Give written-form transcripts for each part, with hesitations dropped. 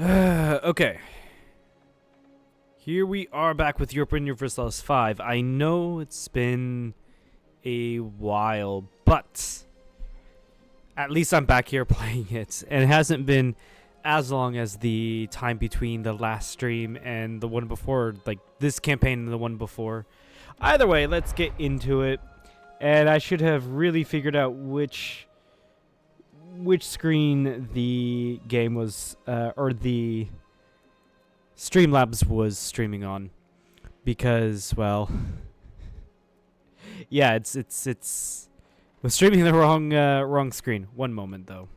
Okay. Here we are back with Europe Universalis 5. I know it's been a while, but at least I'm back here playing it. And it hasn't been as long as the time between the last stream and the one before, like this campaign and the one before. Either way, let's get into it. And I should have really figured out which screen the game was, or the Streamlabs was streaming on, because, well, yeah, it's was streaming the wrong screen. One moment though.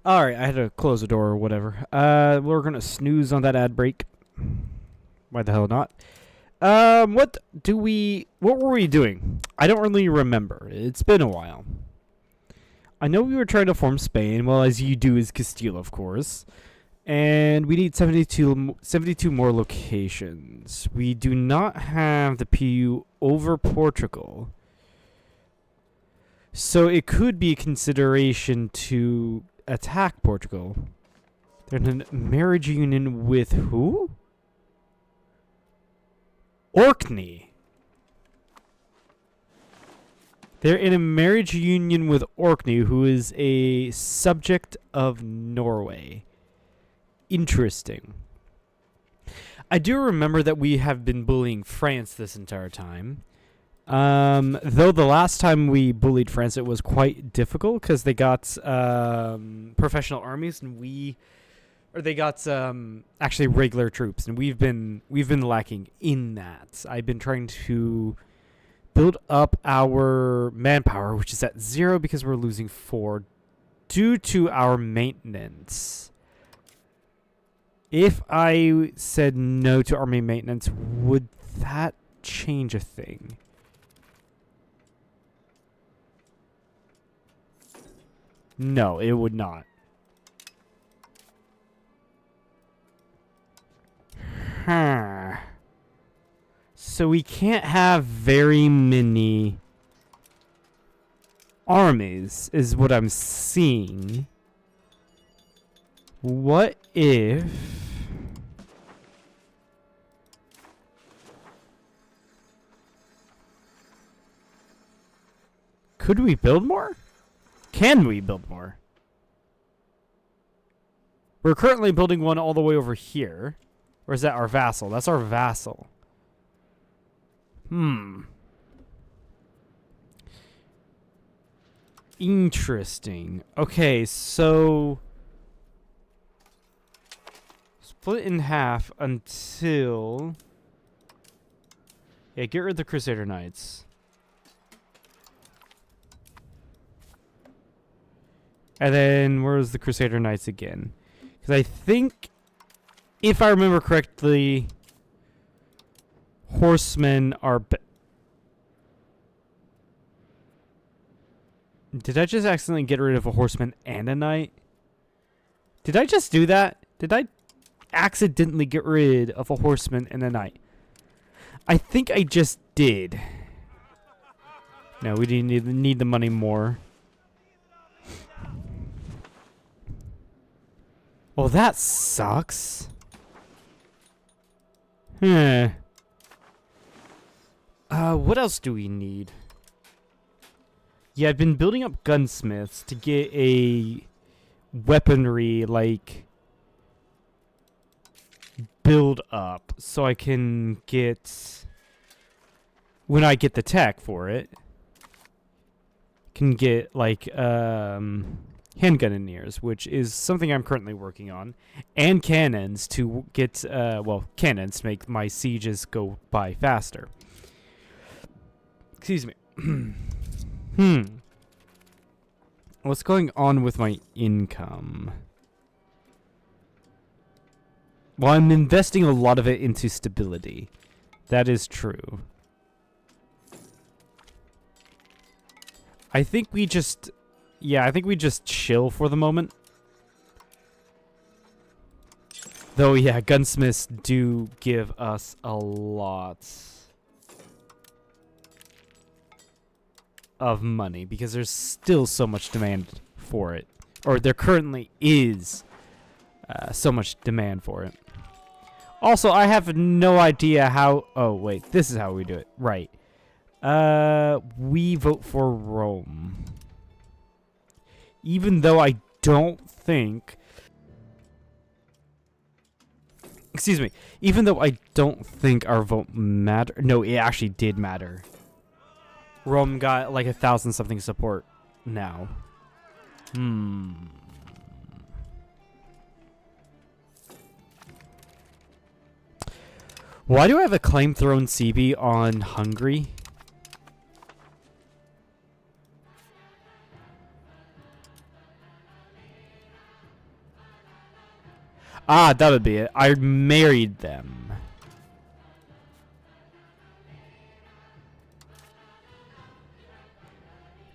Alright, I had to close the door or whatever. We're gonna snooze on that ad break. Why the hell not? What were we doing? I don't really remember. It's been a while. I know we were trying to form Spain, well, as you do is Castile, of course. And we need 72 more locations. We do not have the PU over Portugal. So it could be a consideration to attack Portugal. They're in a marriage union with who? Orkney. They're in a marriage union with Orkney, who is a subject of Norway. Interesting. I do remember that we have been bullying France this entire time. Though the last time we bullied France, it was quite difficult because they got professional armies, and they got actually regular troops, and we've been lacking in that. I've been trying to build up our manpower, which is at 0 because we're losing 4 due to our maintenance. If I said no to army maintenance, would that change a thing? No, it would not. Huh. So we can't have very many armies, is what I'm seeing. What if... Could we build more? Can we build more? We're currently building one all the way over here. Or is that our vassal? That's our vassal. Interesting. Okay, so... split in half until... yeah, get rid of the Crusader Knights. And then, where's the Crusader Knights again? Because I think, if I remember correctly, horsemen are... Did I just accidentally get rid of a horseman and a knight? Did I just do that? Did I accidentally get rid of a horseman and a knight? I think I just did. No, we need the money more. Well, that sucks. What else do we need? Yeah, I've been building up gunsmiths to get a weaponry, like, build up so I can get, when I get the tech for it, can get, like, handgunneers, which is something I'm currently working on, and cannons to get, cannons to make my sieges go by faster. Excuse me. What's going on with my income? Well, I'm investing a lot of it into stability. That is true. I think we just... Yeah, I think we just chill for the moment. Though, yeah, gunsmiths do give us a lot of money because there's still so much demand for it. Or there currently is so much demand for it. Also, I have no idea how... Oh, wait. This is how we do it. Right. We vote for Rome. Even though I don't think... Excuse me. Even though I don't think our vote mattered... No, it actually did matter. Rome got like 1,000 something support now. Why do I have a claim throne CB on Hungary? Ah, that would be it. I married them.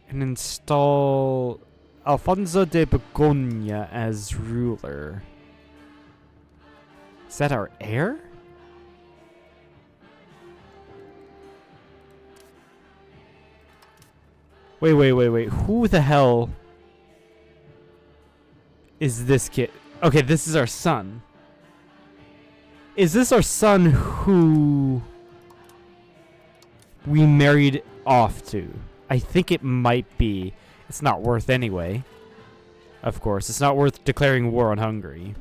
And install Alfonso de Begoña as ruler. Is that our heir? Wait. Who the hell is this kid? Okay, this is our son. Is this our son who we married off to? I think it might be. It's not worth anyway. Of course, it's not worth declaring war on Hungary.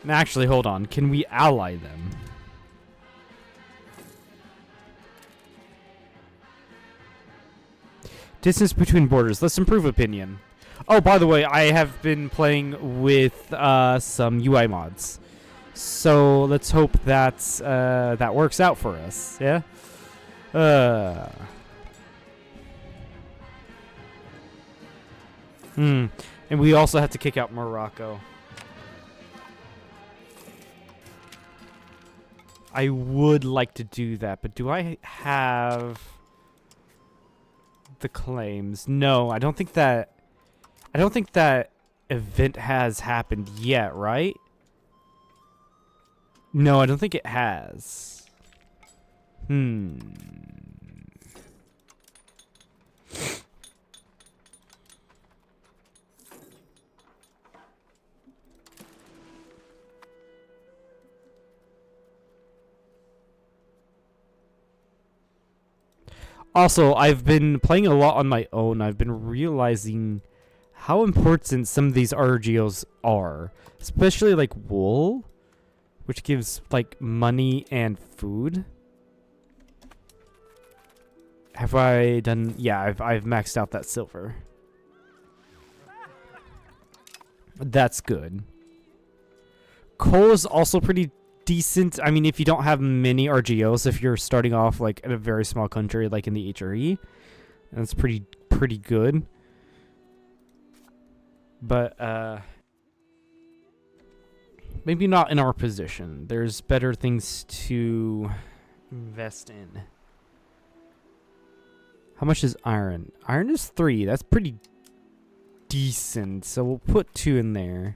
And actually, hold on. Can we ally them? Distance between borders. Let's improve opinion. Oh, by the way, I have been playing with some UI mods. So let's hope that's, that works out for us. Yeah? And we also have to kick out Morocco. I would like to do that, but do I have the claims? No, I don't think that event has happened yet, right? No, I don't think it has. Also, I've been playing a lot on my own. I've been realizing how important some of these RGOs are. Especially like wool, which gives like money and food. Have I done... Yeah, I've maxed out that silver. That's good. Coal is also pretty decent. I mean, if you don't have many RGOs, if you're starting off like in a very small country like in the HRE, that's pretty good. But maybe not in our position. There's better things to invest in. How much is iron? Iron is 3. That's pretty decent. So we'll put 2 in there.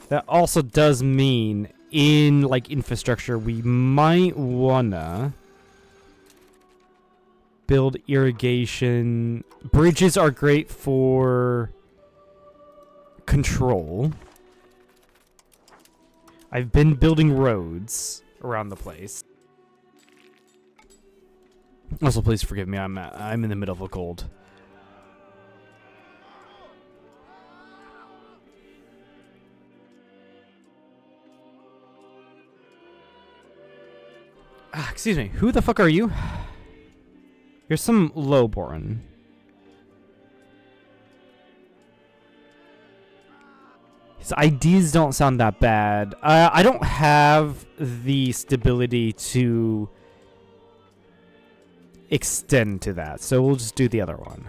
That also does mean in like infrastructure we might wanna build irrigation. Bridges are great for control. I've been building roads around the place. Also, please forgive me. I'm in the middle of a cold. Excuse me. Who the fuck are you? You're some lowborn. His IDs don't sound that bad. I don't have the stability to extend to that, so we'll just do the other one.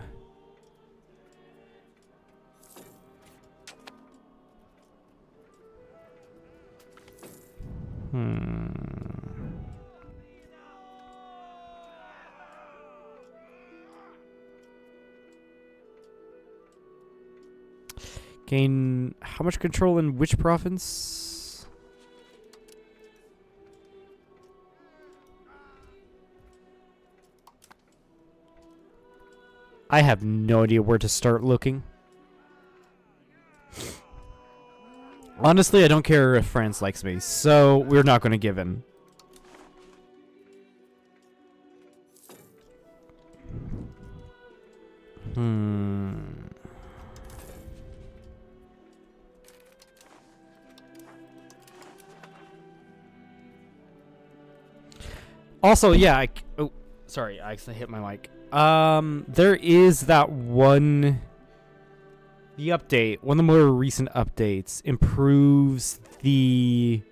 Hmm. Gain how much control in which province? I have no idea where to start looking. Honestly, I don't care if France likes me, so we're not going to give in. Also, yeah, oh, sorry, I accidentally hit my mic. There is that one. The update, one of the more recent updates, improves the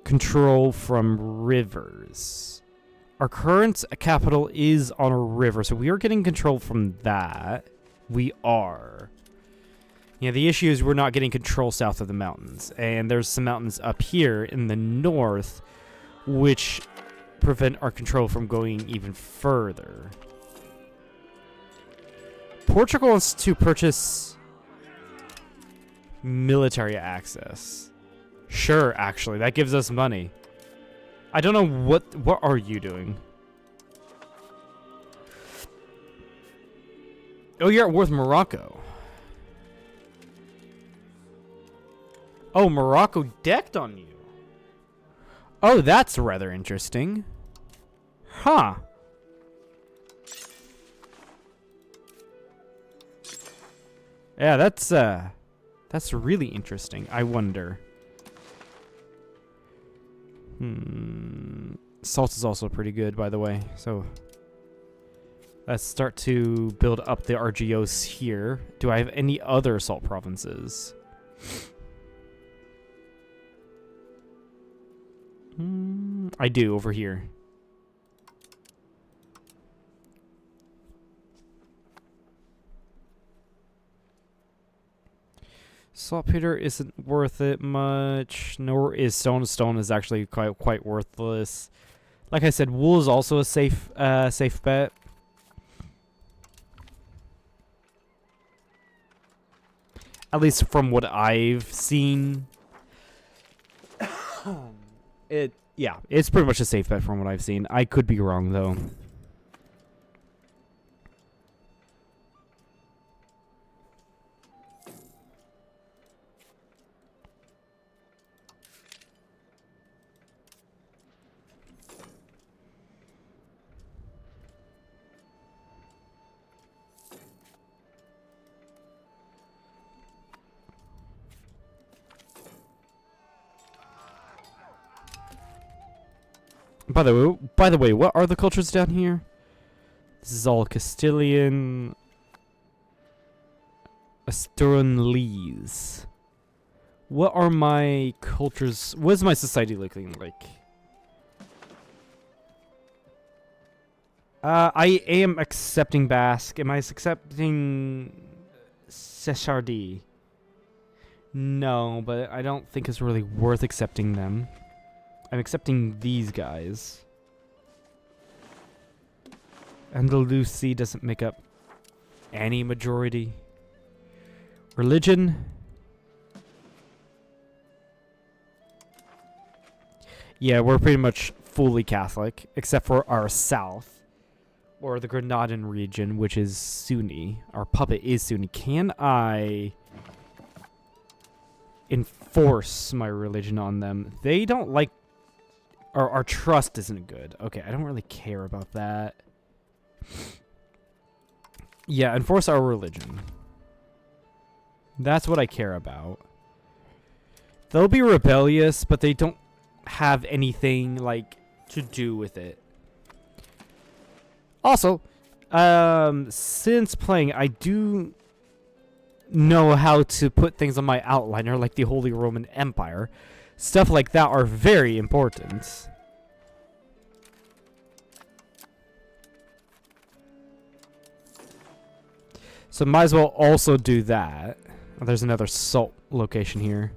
control from rivers. Our current capital is on a river, so we are getting control from that. We are. Yeah, the issue is we're not getting control south of the mountains. And there's some mountains up here in the north, which prevent our control from going even further. Portugal wants to purchase military access. Sure, actually, that gives us money. I don't know what are you doing? Oh, you're at War with Morocco. Oh, Morocco decked on you. Oh, that's rather interesting. Huh. Yeah, that's really interesting. I wonder. Salt is also pretty good, by the way. So let's start to build up the RGOs here. Do I have any other salt provinces? I do, over here. Saltpeter isn't worth it much, nor is stone. Stone is actually quite worthless. Like I said, wool is also a safe bet. At least from what I've seen. Yeah, it's pretty much a safe bet from what I've seen. I could be wrong though. By the way, what are the cultures down here? This is all Castilian, Asturianese. What are my cultures? What is my society looking like? I am accepting Basque. Am I accepting Sefardí? No, but I don't think it's really worth accepting them. I'm accepting these guys. Andalusi doesn't make up any majority. Religion? Yeah, we're pretty much fully Catholic, except for our south, or the Granadan region, which is Sunni. Our puppet is Sunni. Can I enforce my religion on them? They don't like... Our trust isn't good. Okay, I don't really care about that. Yeah, enforce our religion. That's what I care about. They'll be rebellious, but they don't have anything, like, to do with it. Also, since playing, I do know how to put things on my outliner, like the Holy Roman Empire. Stuff like that are very important. So might as well also do that. Oh, there's another salt location here.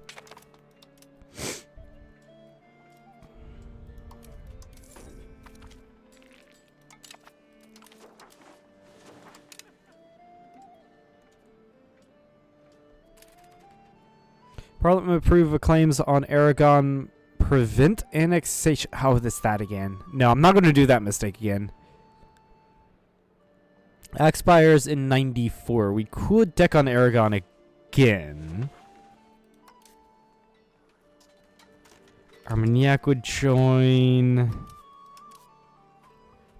Parliament approve of claims on Aragon. Prevent annexation. How is that again? No, I'm not going to do that mistake again. Expires in 94. We could deck on Aragon again. Armagnac would join.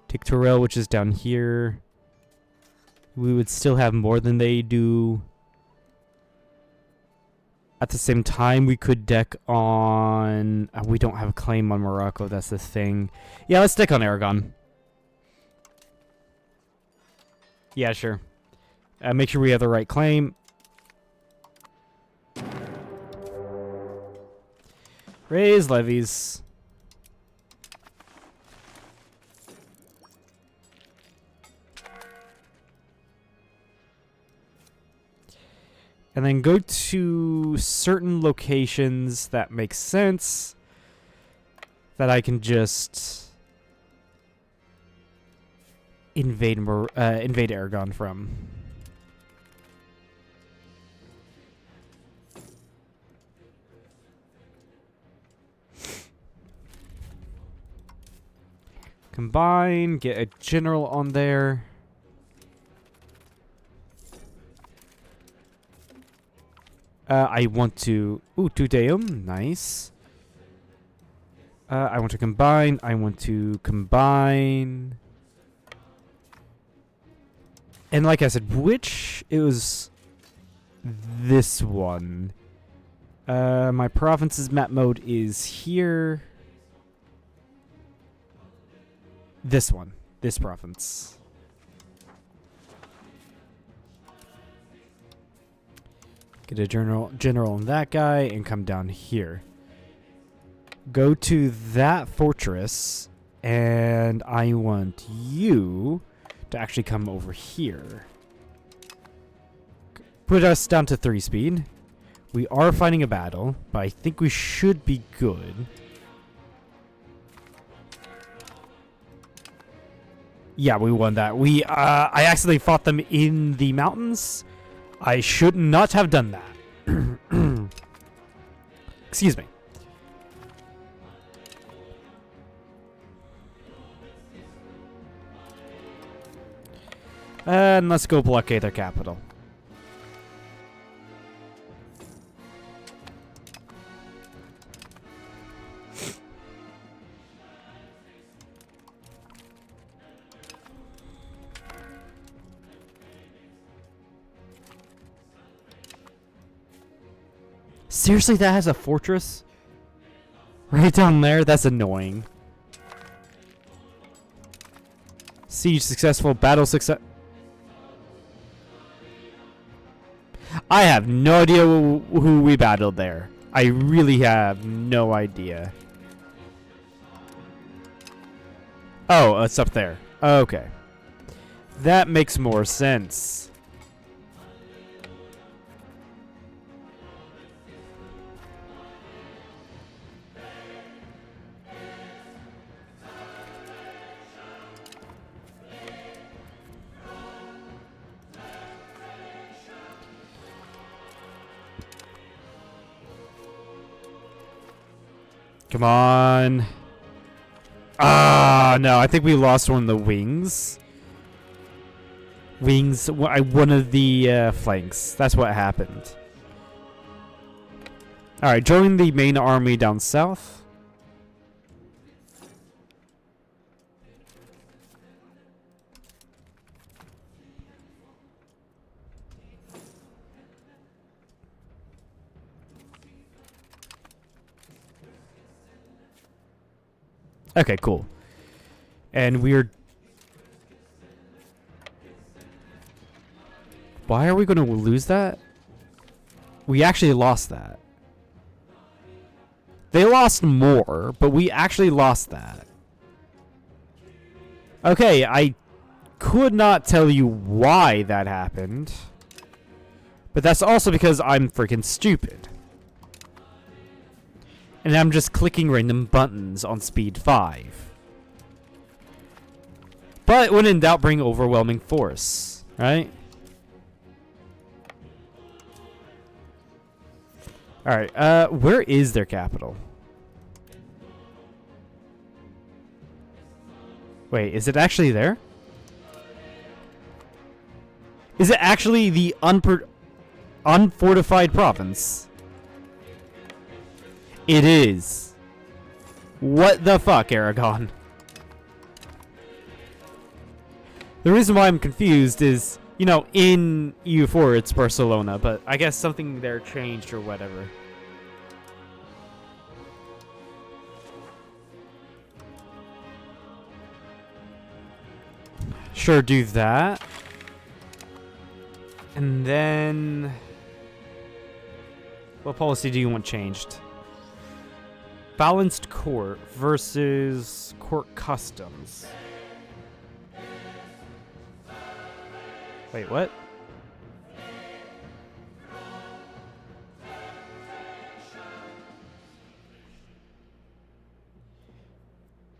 Take Torel, which is down here. We would still have more than they do. At the same time, we could deck on... we don't have a claim on Morocco, that's the thing. Yeah, let's deck on Aragon. Yeah, sure. Make sure we have the right claim. Raise levies. And then go to certain locations that make sense that I can just invade Aragon from. Combine, get a general on there. I want to... Ooh, Tudeum. Nice. I want to combine. I want to combine. And like I said, which... It was... This one. My province's map mode is here. This one. This province. Get a general on that guy and come down here. Go to that fortress, and I want you to actually come over here. Put us down to 3 speed. We are fighting a battle, but I think we should be good. Yeah, we won that. I actually fought them in the mountains. I should not have done that. Excuse me. And let's go blockade their capital. Seriously, that has a fortress? Right down there? That's annoying. Siege successful, battle success. I have no idea who we battled there. I really have no idea. Oh, it's up there. Okay. That makes more sense. Come on. Ah, no. I think we lost one of the wings. Wings. One of the flanks. That's what happened. Alright, join the main army down south. Okay, cool. And we're... Why are we going to lose that? We actually lost that. They lost more, but we actually lost that. Okay, I could not tell you why that happened. But that's also because I'm freaking stupid. And I'm just clicking random buttons on speed 5. But when in doubt, bring overwhelming force, right? Alright, where is their capital? Wait, is it actually there? Is it actually the unfortified province? It is. What the fuck, Aragon? The reason why I'm confused is, you know, in EU4 it's Barcelona, but I guess something there changed or whatever. Sure, do that. And then... what policy do you want changed? Balanced court versus court customs. Wait, what?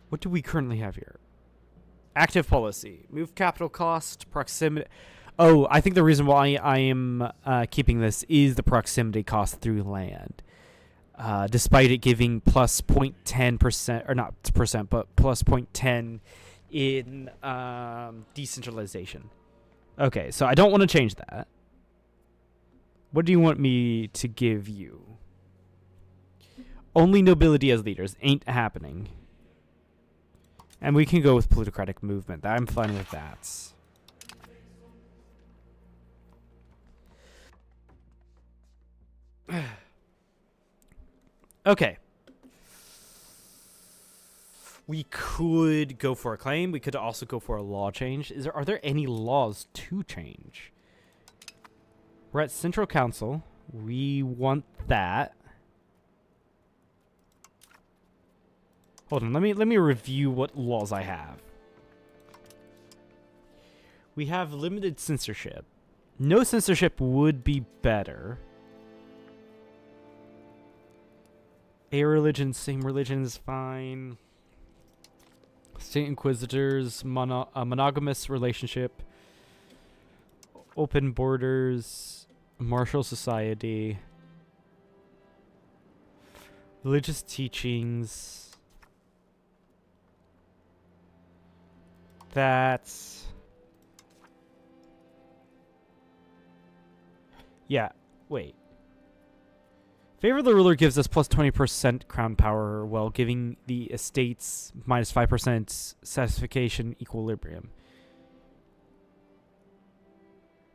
What do we currently have here? Active policy. Move capital cost, proximity. Oh, I think the reason why I am keeping this is the proximity cost through land. Despite it giving plus 0.10%, or not percent, but plus 0.10 in decentralization. Okay, so I don't want to change that. What do you want me to give you? Only nobility as leaders. Ain't happening. And we can go with plutocratic movement. I'm fine with that. Okay. We could go for a claim. We could also go for a law change. Are there any laws to change? We're at Central Council. We want that. Hold on, let me review what laws I have. We have limited censorship. No censorship would be better. A religion, same religion is fine. State inquisitors, a monogamous relationship, open borders, martial society, religious teachings. That's... yeah, wait. Favor of the ruler gives us plus 20% crown power while giving the estates minus 5% satisfaction equilibrium.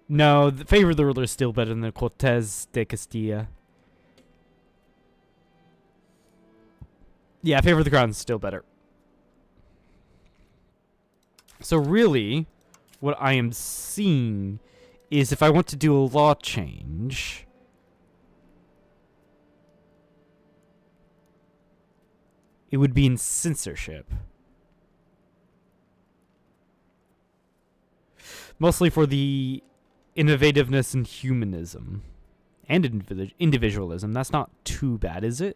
No, the favor of the ruler is still better than the Cortes de Castilla. Yeah, favor of the crown is still better. So really, what I am seeing is if I want to do a law change... it would be in censorship. Mostly for the innovativeness and humanism. And individualism. That's not too bad, is it?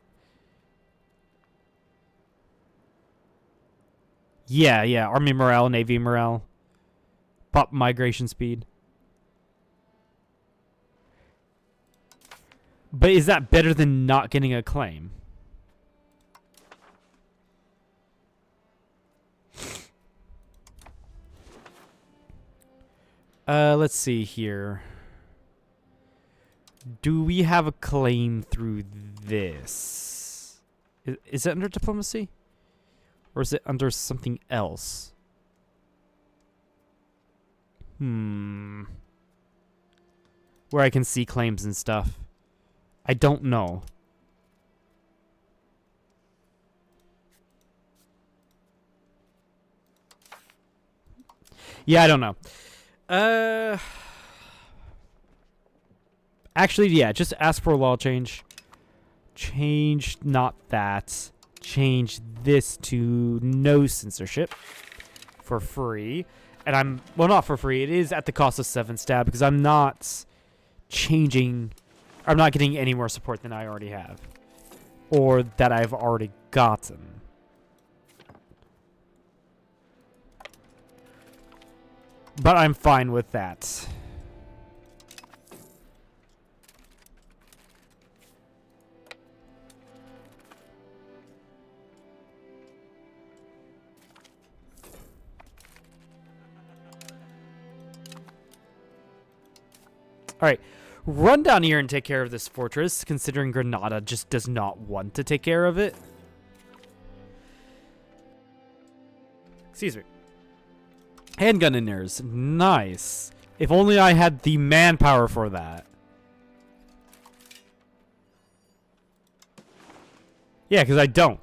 Yeah. Army morale, Navy morale. Pop migration speed. But is that better than not getting a claim? Let's see here. Do we have a claim through this? Is it under diplomacy? Or is it under something else? Where I can see claims and stuff. I don't know. Yeah, I don't know. Actually, yeah, just ask for a law change. Change not that. Change this to no censorship for free. And well, not for free. It is at the cost of 7 stab because I'm not changing. I'm not getting any more support than I already have. Or that I've already gotten. But I'm fine with that. Alright, run down here and take care of this fortress, considering Granada just does not want to take care of it. Excuse me. Handgun inners. Nice. If only I had the manpower for that. Yeah, because I don't.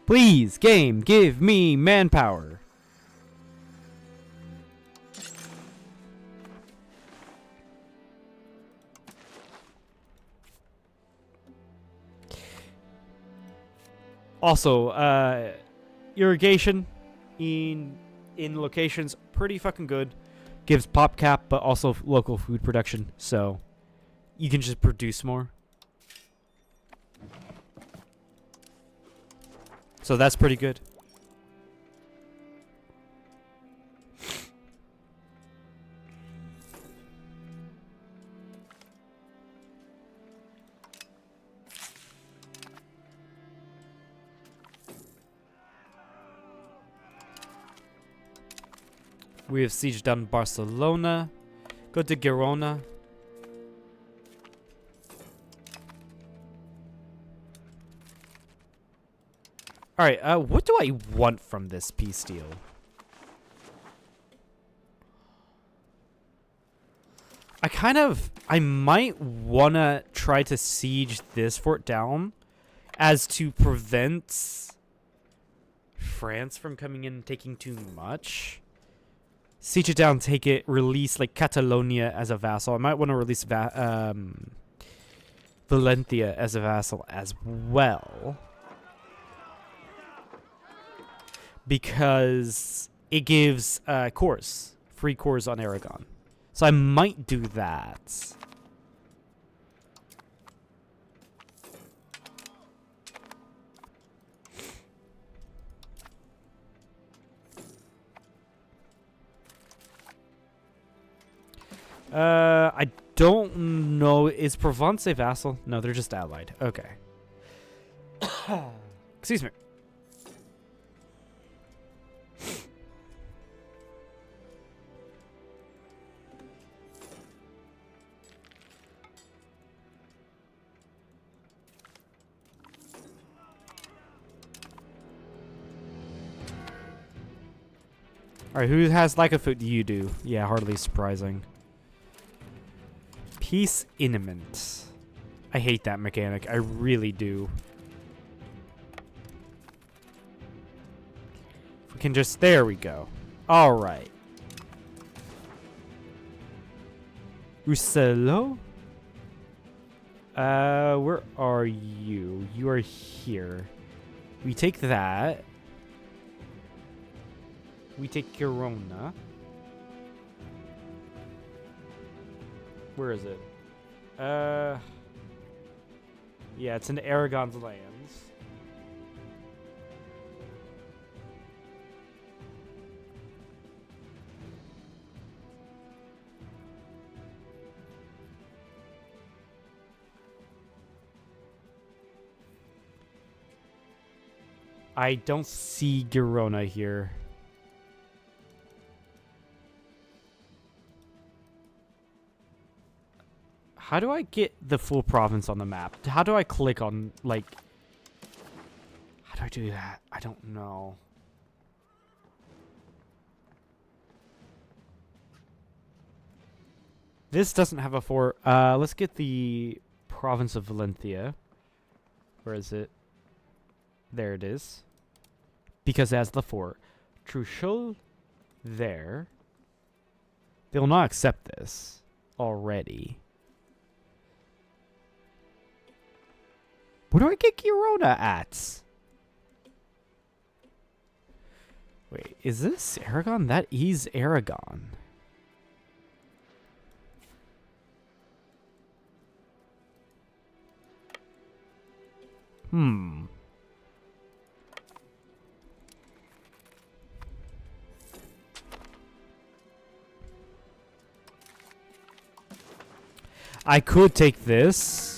Please, game, give me manpower. Also, irrigation in locations pretty fucking good. Gives pop cap, but also local food production, so you can just produce more. So that's pretty good. We have siege down Barcelona. Go to Girona. Alright, what do I want from this peace deal? I might wanna try to siege this fort down as to prevent France from coming in and taking too much. Siege it down, take it, release like Catalonia as a vassal. I might want to release Valencia as a vassal as well. Because it gives cores, free cores on Aragon. So I might do that. I don't know. Is Provence a vassal? No, they're just allied. Okay. Excuse me. Alright, who has like a foot? You do. Yeah, hardly surprising. Peace imminent. I hate that mechanic. I really do. If we can just... There we go. Alright. Rousselot? Where are you? You are here. We take that. We take Girona. Where is it? Yeah, it's in Aragon's lands. I don't see Girona here. How do I get the full province on the map? How do I click on, like... How do I do that? I don't know. This doesn't have a fort. Let's get the province of Valencia. Where is it? There it is. Because it has the fort. Truchel there. They will not accept this already. Where do I get Girona at? Wait, is this Aragon? That is Aragon. I could take this.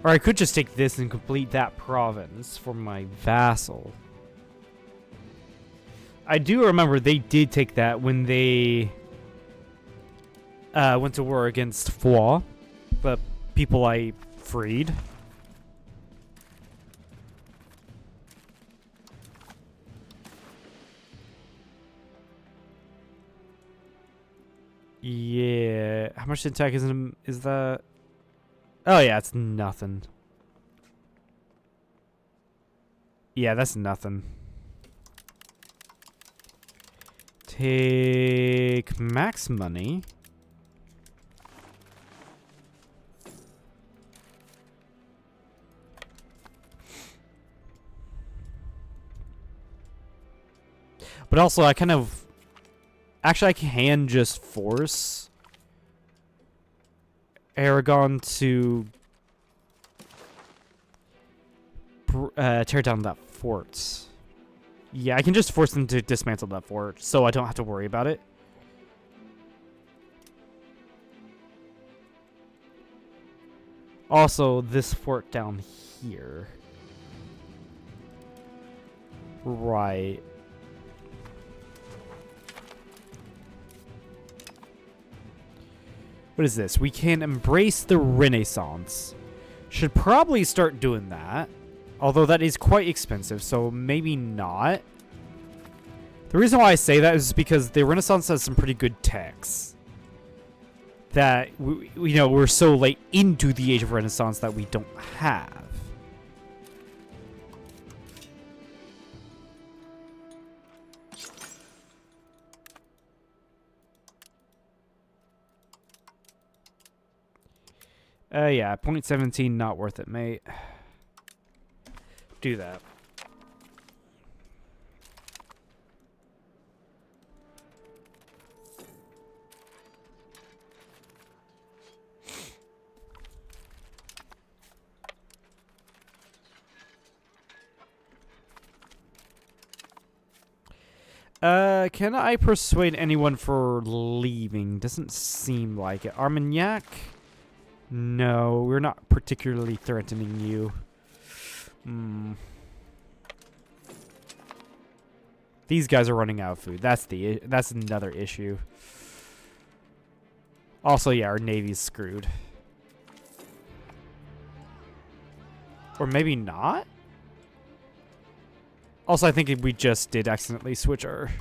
Or I could just take this and complete that province for my vassal. I do remember they did take that when they went to war against Foix, the people I freed. Yeah. How much attack is that? Oh yeah, it's nothing. Yeah, that's nothing. Take max money. But also, I kind of... Actually, I can just force Aragon to tear down that fort. Yeah, I can just force them to dismantle that fort, so I don't have to worry about it. Also, this fort down here. Right. What is this? We can embrace the Renaissance. Should probably start doing that. Although that is quite expensive, so maybe not. The reason why I say that is because the Renaissance has some pretty good techs. That, you know, we're so late into the Age of Renaissance that we don't have. Yeah, 0.17, not worth it, mate. Do that. Can I persuade anyone for leaving? Doesn't seem like it. Armagnac? No, we're not particularly threatening you. These guys are running out of food. That's another issue. Also, yeah, our navy's screwed. Or maybe not? Also, I think we just did accidentally switch our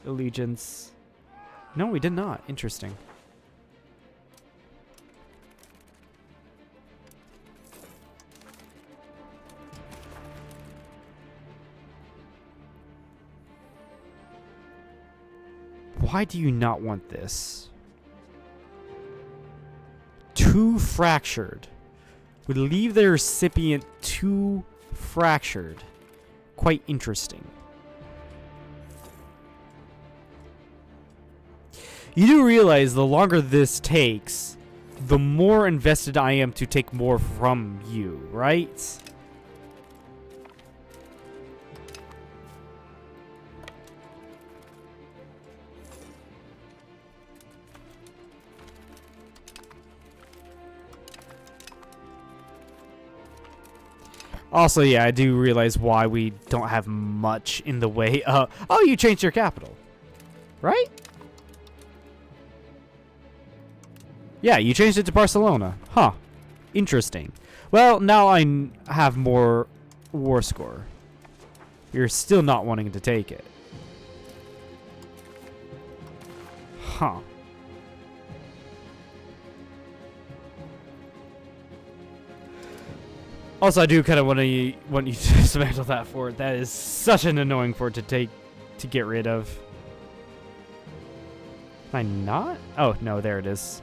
allegiance. No, we did not. Interesting. Why do you not want this? Too fractured. Would leave the recipient too fractured. Quite interesting. You do realize the longer this takes, the more invested I am to take more from you, right? Also, yeah, I do realize why we don't have much in the way of... Oh, you changed your capital. Right? Yeah, you changed it to Barcelona. Huh. Interesting. Well, now I have more war score. You're still not wanting to take it. Huh. Also, I do kind of want you to dismantle that fort. That is such an annoying fort to get rid of. Am I not? Oh, no, there it is.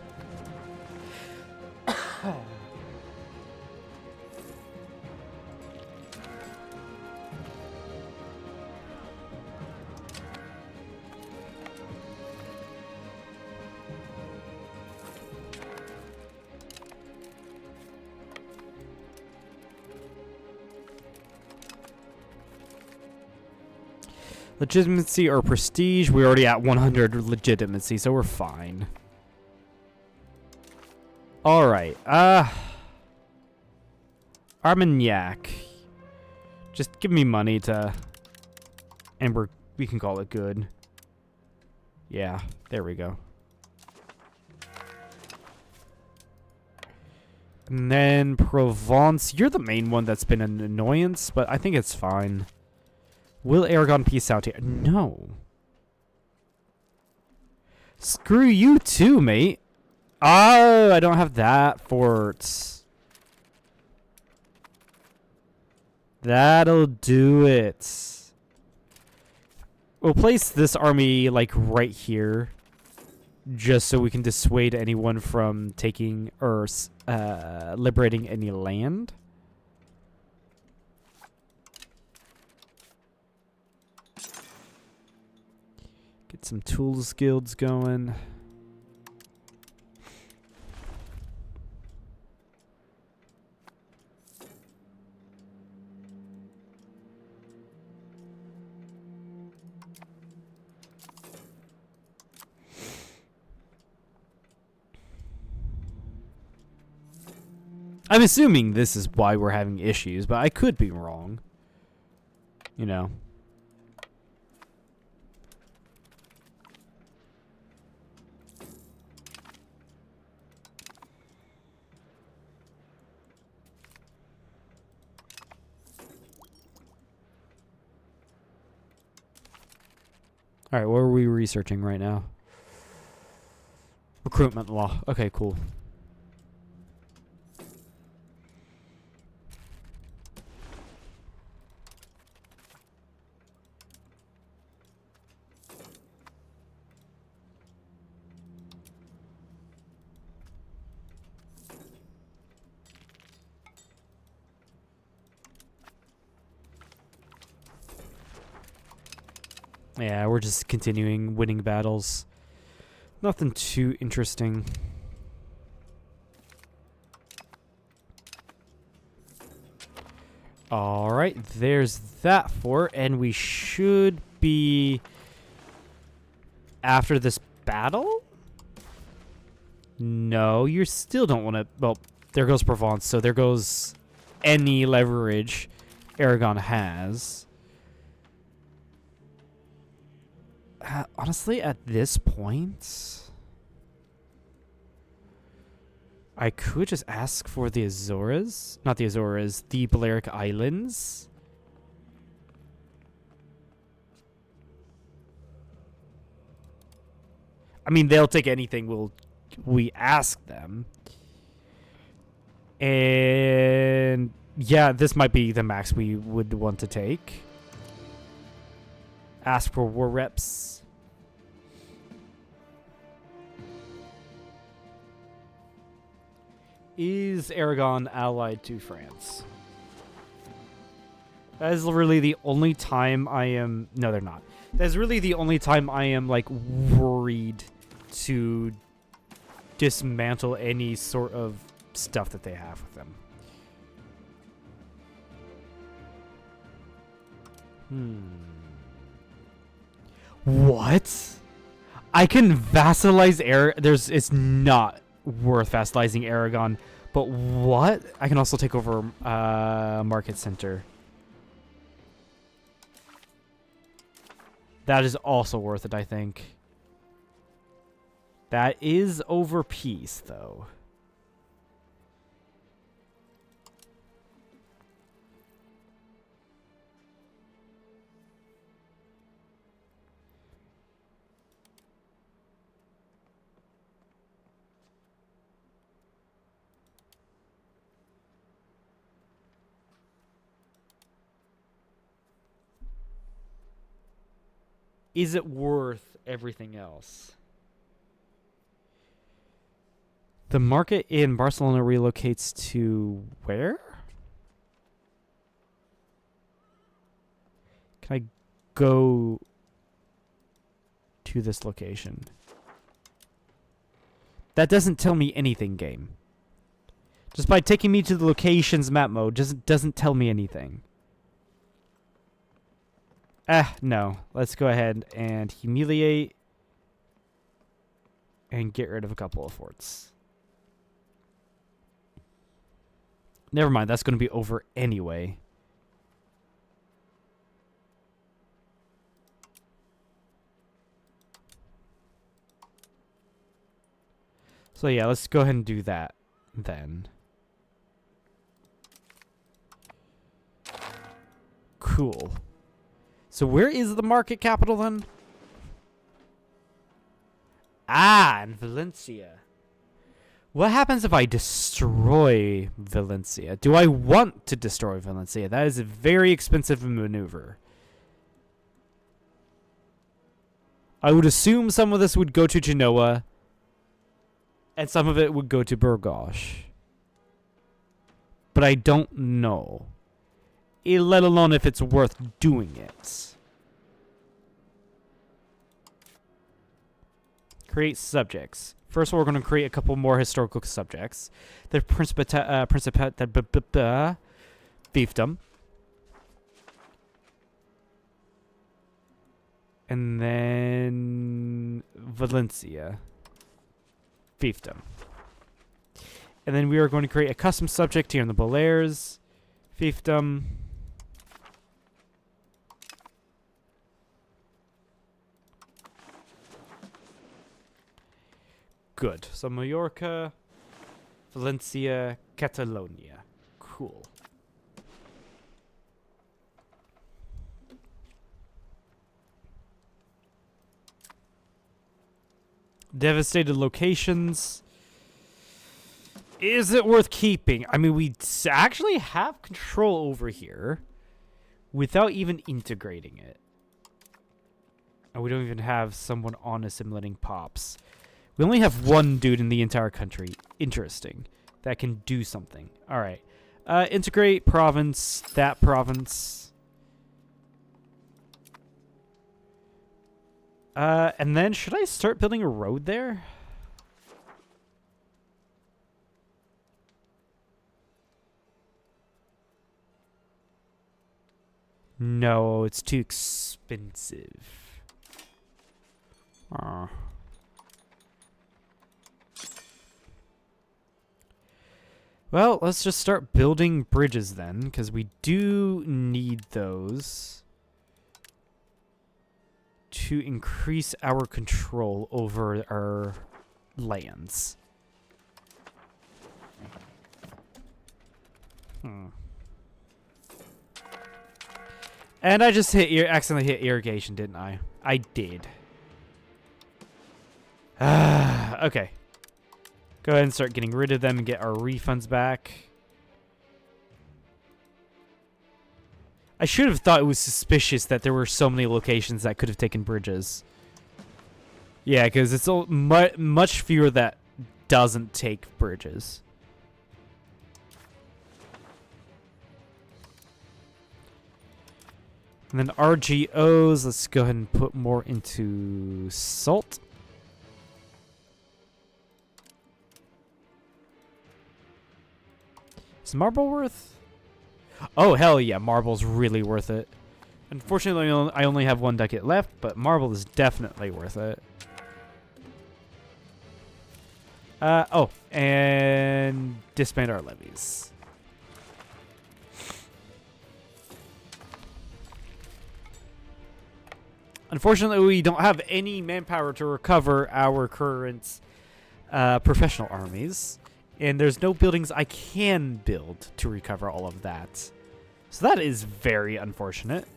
Legitimacy or prestige? We're already at 100 legitimacy, so we're fine. Alright, Armagnac. Just give me money to... And we're We can call it good. Yeah, there we go. And then Provence. You're the main one that's been an annoyance, but I think it's fine. Will Aragon peace out here? No. Screw you too, mate. Oh, I don't have that fort. That'll do it. We'll place this army, like, right here. Just so we can dissuade anyone from taking or liberating any land. Get some tools guilds going. I'm assuming this is why we're having issues, but I could be wrong. You know. All right, what are we researching right now? Recruitment law. Okay, cool. Yeah, we're just continuing winning battles. Nothing too interesting. Alright, there's that fort, and we should be after this battle? No, you still don't want to... Well, there goes Provence, so there goes any leverage Aragon has. Honestly, at this point, I could just ask for the Azores. Not the Azores, the Balearic Islands. I mean, they'll take anything we ask them. And yeah, this might be the max we would want to take. Ask for war reps. Is Aragon allied to France? That is really the only time I am... No, they're not. That is really the only time I am, like, worried to dismantle any sort of stuff that they have with them. What? I can vassalize it's not worth vassalizing Aragon, but what? I can also take over Market Center. That is also worth it, I think. That is over peace, though. Is it worth everything else? The market in Barcelona relocates to where? Can I go to this location? That doesn't tell me anything, game. Just by taking me to the locations map mode doesn't tell me anything. No. Let's go ahead and humiliate and get rid of a couple of forts. Never mind, that's going to be over anyway. So yeah, let's go ahead and do that then. Cool. So where is the market capital then? Ah, in Valencia. What happens if I destroy Valencia? Do I want to destroy Valencia? That is a very expensive maneuver. I would assume some of this would go to Genoa, and some of it would go to Burgos. But I don't know. Let alone if it's worth doing it. Create subjects. First, we're going to create a couple more historical subjects. The fiefdom. And then Valencia. Fiefdom. And then we are going to create a custom subject here in the Balears. Fiefdom. Good. So Mallorca, Valencia, Catalonia. Cool. Devastated locations. Is it worth keeping? I mean, we actually have control over here without even integrating it. And we don't even have someone on assimilating pops. We only have one dude in the entire country. Interesting. That can do something. All right. Integrate province. That province. And then should I start building a road there? No, it's too expensive. Well, let's just start building bridges then, because we do need those to increase our control over our lands. And I just accidentally hit irrigation, didn't I? I did. Okay. Go ahead and start getting rid of them and get our refunds back. I should have thought it was suspicious that there were so many locations that could have taken bridges. Yeah, because it's much fewer that doesn't take bridges. And then RGOs, let's go ahead and put more into salt. Is marble worth? Oh, hell yeah, marble's really worth it. Unfortunately, I only have one ducat left, but marble is definitely worth it. Oh, and disband our levies. Unfortunately, we don't have any manpower to recover our current professional armies. And there's no buildings I can build to recover all of that. So that is very unfortunate.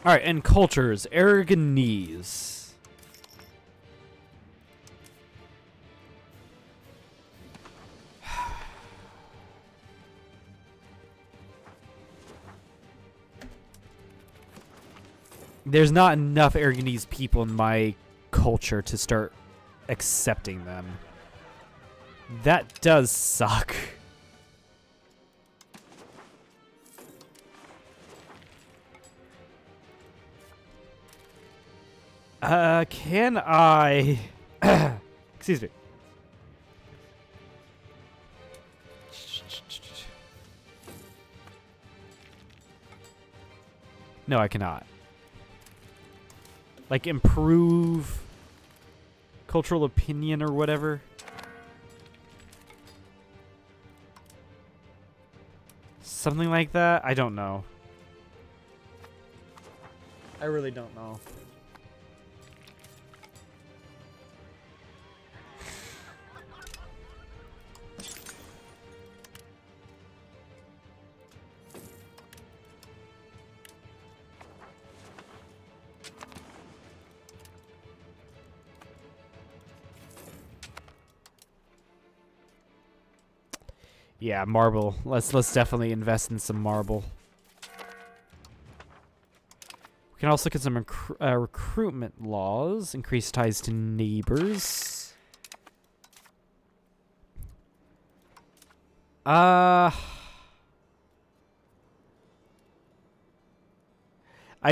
Alright, and cultures. Aragonese. There's not enough Aragonese people in my culture to start accepting them. That does suck. Can I... Excuse me. No, I cannot. Like, improve cultural opinion or whatever. Something like that? I don't know. I really don't know. Yeah, marble. Let's definitely invest in some marble. We can also get some recruitment laws. Increase ties to neighbors. I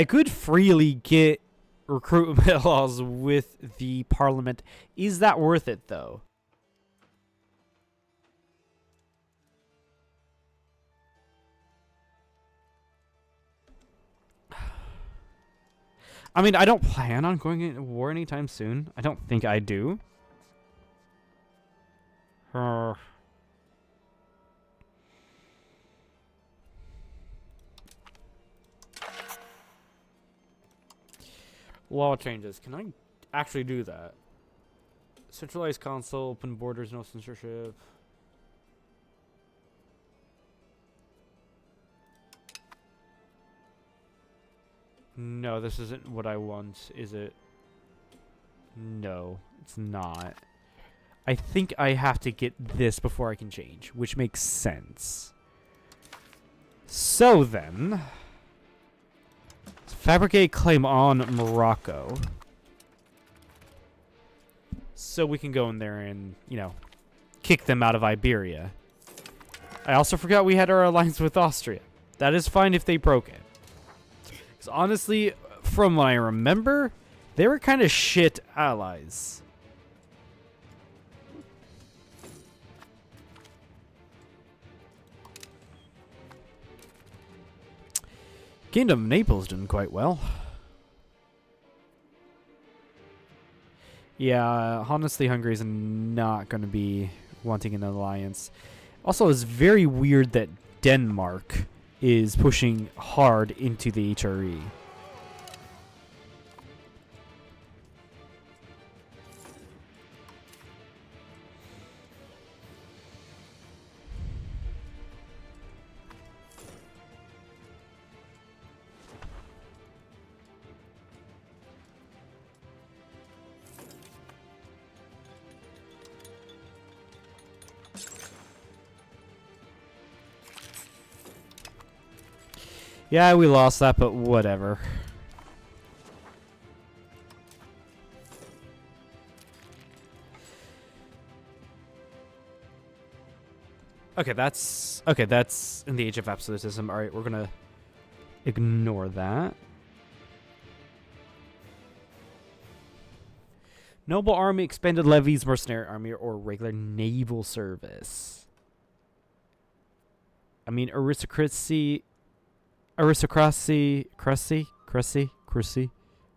could freely get recruitment laws with the parliament. Is that worth it, though? I mean, I don't plan on going into war anytime soon. I don't think I do. Law changes. Can I actually do that? Centralized console, open borders, no censorship. No, this isn't what I want, is it? No, it's not. I think I have to get this before I can change, which makes sense. So then, fabricate claim on Morocco. So we can go in there and, you know, kick them out of Iberia. I also forgot we had our alliance with Austria. That is fine if they broke it. Because honestly, from what I remember, they were kind of shit allies. Kingdom of Naples doing quite well. Yeah, honestly, Hungary is not going to be wanting an alliance. Also, it's very weird that Denmark is pushing hard into the HRE. Yeah, we lost that, but whatever. Okay, that's in the age of absolutism. All right, we're gonna ignore that. Noble army, expanded levies, mercenary army, or regular naval service. I mean, aristocracy. Crusty?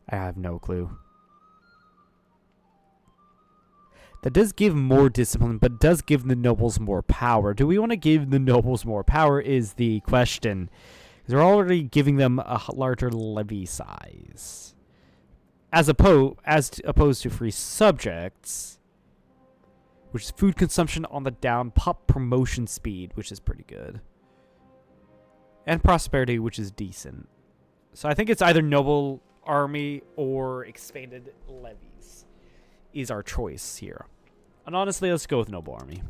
I have no clue. That does give more discipline, but does give the nobles more power. Do we want to give the nobles more power is the question. Because we're already giving them a larger levy size. As opposed to free subjects, which is food consumption on the down, pop promotion speed, which is pretty good. And prosperity, which is decent. So I think it's either noble army or expanded levies is our choice here. And honestly, let's go with noble army.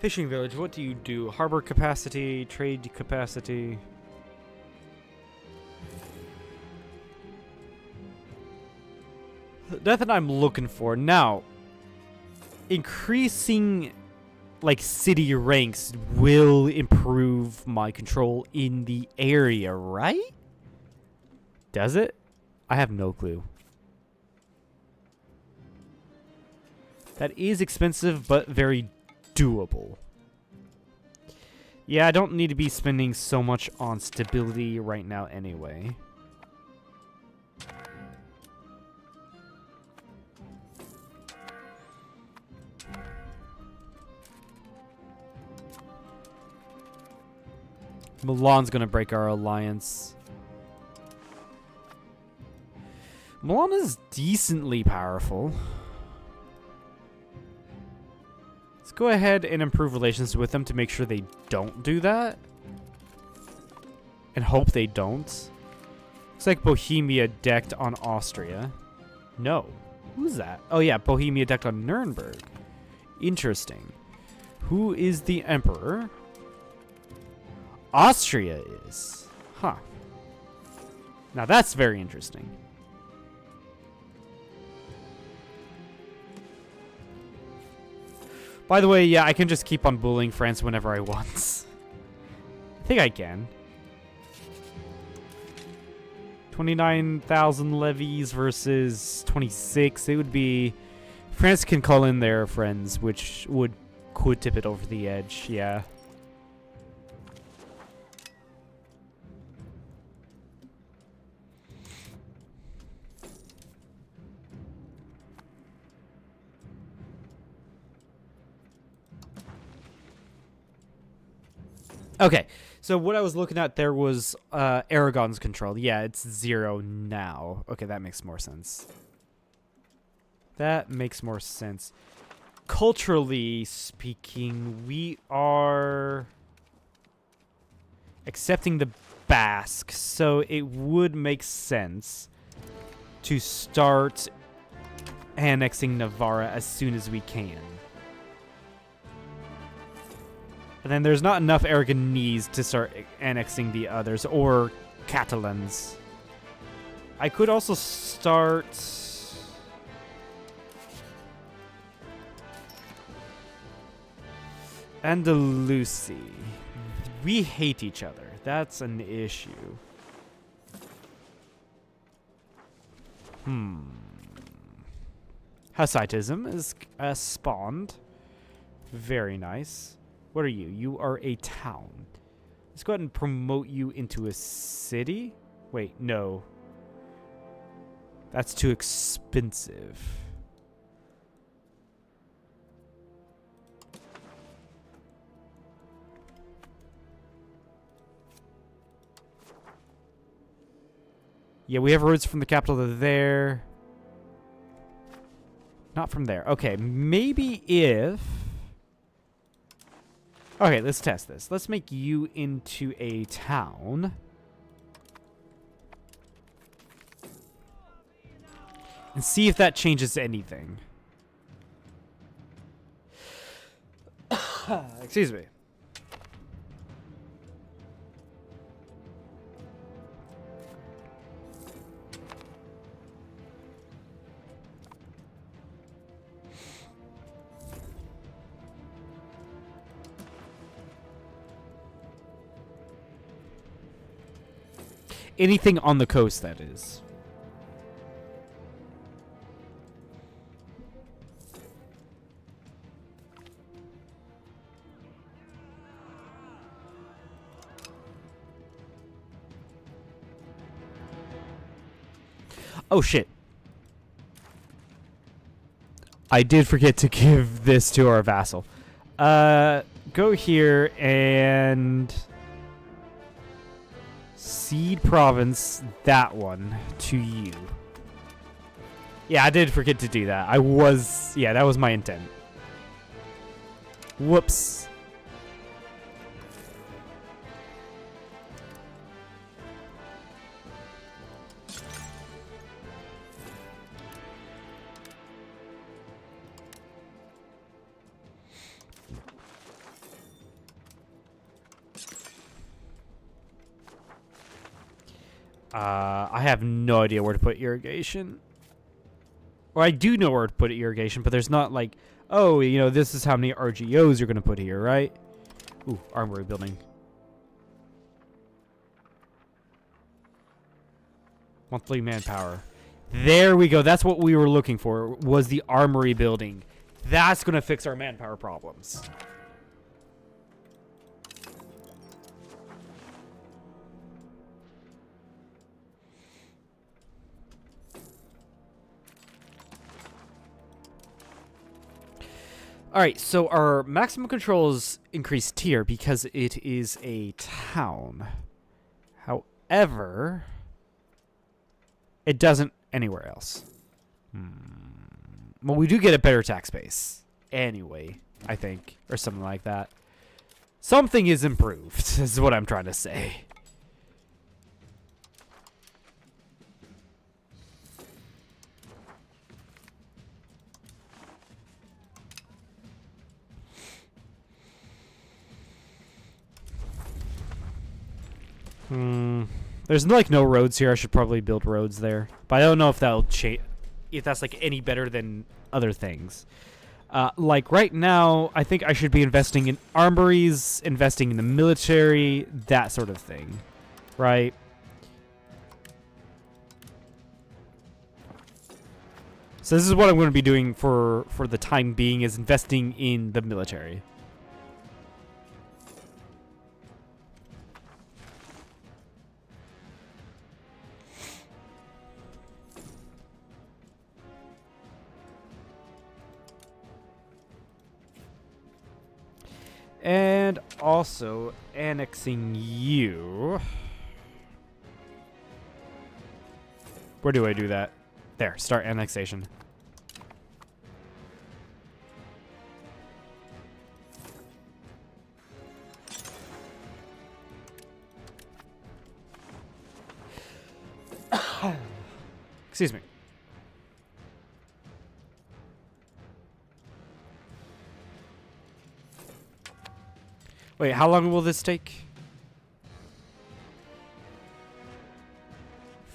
Fishing village, what do you do? Harbor capacity, trade capacity. Nothing I'm looking for. Now, increasing like city ranks will improve my control in the area, right? Does it? I have no clue. That is expensive, but very doable. Yeah, I don't need to be spending so much on stability right now anyway. Milan's gonna break our alliance. Milan is decently powerful. Let's go ahead and improve relations with them to make sure they don't do that. And hope they don't. Looks like Bohemia decked on Austria. No. Who's that? Oh yeah, Bohemia decked on Nuremberg. Interesting. Who is the emperor? Austria is. Huh. Now that's very interesting. By the way, yeah, I can just keep on bullying France whenever I want. I think I can. 29,000 levies versus 26. It would be... France can call in their friends, which could tip it over the edge, yeah. Okay, so what I was looking at there was Aragon's control. Yeah, it's 0 now. Okay, that makes more sense. That makes more sense. Culturally speaking, we are accepting the Basque, so it would make sense to start annexing Navarra as soon as we can. And then there's not enough Aragonese to start annexing the others, or Catalans. I could also start... Andalusi. We hate each other. That's an issue. Hussitism is spawned. Very nice. What are you? You are a town. Let's go ahead and promote you into a city. Wait, no. That's too expensive. Yeah, we have roads from the capital to there. Not from there. Okay, maybe if... Okay, let's test this. Let's make you into a town. And see if that changes anything. Excuse me. Anything on the coast, that is. Oh, shit. I did forget to give this to our vassal. Go here and... Cede province, that one, to you. Yeah, I did forget to do that. Yeah, that was my intent. Whoops. I have no idea where to put irrigation. Or I do know where to put irrigation, but there's not like, oh, you know, this is how many RGOs you're going to put here, right? Ooh, armory building. Monthly manpower. There we go. That's what we were looking for, was the armory building. That's going to fix our manpower problems. Alright, so our maximum control is increased tier because it is a town. However, it doesn't anywhere else. Well, we do get a better tax base. Anyway, I think. Or something like that. Something is improved, is what I'm trying to say. There's like no roads here. I should probably build roads there, but I don't know if that'll change. If that's like any better than other things. Like right now, I think I should be investing in armories, investing in the military, that sort of thing, right? So this is what I'm going to be doing for the time being, is investing in the military. And also annexing you. Where do I do that? There, start annexation. Excuse me. Wait, how long will this take?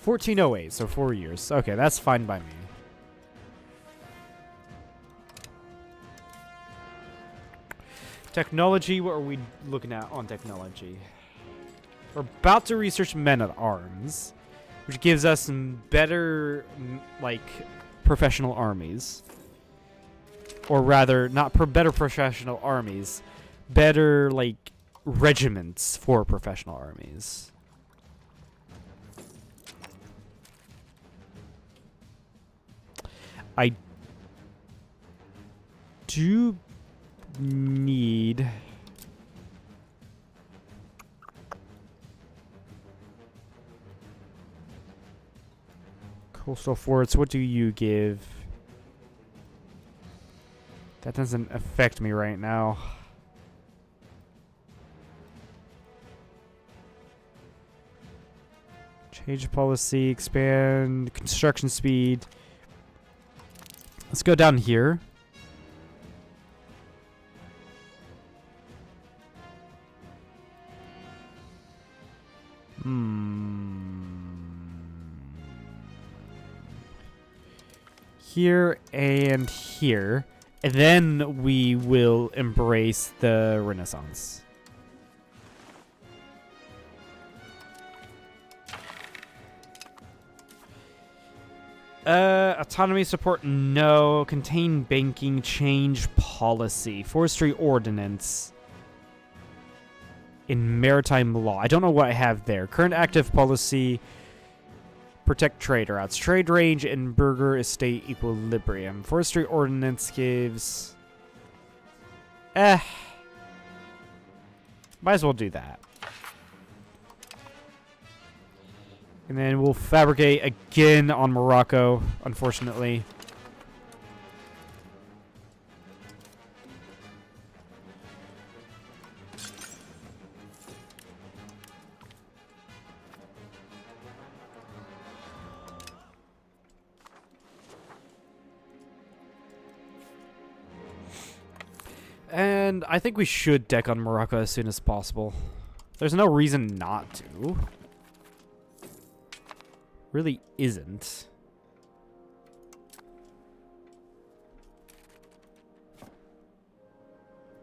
1408, so 4 years. Okay, that's fine by me. Technology, what are we looking at on technology? We're about to research men-at-arms, which gives us some better, like, professional armies. Or rather, not better professional armies, better, like, regiments for professional armies. I do need coastal forts. What do you give? That doesn't affect me right now. Change policy, expand construction speed. Let's go down here. Here and here. And then we will embrace the Renaissance. Autonomy support, no. Contain banking, change policy. Forestry ordinance. In maritime law. I don't know what I have there. Current active policy. Protect trade routes. Trade range and burger estate equilibrium. Forestry ordinance gives... Might as well do that. And then we'll fabricate again on Morocco, unfortunately. And I think we should deck on Morocco as soon as possible. There's no reason not to. Really isn't.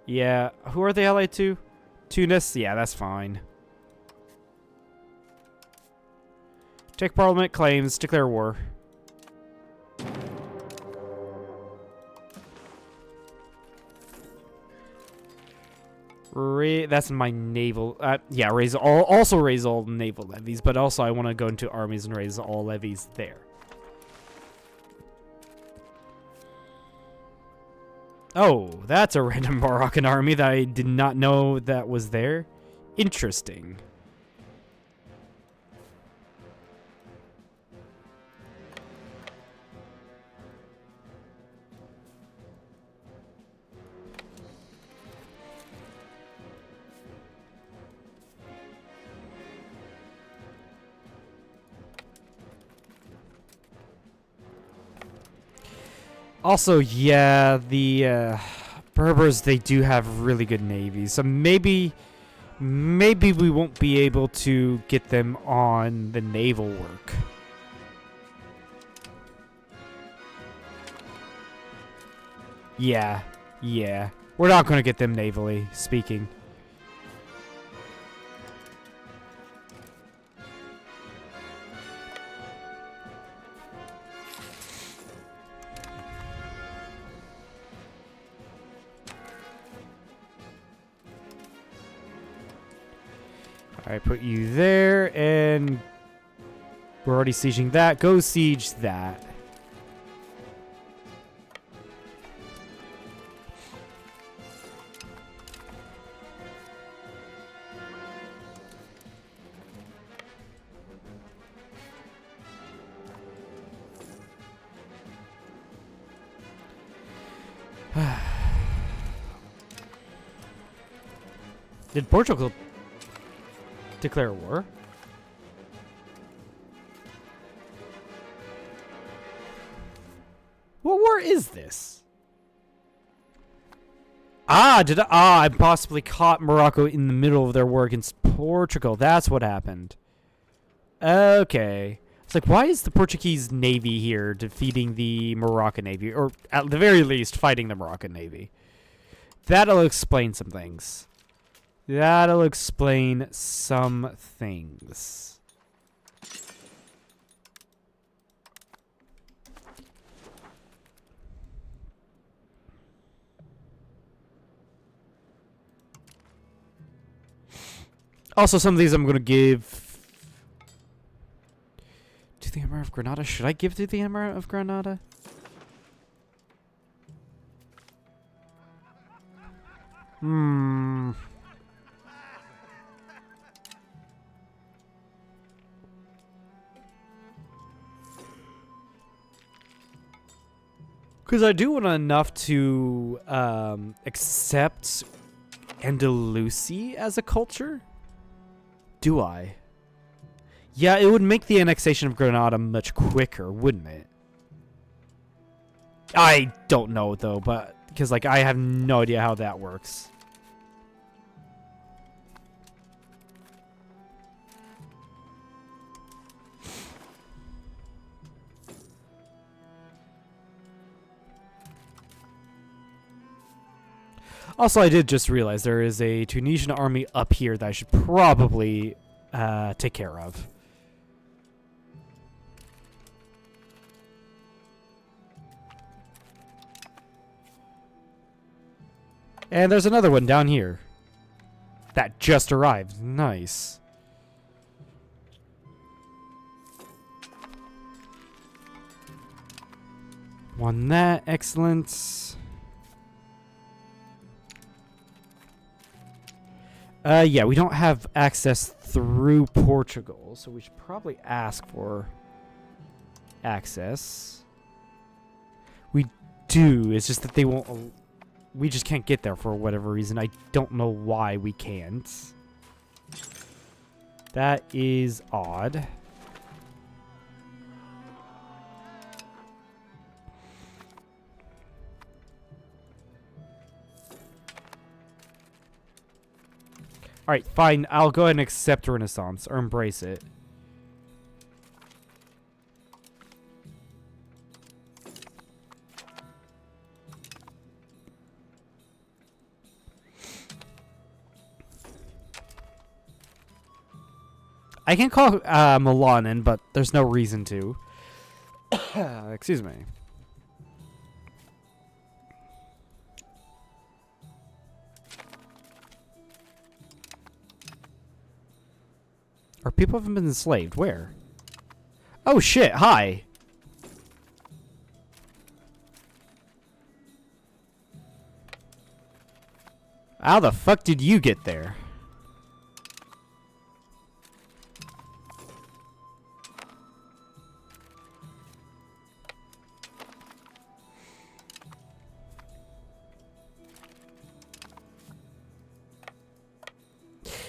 Yeah, who are they allied to? Tunis? Yeah, that's fine. Take Parliament, claims, declare war. That's my naval. Yeah, also raise all naval levies, but also I want to go into armies and raise all levies there. Oh, that's a random Moroccan army that I did not know that was there. Interesting. Also, yeah, the Berbers, they do have really good navies. So maybe we won't be able to get them on the naval work. Yeah. We're not going to get them navally speaking. I put you there, and we're already sieging that. Go siege that. Did Portugal declare war? What war is this? I possibly caught Morocco in the middle of their war against Portugal. That's what happened. Okay. It's like, why is the Portuguese navy here defeating the Moroccan navy? Or at the very least, fighting the Moroccan navy. That'll explain some things. That'll explain some things. Also, some of these I'm going to give to the Emperor of Granada. Should I give to the Emperor of Granada? Because I do want enough to accept Andalusia as a culture. Do I? Yeah, it would make the annexation of Granada much quicker, wouldn't it? I don't know, though, but because, like, I have no idea how that works. Also, I did just realize there is a Tunisian army up here that I should probably take care of. And there's another one down here that just arrived. Nice. Won that. Excellent. Yeah, we don't have access through Portugal, so we should probably ask for access. We do. It's just that they won't. We just can't get there for whatever reason. I don't know why we can't. That is odd. Alright, fine. I'll go ahead and accept Renaissance, or embrace it. I I can call Milan in, but there's no reason to. Excuse me. Or people haven't been enslaved. Where? Oh shit, hi. How the fuck did you get there?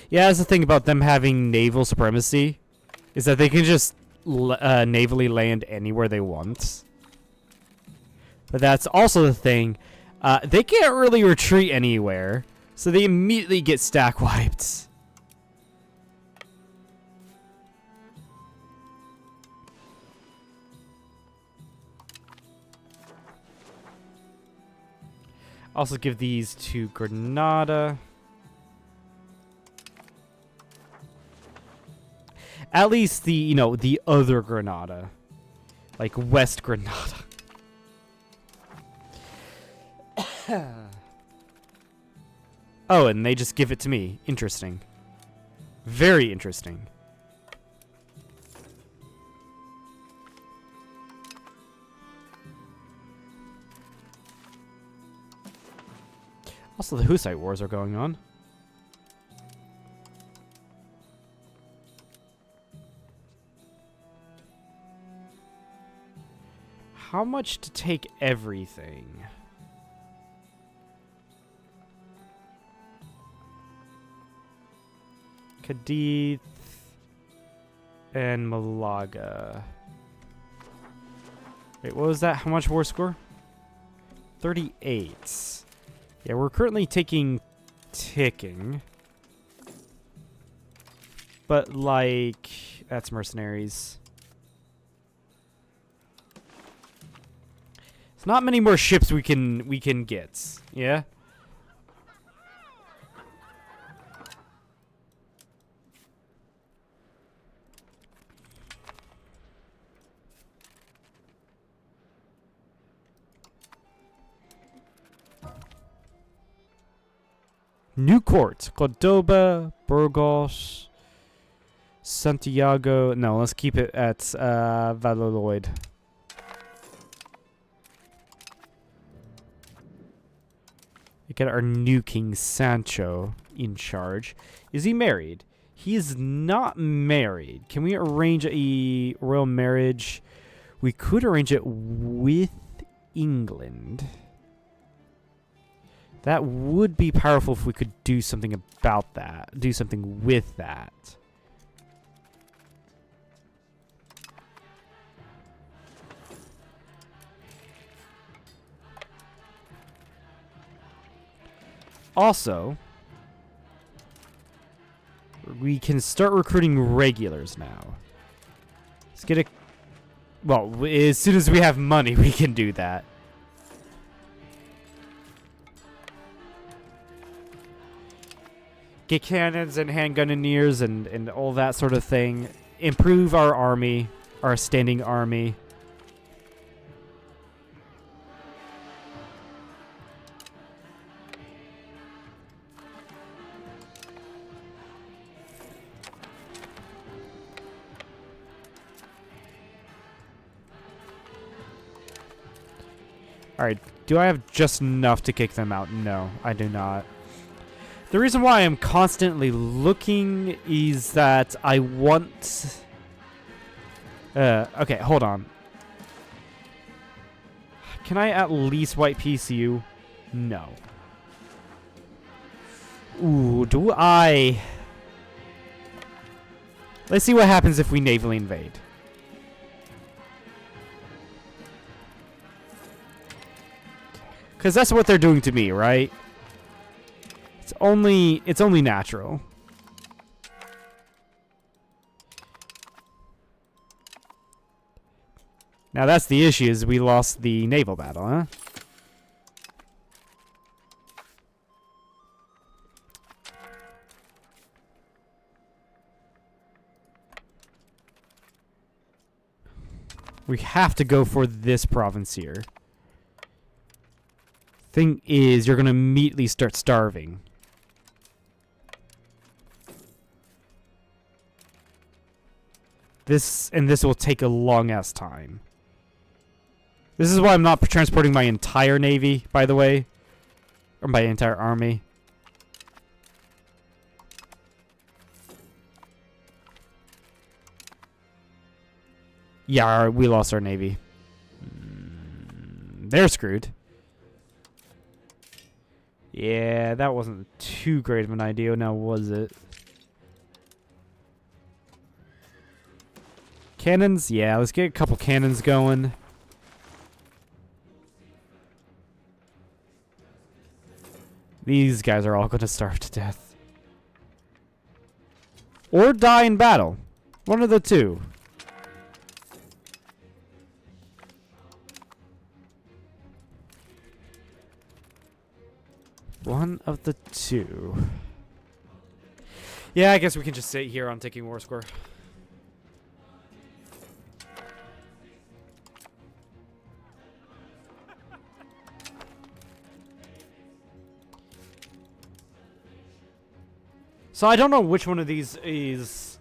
Yeah, that's the thing about them having naval supremacy, is that they can just navally land anywhere they want. But that's also the thing, they can't really retreat anywhere, so they immediately get stack wiped. Also give these to Granada. At least the, you know, the other Granada. Like West Granada. Oh, and they just give it to me. Interesting. Very interesting. Also, the Hussite wars are going on. How much to take everything? Cadiz and Malaga. Wait, what was that? How much war score? 38. Yeah, we're currently taking ticking. But like, that's mercenaries. It's not many more ships we can get. Yeah. New court. Cordoba, Burgos, Santiago. No, let's keep it at Valladolid. We get our new king, Sancho, in charge. Is he married? He is not married. Can we arrange a royal marriage? We could arrange it with England. That would be powerful if we could do something about that. Do something with that. Also, we can start recruiting regulars now. Let's get a... Well, as soon as we have money, we can do that. Get cannons and handgunneers and all that sort of thing. Improve our army, our standing army. Alright, do I have just enough to kick them out? No, I do not. The reason why I'm constantly looking is that I want... okay, hold on. Can I at least white piece you? No. Ooh, do I... Let's see what happens if we navally invade. Because that's what they're doing to me, right? It's only natural. Now that's the issue, is we lost the naval battle, huh? We have to go for this province here. Thing is, you're going to immediately start starving. This will take a long-ass time. This is why I'm not transporting my entire navy, by the way. Or my entire army. Yeah, we lost our navy. They're screwed. Yeah, that wasn't too great of an idea, now was it? Cannons? Yeah, let's get a couple cannons going. These guys are all going to starve to death. Or die in battle. One of the two. One of the two. Yeah, I guess we can just sit here on taking war score. So I don't know which one of these is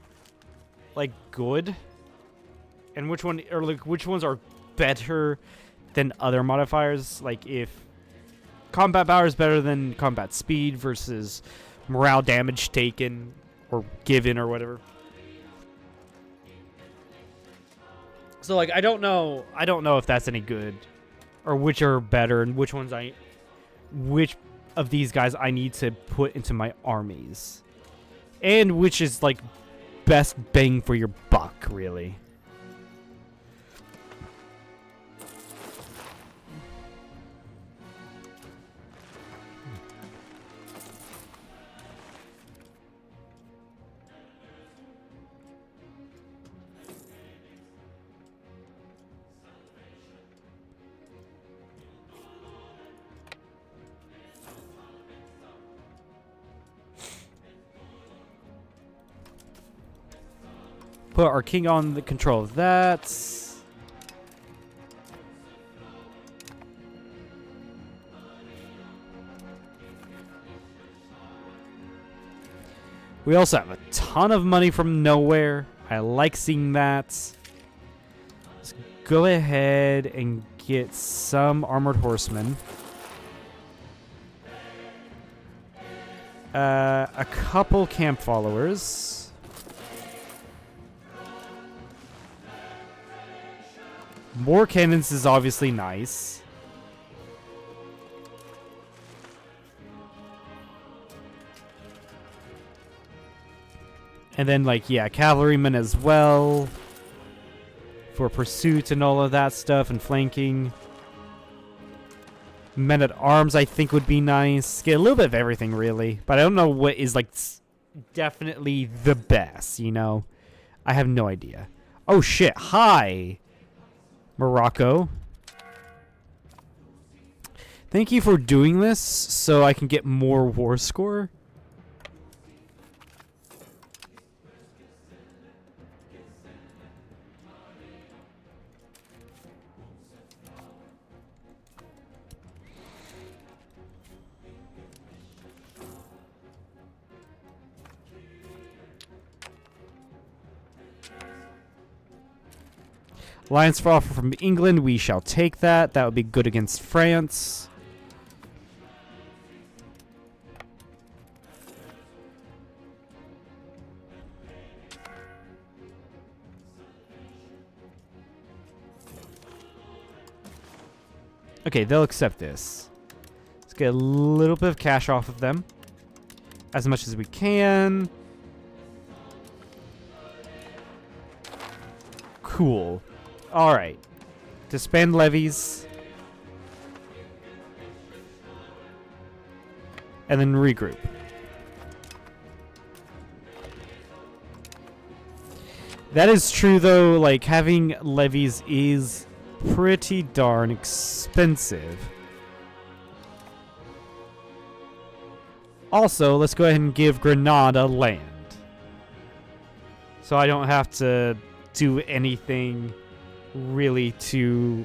like good, and which one, or like which ones are better than other modifiers. Like if combat power is better than combat speed versus morale damage taken or given or whatever. So like I don't know if that's any good, or which are better and which of these guys I need to put into my armies. And which is, like, best bang for your buck, really. Put our king on the control of that. We also have a ton of money from nowhere. I like seeing that. Let's go ahead and get some armored horsemen. A couple camp followers. More cannons is obviously nice. And then, like, yeah, cavalrymen as well. For pursuit and all of that stuff and flanking. Men at arms, I think, would be nice. Get a little bit of everything, really. But I don't know what is, like, definitely the best, you know? I have no idea. Oh, shit. Hi! Morocco. Thank you for doing this so I can get more war score. Alliance for offer from England, we shall take that. That would be good against France. Okay, they'll accept this. Let's get a little bit of cash off of them. As much as we can. Cool. Alright. Disband levies. And then regroup. That is true, though. Like, having levies is pretty darn expensive. Also, let's go ahead and give Granada land. So I don't have to do anything really to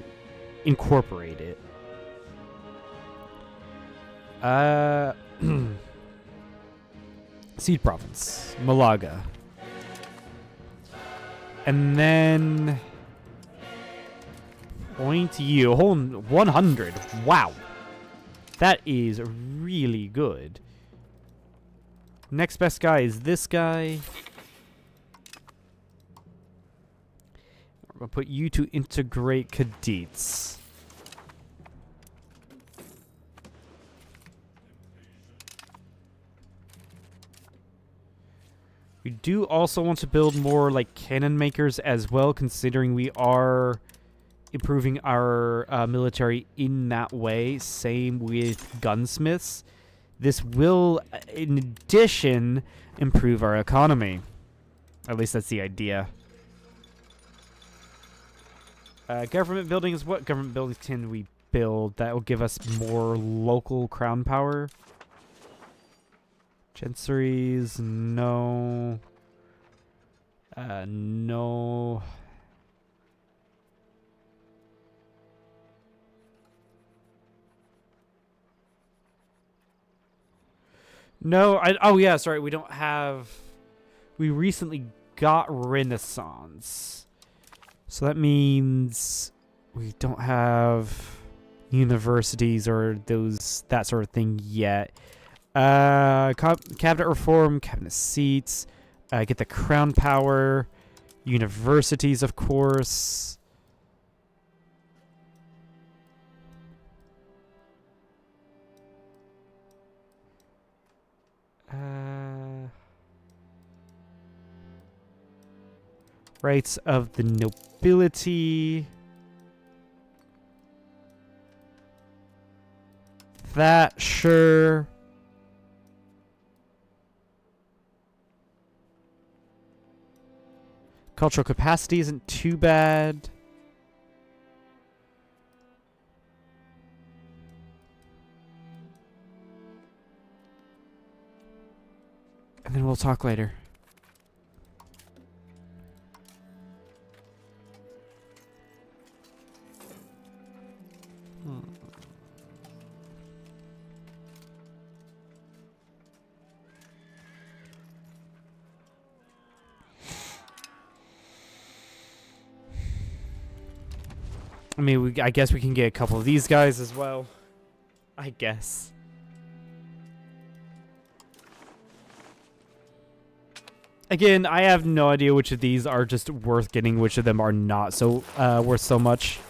incorporate it. Seed Province, Malaga. And then point you, a whole 100. Wow. That is really good. Next best guy is this guy. We're going to put you to integrate Cadets. We do also want to build more like cannon makers as well, considering we are improving our military in that way. Same with gunsmiths. This will, in addition, improve our economy. At least that's the idea. Government buildings. What government buildings can we build that will give us more local crown power? Chanceries, no. No. No, oh yeah, sorry, we don't have... We recently got Renaissance. So that means we don't have universities or that sort of thing yet. Cabinet reform, cabinet seats, get the crown power, universities, of course. Rights of the nobility. That, sure. Cultural capacity isn't too bad. And then we'll talk later. I mean, I guess we can get a couple of these guys as well. I guess. Again, I have no idea which of these are just worth getting, which of them are not so worth so much.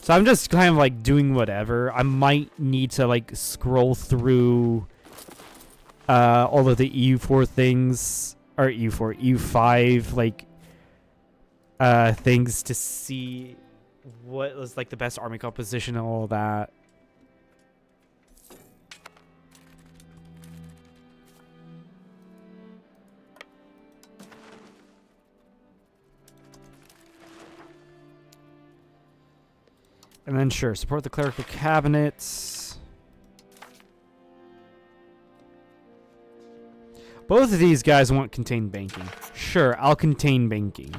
So I'm just kind of like doing whatever. I might need to like scroll through all of the EU4 things, or EU4, EU5 like things to see what was like the best army composition and all that. And then sure, support the clerical cabinets. Both of these guys want contained banking. Sure, I'll contain banking.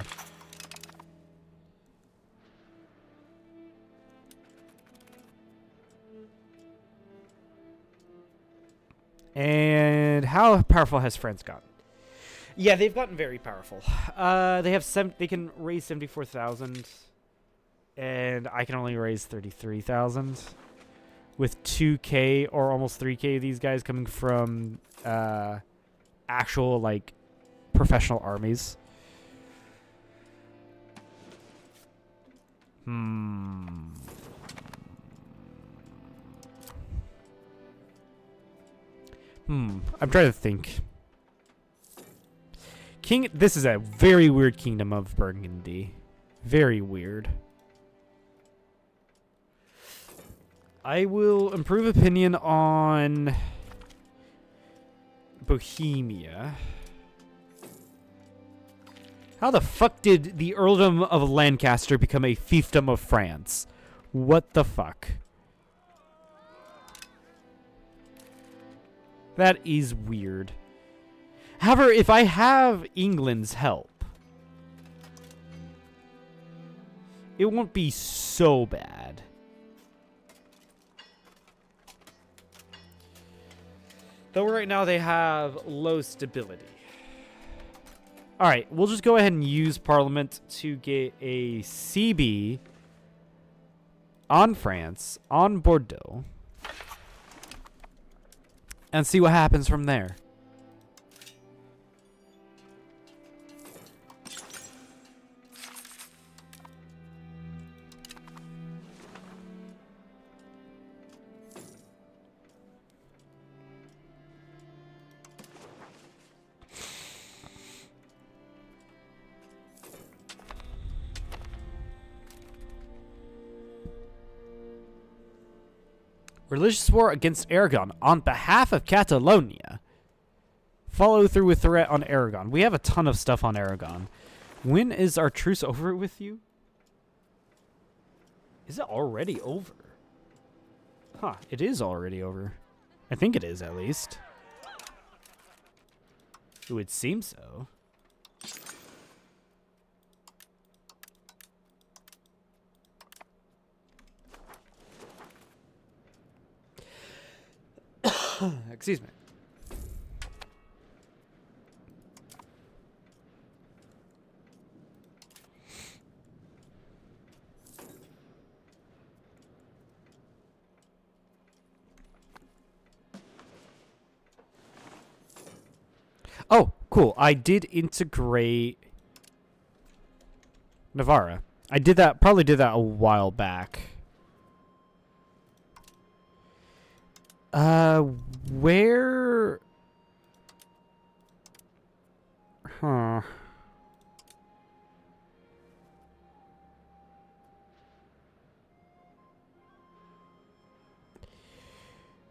And how powerful has France gotten? Yeah, they've gotten very powerful. They can raise 74,000. And I can only raise 33,000 with 2K or almost 3K of these guys coming from actual like professional armies. I'm trying to think. This is a very weird kingdom of Burgundy. Very weird. I will improve opinion on Bohemia. How the fuck did the Earldom of Lancaster become a fiefdom of France? What the fuck? That is weird. However, if I have England's help, It won't be so bad. Though right now they have low stability. Alright, we'll just go ahead and use Parliament to get a CB on France, on Bordeaux, and see what happens from there. Religious war against Aragon on behalf of Catalonia. Follow through with threat on Aragon. We have a ton of stuff on Aragon. When is our truce over with you? Is it already over? Huh, it is already over. I think it is, at least. It would seem so. Excuse me. Oh, cool. I did integrate Navarra. I did that, probably did that a while back. Where? Huh.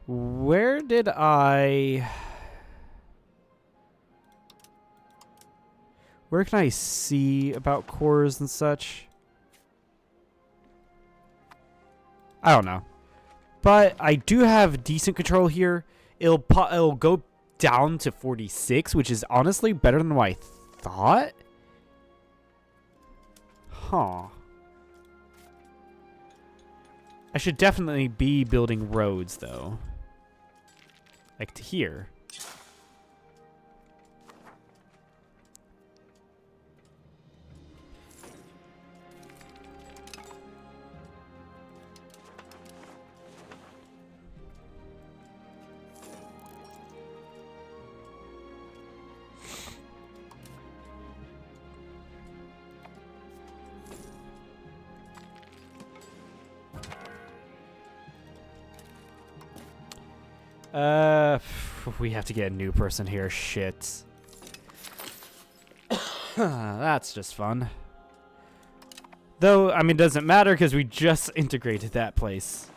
Where did I... Where can I see about cores and such? I don't know. But I do have decent control here. It'll go down to 46, which is honestly better than what I thought. Huh. I should definitely be building roads, though. Like to here. We have to get a new person here. Shit. That's just fun. Though, I mean, it doesn't matter because we just integrated that place.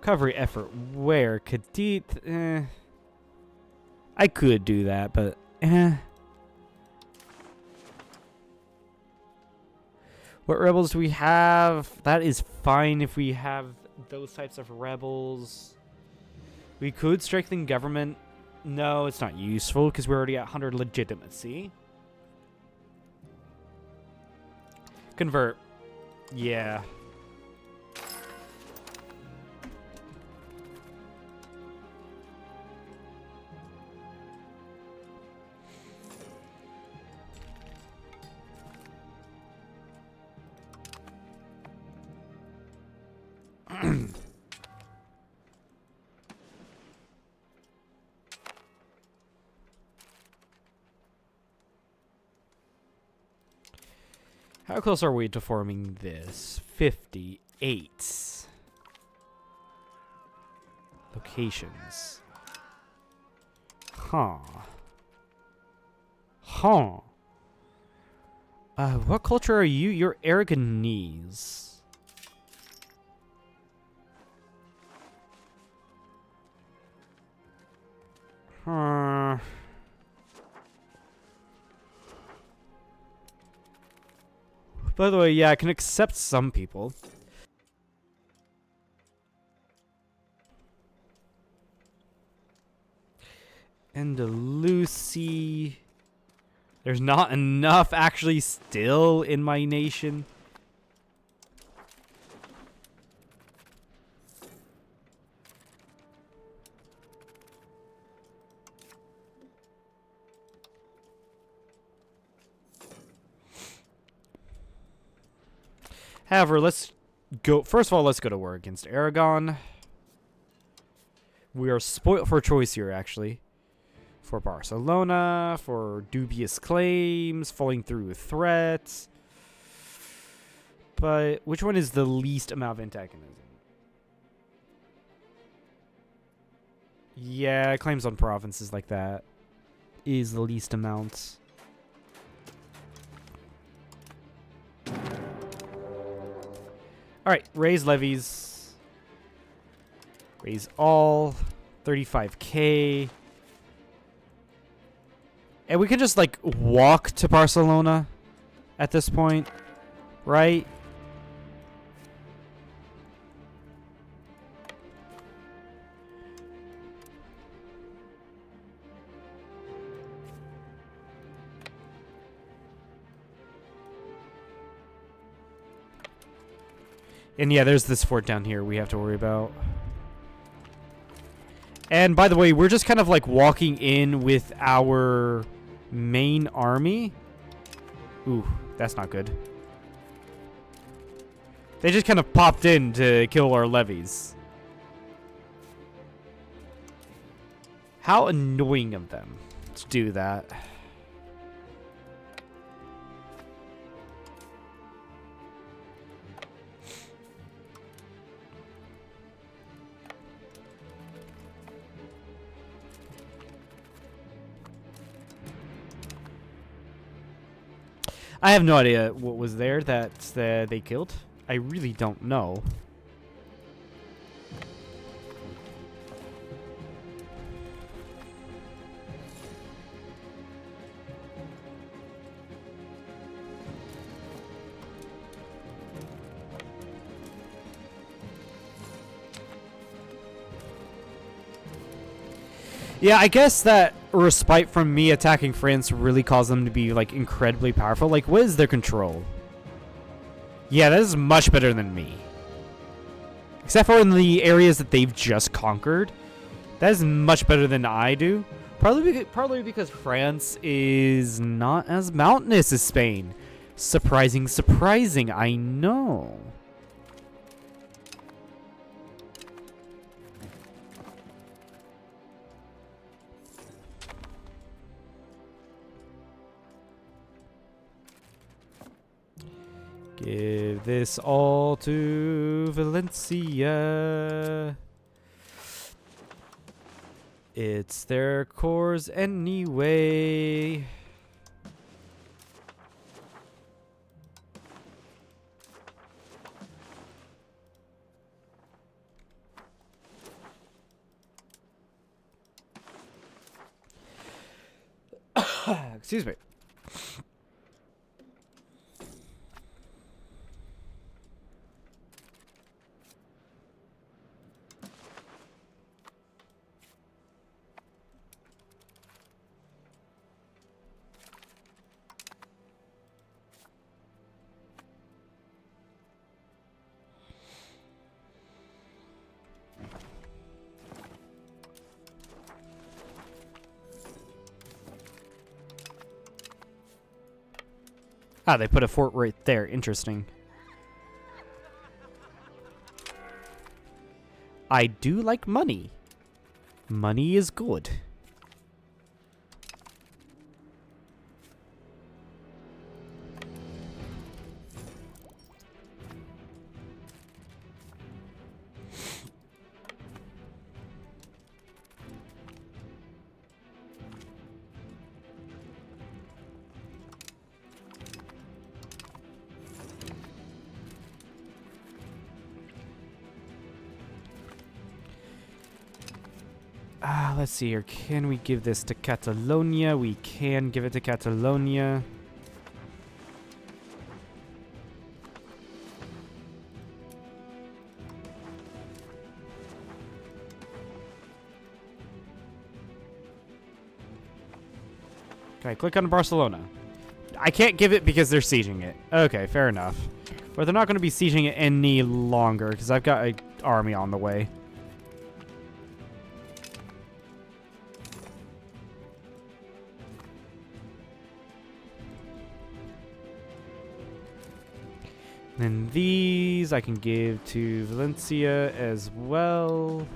Recovery effort. Where? Kadit? I could do that, but What rebels do we have? That is fine if we have those types of rebels. We could strengthen government. No, it's not useful because we're already at 100 legitimacy. Convert. Yeah. How close are we to forming this? 58. Locations. Huh. Huh. What culture are you? You're Aragonese. Huh. By the way, yeah, I can accept some people. Andalusi. There's not enough actually still in my nation. However, let's go. First of all, let's go to war against Aragon. We are spoiled for choice here, actually. For Barcelona, for dubious claims, falling through with threats. But which one is the least amount of antagonism? Yeah, claims on provinces like that is the least amount. Alright, raise levies. Raise all. 35k. And we can just, like, walk to Barcelona at this point, right? And yeah, there's this fort down here we have to worry about. And by the way, we're just kind of like walking in with our main army. Ooh, that's not good. They just kind of popped in to kill our levies. How annoying of them to do that. I have no idea what was there that they killed. I really don't know. Yeah, I guess that respite from me attacking France really caused them to be, like, incredibly powerful. Like, what is their control? Yeah, that is much better than me. Except for in the areas that they've just conquered. That is much better than I do. Probably because France is not as mountainous as Spain. Surprising, surprising, I know. Give this all to Valencia. It's their cores anyway. Excuse me. Ah, they put a fort right there. Interesting. I do like money. Money is good. Let's see here. Can we give this to Catalonia? We can give it to Catalonia. Can I click on Barcelona? I can't give it because they're sieging it. Okay, fair enough. But they're not going to be sieging it any longer because I've got an army on the way. And these I can give to Valencia as well.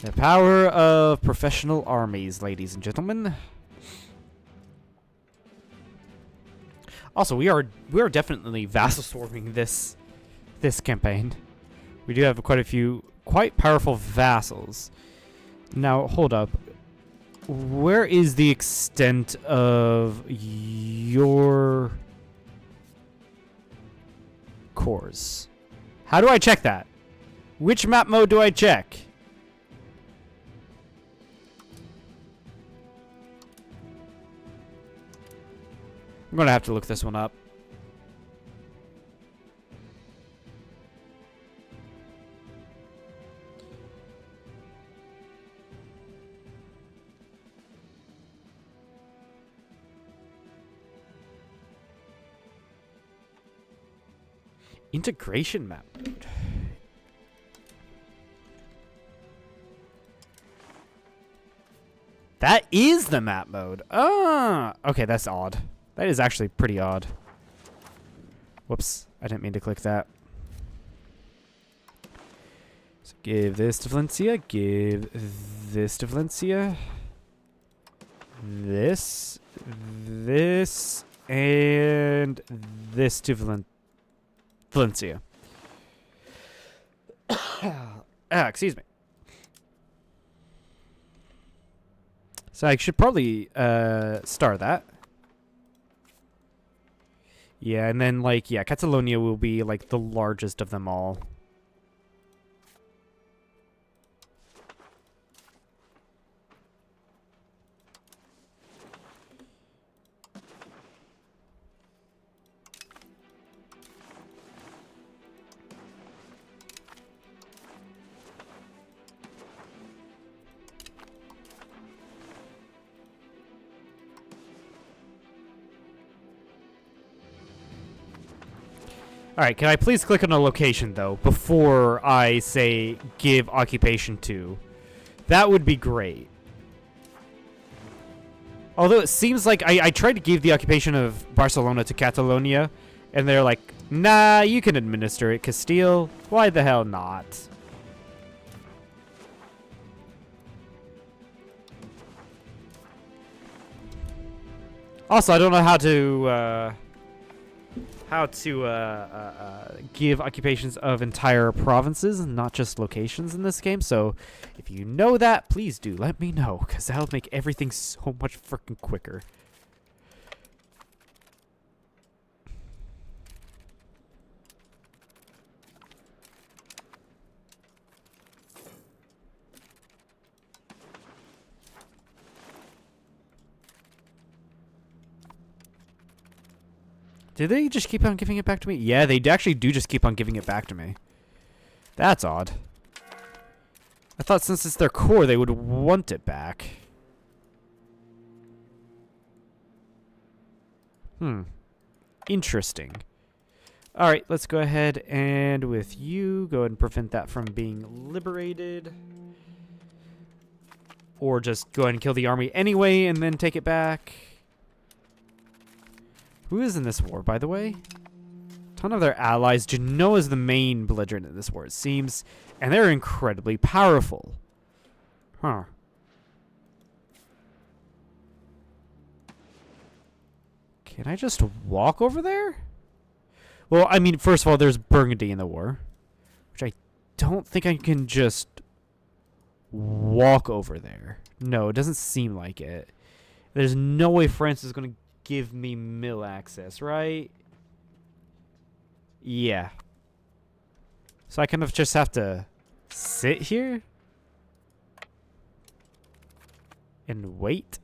The power of professional armies, ladies and gentlemen. Also, we are definitely vassal storming this campaign. We do have quite a few quite powerful vassals. Now, hold up. Where is the extent of your cores? How do I check that? Which map mode do I check? I'm gonna have to look this one up. Integration map mode. That is the map mode. Ah, okay, that's odd. That is actually pretty odd. Whoops, I didn't mean to click that. So give this to Valencia, give this to Valencia. This, and this to Valencia. Excuse me. So I should probably star that. Yeah, and then, like, yeah, Catalonia will be, like, the largest of them all. Alright, can I please click on a location, though, before I say give occupation to? That would be great. Although it seems like I tried to give the occupation of Barcelona to Catalonia, and they're like, nah, you can administer it, Castile. Why the hell not? Also, I don't know how to give occupations of entire provinces, not just locations in this game. So if you know that, please do let me know, because that'll make everything so much freaking quicker. Did they just keep on giving it back to me? Yeah, they actually do just keep on giving it back to me. That's odd. I thought since it's their core, they would want it back. Interesting. Alright, let's go ahead and with you, go ahead and prevent that from being liberated. Or just go ahead and kill the army anyway and then take it back. Who is in this war, by the way? A ton of their allies. Genoa is the main belligerent in this war, it seems. And they're incredibly powerful. Huh. Can I just walk over there? Well, I mean, first of all, there's Burgundy in the war. Which I don't think I can just walk over there. No, it doesn't seem like it. There's no way France is going to give me mill access, right? Yeah. So I kind of just have to sit here and wait.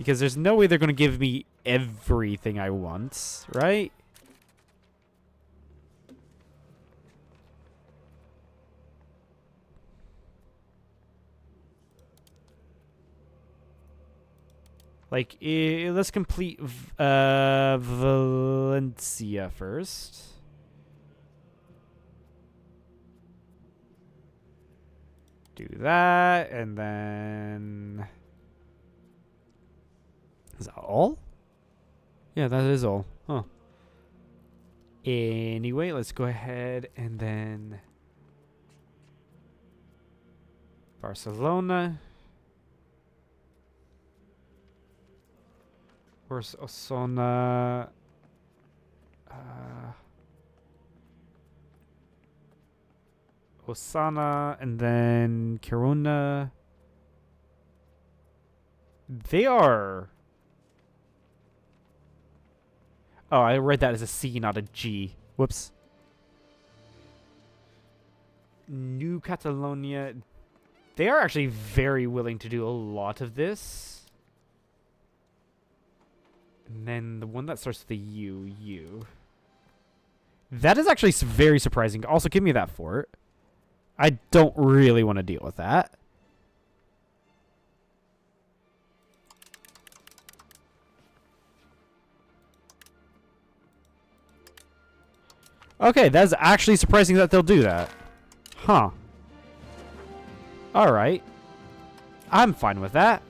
Because there's no way they're going to give me everything I want, right? Like, let's complete Valencia first. Do that, and then... Is that all? Yeah, that is all. Huh. Anyway, let's go ahead and then... Barcelona. Where's Osona? Osana, and then Kiruna. They are... Oh, I read that as a C, not a G. Whoops. New Catalonia. They are actually very willing to do a lot of this. And then the one that starts with the U. That is actually very surprising. Also, give me that fort. I don't really want to deal with that. Okay, that's actually surprising that they'll do that. Huh. Alright. I'm fine with that.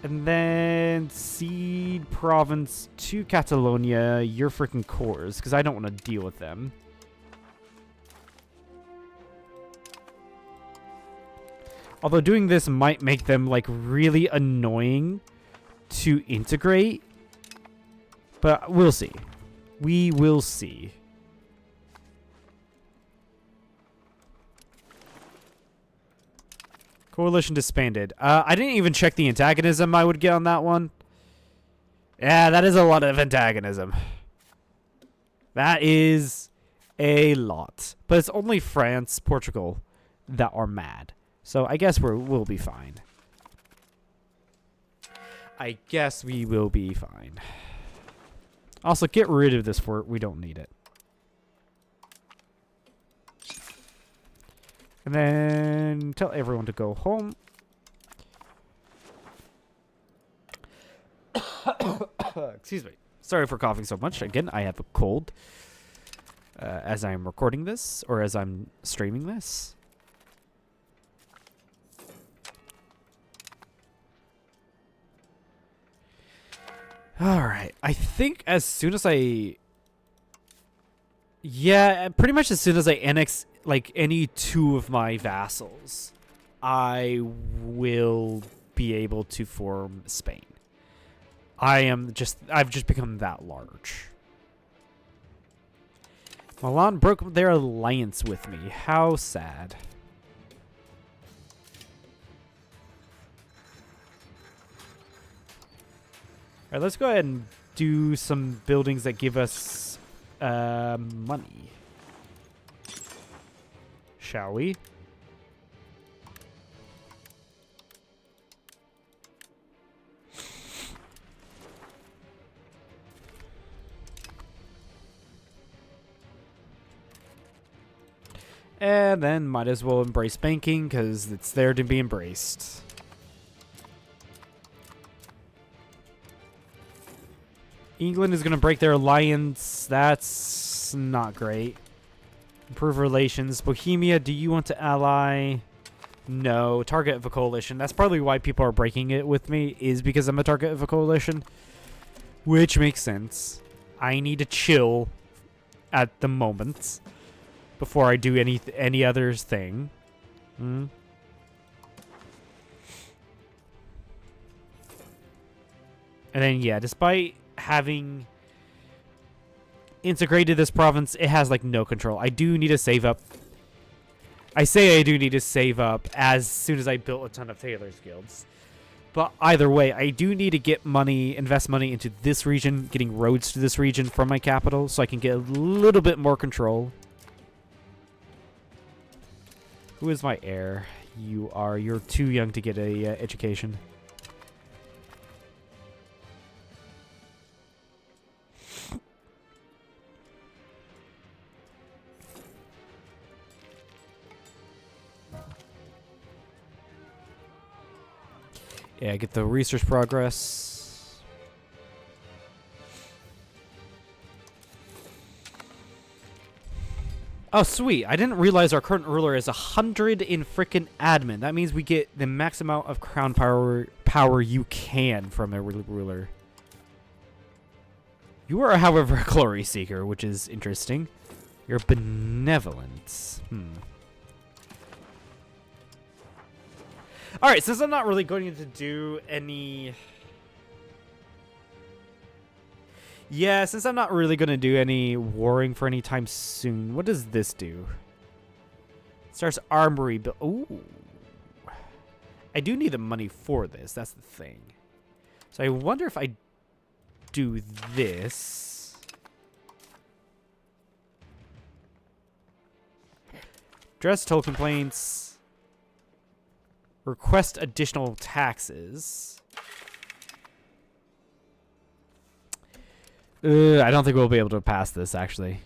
And then cede province to Catalonia, your freaking cores, because I don't want to deal with them. Although doing this might make them like really annoying to integrate. But we'll see. We will see. Coalition disbanded. I didn't even check the antagonism I would get on that one. Yeah, that is a lot of antagonism. That is a lot. But it's only France, Portugal that are mad. So I guess we'll be fine. I guess we will be fine. Also, get rid of this fort. We don't need it. And then tell everyone to go home. Excuse me. Sorry for coughing so much. Again, I have a cold as I'm recording this or as I'm streaming this. Alright, I think as soon as I... Yeah, pretty much as soon as I annex, like, any two of my vassals, I will be able to form Spain. I've just become that large. Milan broke their alliance with me. How sad. Alright, let's go ahead and do some buildings that give us money. Shall we? And then might as well embrace banking because it's there to be embraced. England is going to break their alliance. That's not great. Improve relations. Bohemia, do you want to ally? No. Target of a coalition. That's probably why people are breaking it with me, is because I'm a target of a coalition. Which makes sense. I need to chill at the moment before I do any other thing. And then, yeah, despite having integrated this province, it has like no control. I do need to save up. I say I do need to save up as soon as I built a ton of tailors guilds. But either way, I do need to get money, invest money into this region, getting roads to this region from my capital so I can get a little bit more control. Who is my heir? You are. You're too young to get a education. Yeah, get the research progress. Oh, sweet. I didn't realize our current ruler is 100 in frickin' admin. That means we get the max amount of crown power you can from a ruler. You are, however, a glory seeker, which is interesting. You're benevolent. Alright, since I'm not really going to do any... Yeah, since I'm not really going to do any warring for any time soon, what does this do? Starts armory build. Ooh. I do need the money for this, that's the thing. So I wonder if I do this. Address toll complaints. Request additional taxes. I don't think we'll be able to pass this, actually.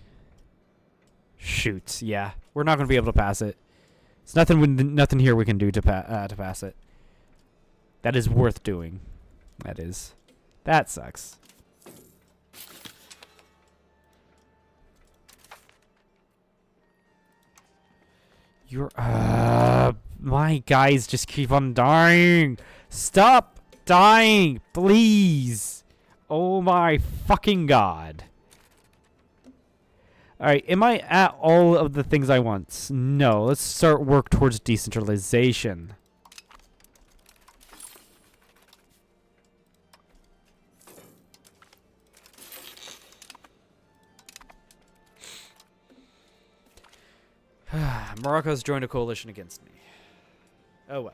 Shoot, yeah. We're not going to be able to pass it. There's nothing here we can do to pass it. That is worth doing. That is. That sucks. You're... my guys just keep on dying. Stop dying, please. Oh my fucking god. Alright, am I at all of the things I want? No, let's start work towards decentralization. Morocco's joined a coalition against me. Oh well.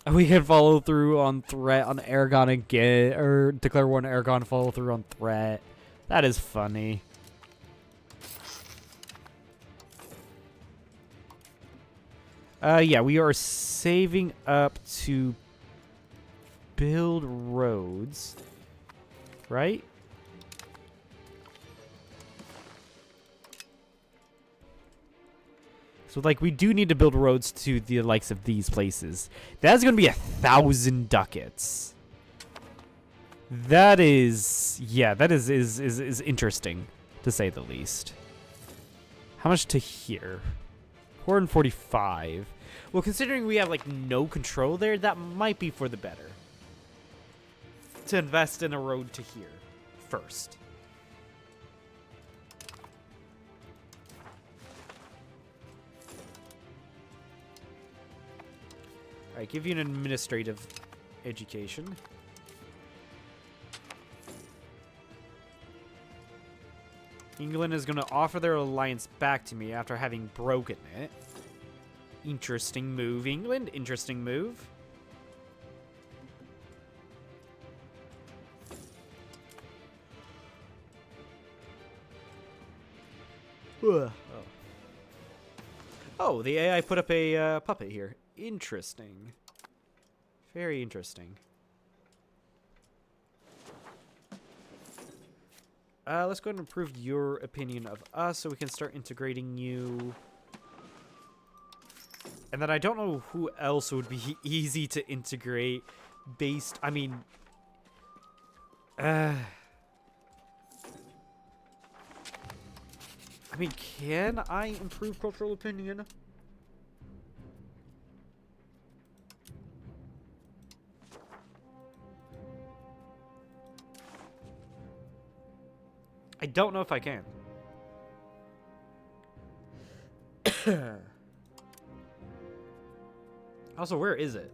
We can follow through on threat on Aragon again, or declare war on Aragon, follow through on threat. That is funny. Yeah, we are saving up to build roads, right? So, like, we do need to build roads to the likes of these places. That's going to be 1,000 ducats. That is, yeah, that is interesting, to say the least. How much to here? 445. Well, considering we have, like, no control there, that might be for the better. To invest in a road to here first. Alright, give you an administrative education. England is going to offer their alliance back to me after having broken it. Interesting move, England. Interesting move. Ugh. Oh, the AI put up a puppet here. Interesting. Very interesting. Let's go ahead and improve your opinion of us so we can start integrating you. And then I don't know who else would be easy to integrate based... I mean... I mean, can I improve cultural opinion? I don't know if I can. Also, where is it?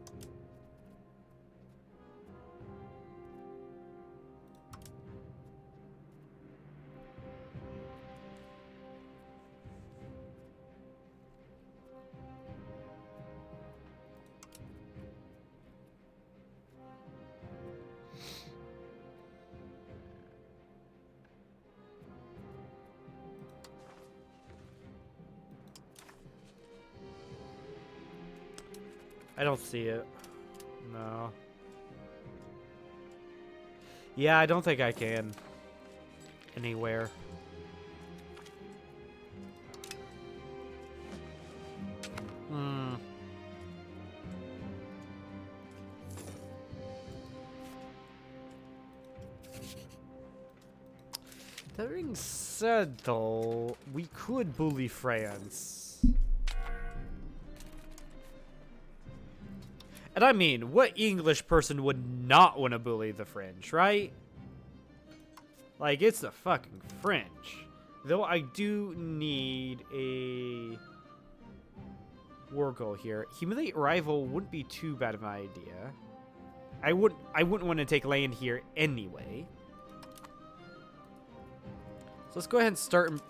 I don't see it. No. Yeah, I don't think I can. Anywhere. Hmm. That being said, though, we could bully France. And I mean, what English person would not want to bully the French, right? Like, it's the fucking French. Though I do need a war goal here. Humiliate rival wouldn't be too bad of an idea. I wouldn't want to take land here anyway. So let's go ahead and start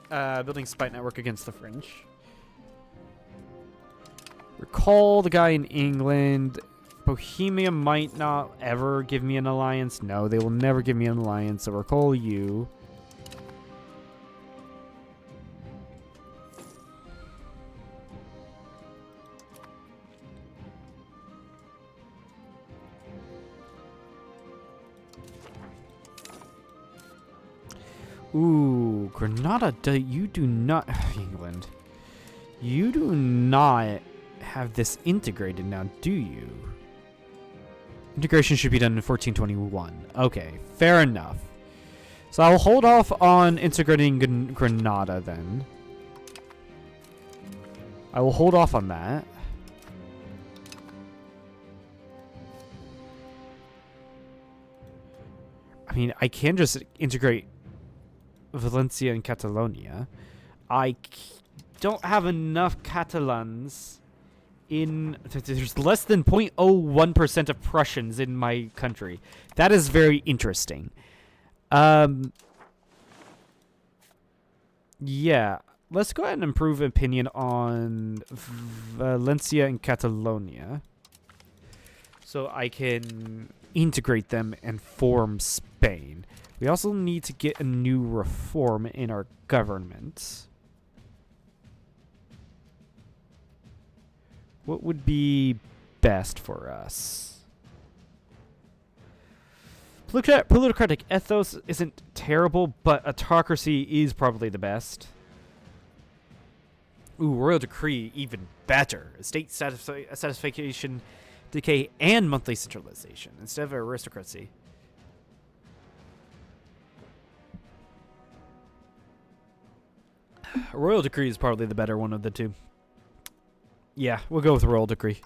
building spy network against the French. Recall the guy in England. Bohemia might not ever give me an alliance. No, they will never give me an alliance, so recall you. Ooh, Granada, you do not... England. You do not have this integrated now, do you? Integration should be done in 1421. Okay, fair enough. So I'll hold off on integrating Granada then. I will hold off on that. I mean, I can just integrate Valencia and Catalonia. I don't have enough Catalans in... There's less than 0.01% of Prussians in my country. That is very interesting. Yeah. Let's go ahead and improve opinion on Valencia and Catalonia. So I can integrate them and form Spain. We also need to get a new reform in our government. What would be best for us? Plutocratic ethos isn't terrible, but autocracy is probably the best. Ooh, royal decree, even better. State satisfaction, decay, and monthly centralization instead of aristocracy. Royal decree is probably the better one of the two. Yeah, we'll go with royal decree.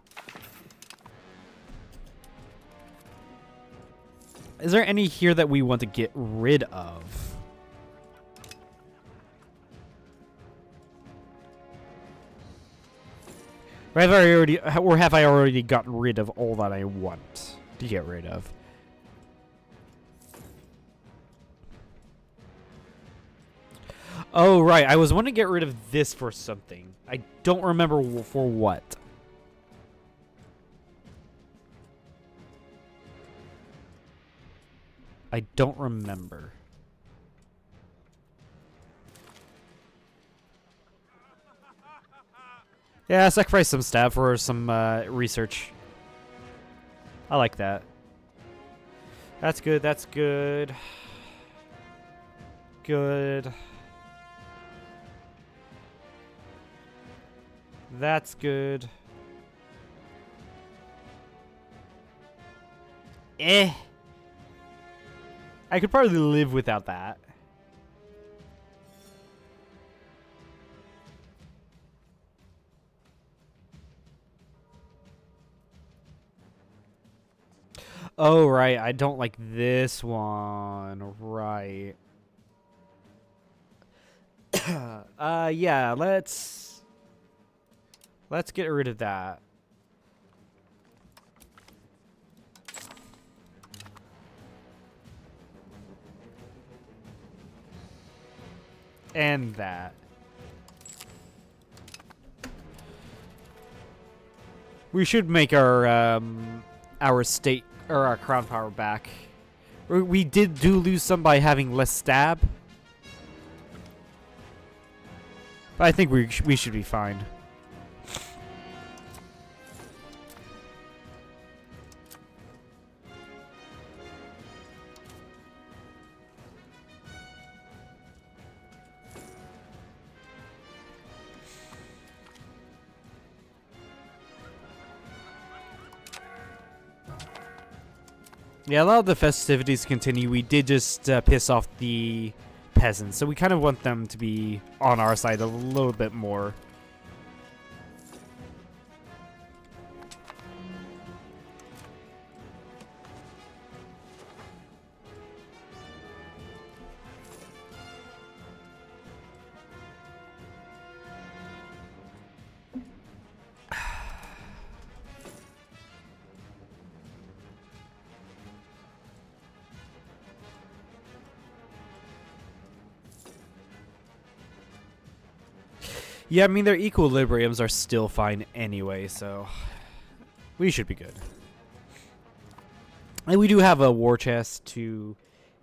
Is there any here that we want to get rid of? Or have I already gotten rid of all that I want to get rid of? Oh, right. I was wanting to get rid of this for something. I don't remember for what. I don't remember. Yeah, sacrifice some staff for some research. I like that. That's good. That's good. Good. That's good. Eh. I could probably live without that. Oh, right. I don't like this one. Right. Yeah, let's get rid of that. And that. We should make our state or our crown power back. We do lose some by having less stab. But I think we should be fine. Yeah, allow the festivities to continue. We did just piss off the peasants, so we kind of want them to be on our side a little bit more. Yeah, I mean, their equilibriums are still fine anyway, so we should be good. And we do have a war chest to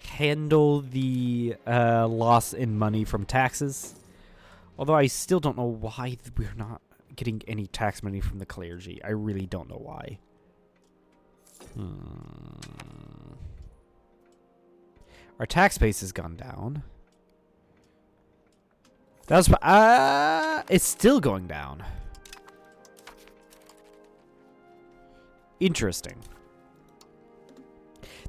handle the loss in money from taxes. Although I still don't know why we're not getting any tax money from the clergy. I really don't know why. Our tax base has gone down. That's it's still going down. Interesting.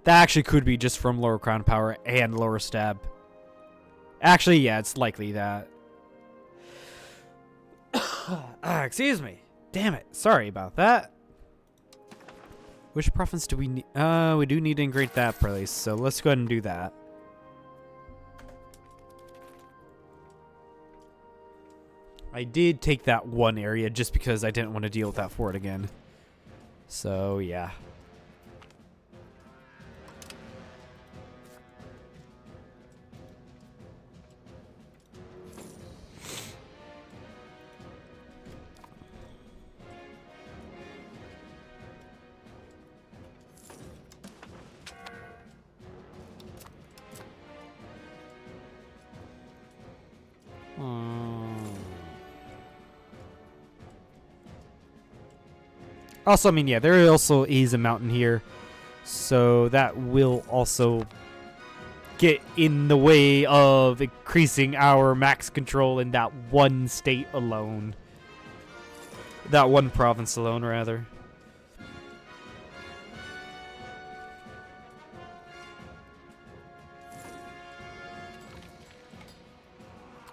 That actually could be just from lower crown power and lower stab. Actually, yeah, it's likely that. Excuse me. Damn it. Sorry about that. Which province do we need? We do need to integrate that place, so let's go ahead and do that. I did take that one area just because I didn't want to deal with that fort again. So, yeah. Also, I mean, yeah, there also is a mountain here, so that will also get in the way of increasing our max control in that one state alone. That one province alone, rather.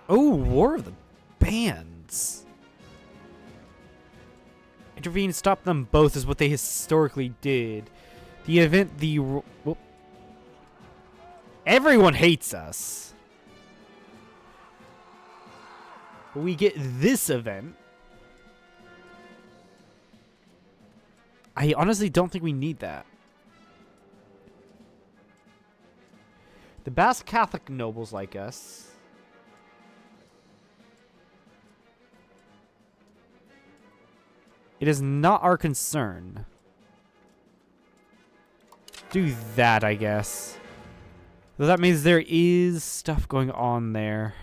Oh, War of the Bands. Intervene and stop them both is what they historically did. The event, whoop. Everyone hates us. We get this event. I honestly don't think we need that. The Basque Catholic nobles like us. It is not our concern. Do that, I guess. So that means there is stuff going on there.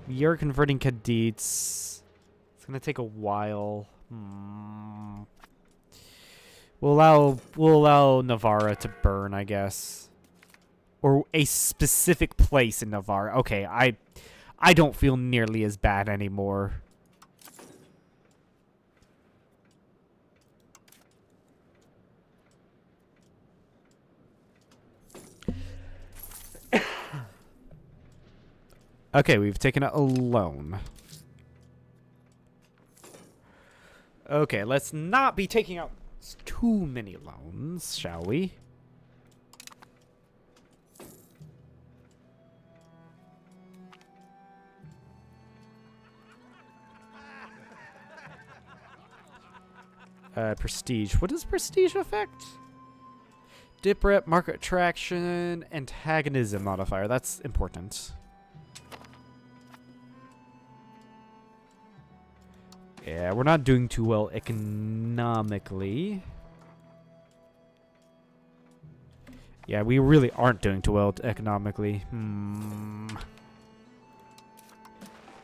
We are converting Cadets. It's gonna take a while. We'll allow Navarra to burn, I guess. Or a specific place in Navarra. Okay, I don't feel nearly as bad anymore. Okay, we've taken out a loan. Okay, let's not be taking out too many loans, shall we? Prestige. What does prestige affect? Dip rep, market attraction, antagonism modifier. That's important. Yeah, we're not doing too well economically. Yeah, we really aren't doing too well economically.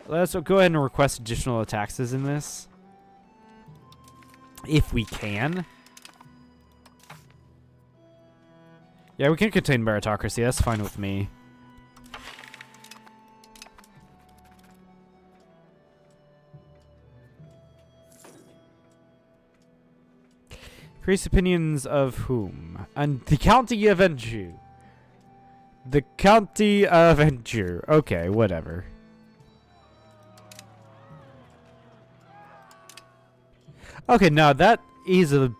Let's go ahead and request additional taxes in this. If we can. Yeah, we can contain meritocracy. That's fine with me. Increase opinions of whom? And the County of Anjou. The County of Anjou. Okay, whatever. Okay, now that is a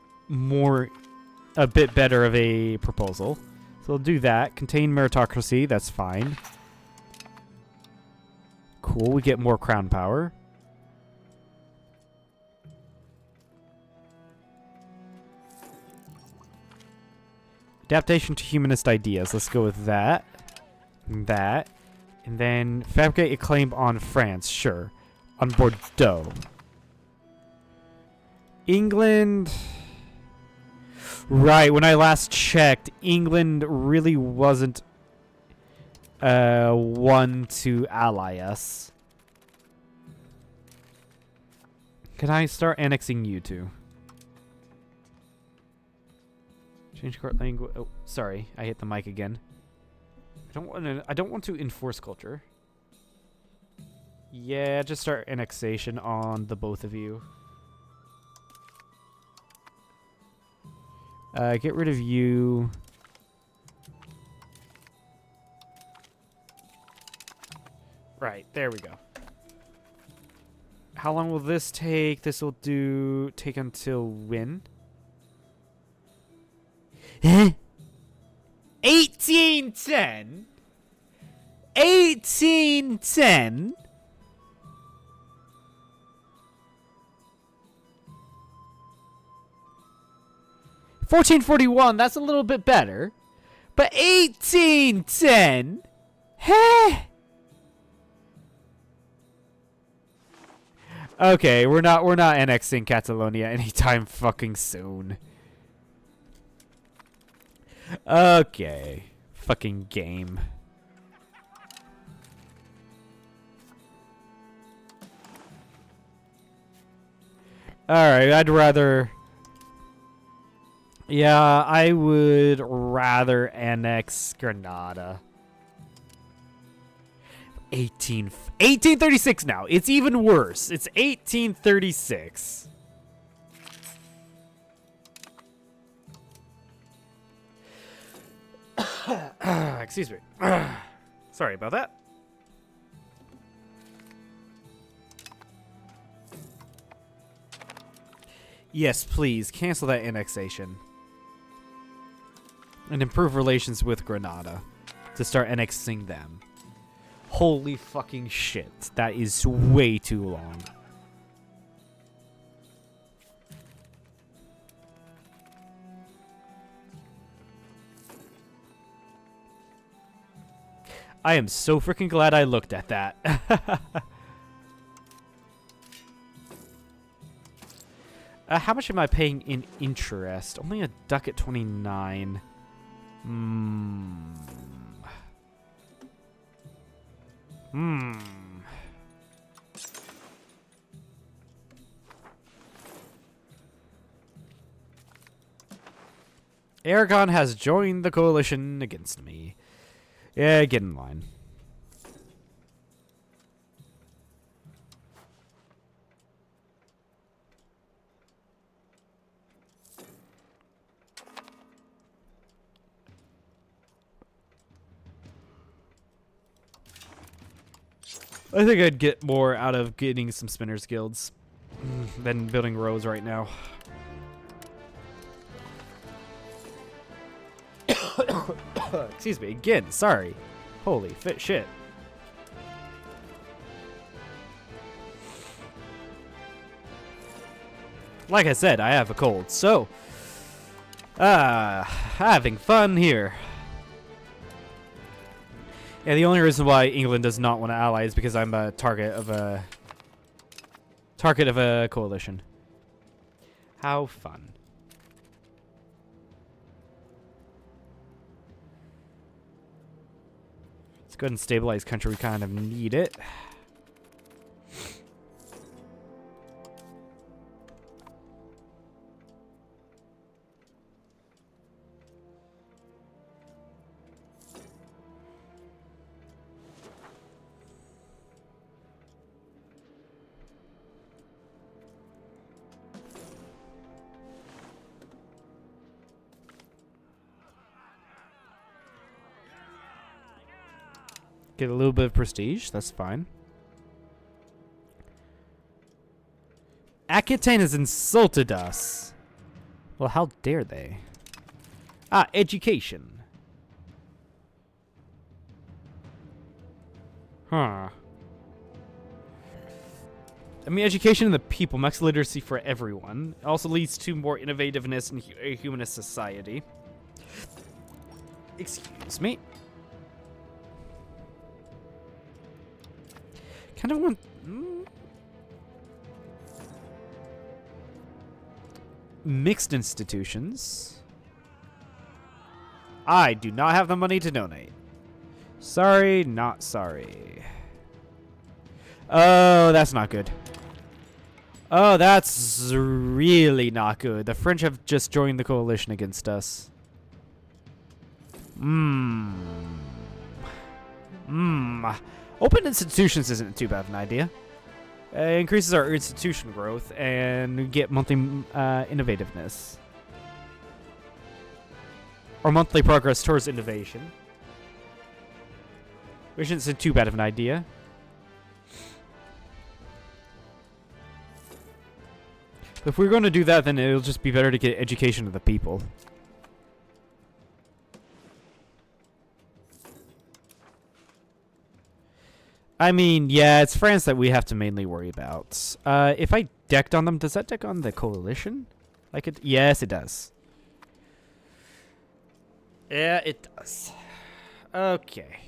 bit better of a proposal. So we'll do that. Contain meritocracy. That's fine. Cool. We get more crown power. Adaptation to humanist ideas. Let's go with that. That. And then fabricate a claim on France. Sure. On Bordeaux. England. Right. When I last checked, England really wasn't one to ally us. Can I start annexing you two? Change court language. Oh, sorry, I hit the mic again. I don't want to enforce culture. Yeah, just start annexation on the both of you. Get rid of you. Right, there we go. How long will this take? This will take until when? 1810? 1810? $14.41, that's a little bit better. But 1810? Heh? Okay, we're not annexing Catalonia anytime fucking soon. Okay. Fucking game. Alright, I'd rather... Yeah, I would rather annex Granada. 1836 now. It's even worse. It's 1836. Excuse me. Sorry about that. Yes, please. Cancel that annexation. And improve relations with Granada. To start annexing them. Holy fucking shit. That is way too long. I am so freaking glad I looked at that. How much am I paying in interest? Only a ducat 29. Aragon has joined the coalition against me. Yeah, get in line. I think I'd get more out of getting some spinners guilds than building roads right now. Excuse me, again, sorry. Holy fit shit. Like I said, I have a cold, so having fun here. Yeah, the only reason why England does not want to ally is because I'm a target of a coalition. How fun. Let's go ahead and stabilize country. We kind of need it. Get a little bit of prestige. That's fine. Aquitaine has insulted us. Well, how dare they? Ah, education. Huh. I mean, education in the people, max literacy for everyone. It also leads to more innovativeness in a humanist society. Excuse me. Kind of want... mixed institutions. I do not have the money to donate. Sorry, not sorry. Oh, that's not good. Oh, that's really not good. The French have just joined the coalition against us. Open institutions isn't too bad of an idea. It increases our institution growth and get monthly innovativeness. Or monthly progress towards innovation. Which isn't too bad of an idea. If we're going to do that, then it'll just be better to get education of the people. I mean, yeah, it's France that we have to mainly worry about. If I decked on them, does that deck on the coalition? Like it? Yes, it does. Yeah, it does. Okay.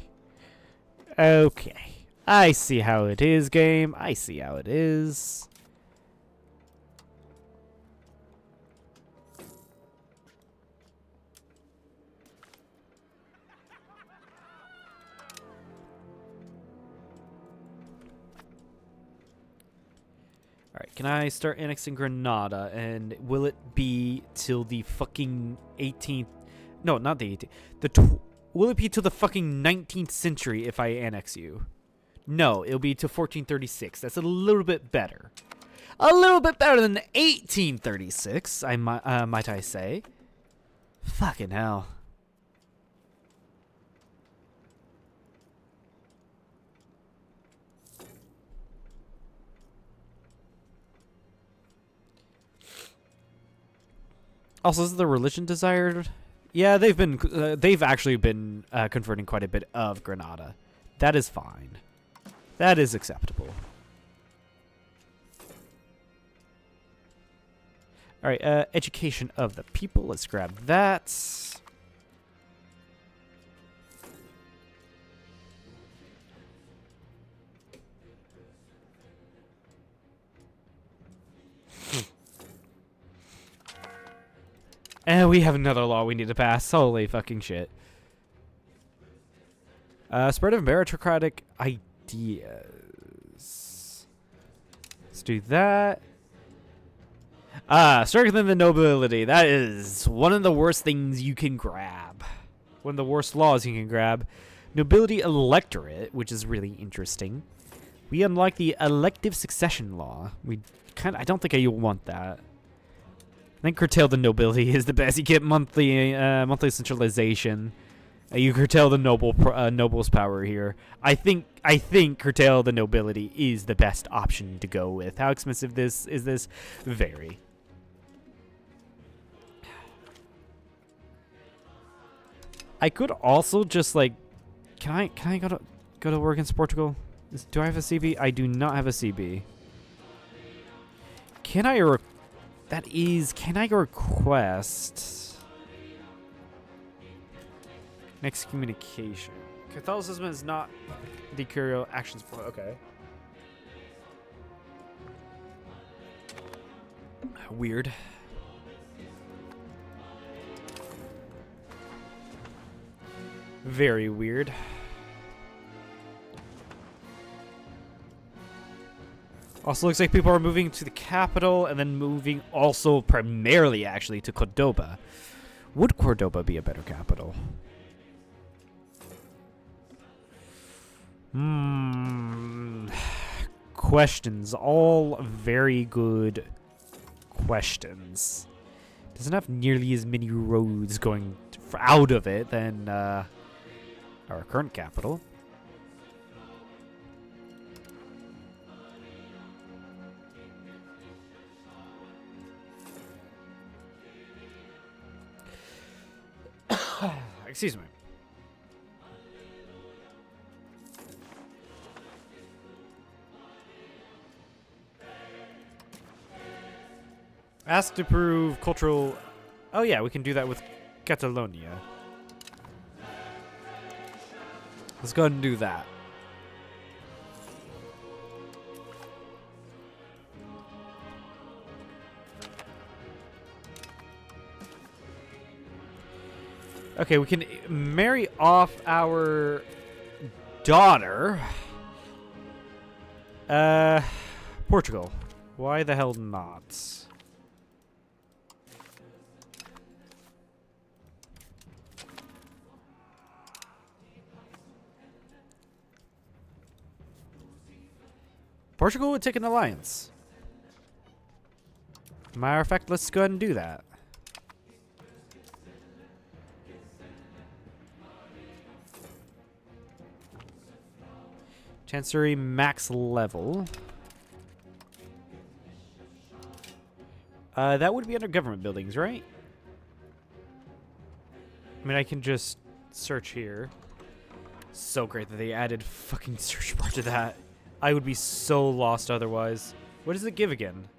Okay. I see how it is, game. I see how it is. Alright, can I start annexing Granada? And will it be till the fucking 18th... No, not the 18th. Will it be till the fucking 19th century if I annex you? No, it'll be till 1436. That's a little bit better. A little bit better than 1836, might I say. Fucking hell. Also, is the religion desired? Yeah, they've actually been converting quite a bit of Granada. That is fine. That is acceptable. All right, education of the people. Let's grab that. And we have another law we need to pass. Holy fucking shit. Spread of meritocratic ideas. Let's do that. Strengthen the nobility. That is one of the worst things you can grab. One of the worst laws you can grab. Nobility electorate, which is really interesting. We unlock the elective succession law. I don't think you'll want that. I think curtail the nobility is the best. You get monthly centralization. You curtail the noble's power here. I think curtail the nobility is the best option to go with. How expensive is this? Very. I could also just like, can I go to war against Portugal? Do I have a CB? I do not have a CB. Can I request excommunication? Catholicism is not the curial actions for. Okay. Weird. Very weird. Also looks like people are moving to the capital and then moving also primarily actually to Cordoba. Would Cordoba be a better capital? Questions. All very good questions. Doesn't have nearly as many roads going out of it than our current capital. excuse me. Ask to prove cultural... Oh yeah, we can do that with Catalonia. Let's go ahead and do that. Okay, we can marry off our daughter. Portugal. Why the hell not? Portugal would take an alliance. Matter of fact, let's go ahead and do that. Chancery max level. That would be under government buildings, right? I mean, I can just search here. So great that they added fucking search bar to that. I would be so lost otherwise. What does it give again?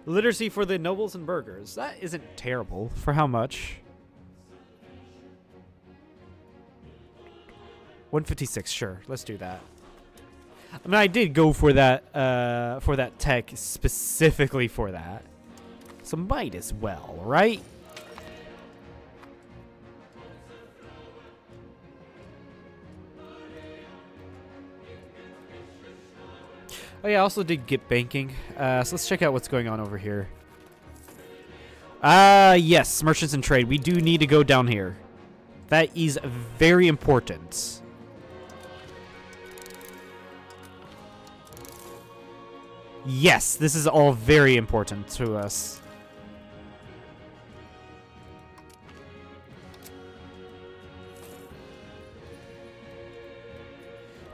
Literacy for the nobles and burghers. That isn't terrible. For how much? 156, sure. Let's do that. I mean, I did go for that tech specifically for that. So might as well, right? Oh yeah, I also did get banking. So let's check out what's going on over here. Yes, merchants and trade. We do need to go down here. That is very important. Yes, this is all very important to us.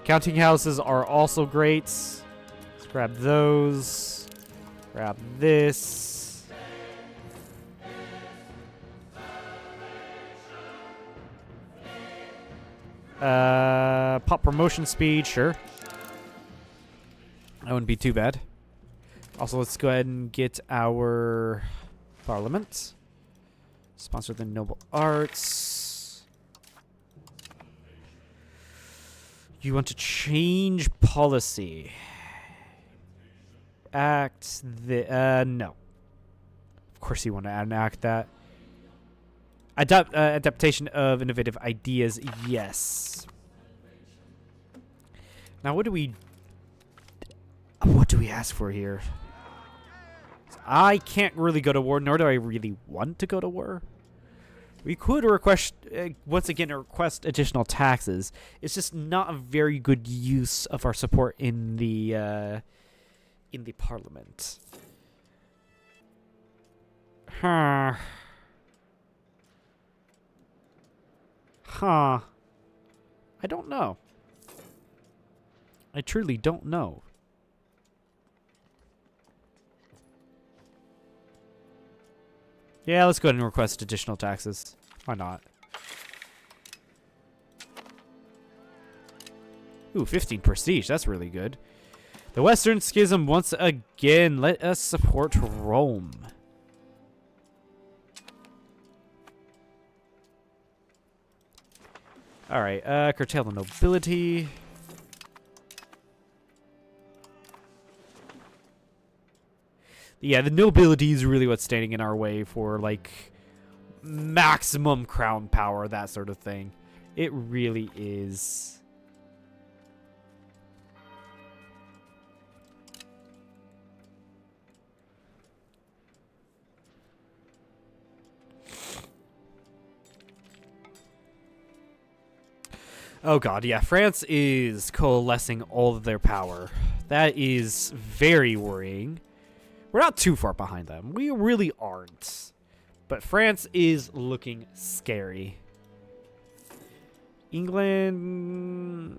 Counting houses are also great. Let's grab those. Grab this. Pop promotion speed, sure. That wouldn't be too bad. Also, let's go ahead and get our parliament. Sponsor the noble arts. You want to change policy. Act the no. Of course you want to enact that. Adaptation of innovative ideas, yes. Now what do we ask for here? I can't really go to war, nor do I really want to go to war. We could request, once again, request additional taxes. It's just not a very good use of our support in the parliament. Huh. Huh. I don't know. I truly don't know. Yeah, let's go ahead and request additional taxes. Why not? Ooh, 15 prestige. That's really good. The Western Schism once again. Let us support Rome. Alright, curtail the nobility. Yeah, the nobility is really what's standing in our way for, like, maximum crown power, that sort of thing. It really is. Oh god, yeah, France is coalescing all of their power. That is very worrying. We're not too far behind them. We really aren't. But France is looking scary. England...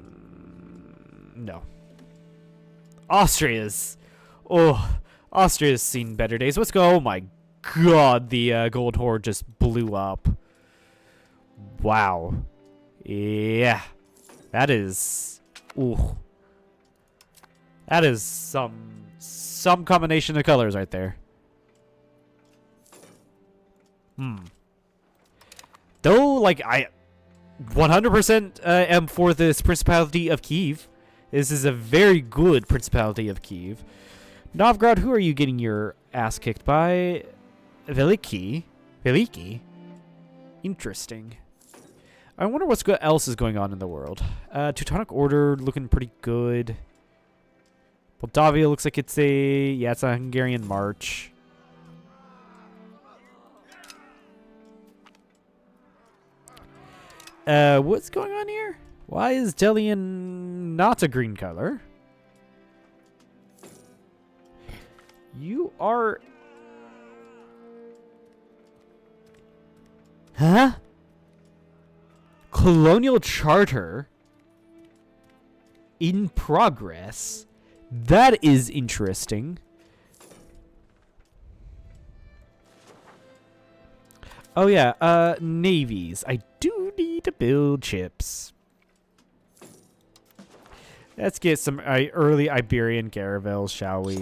No. Austria's... Oh, Austria's seen better days. Let's go. Oh my god, the Gold Horde just blew up. Wow. Yeah. That is... Ooh. That is some combination of colors right there. Though, like, I 100% am for this Principality of Kiev. This is a very good Principality of Kiev. Novgorod, who are you getting your ass kicked by? Veliki? Veliki? Interesting. I wonder what's else is going on in the world. Teutonic Order looking pretty good. Moldavia looks like it's a... Yeah, it's a Hungarian march. What's going on here? Why is Delian not a green color? You are... Huh? Colonial Charter in progress? That is interesting. Oh yeah, navies. I do need to build ships. Let's get some early Iberian caravels, shall we?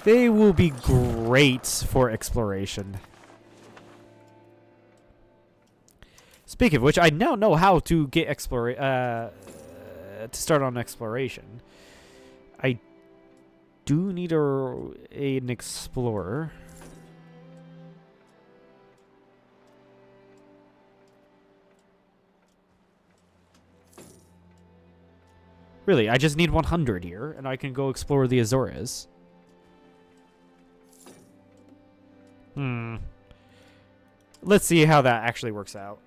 They will be great for exploration. Speaking of which, I now know how to get to start on exploration. I do need an explorer. Really, I just need 100 here, and I can go explore the Azores. Let's see how that actually works out.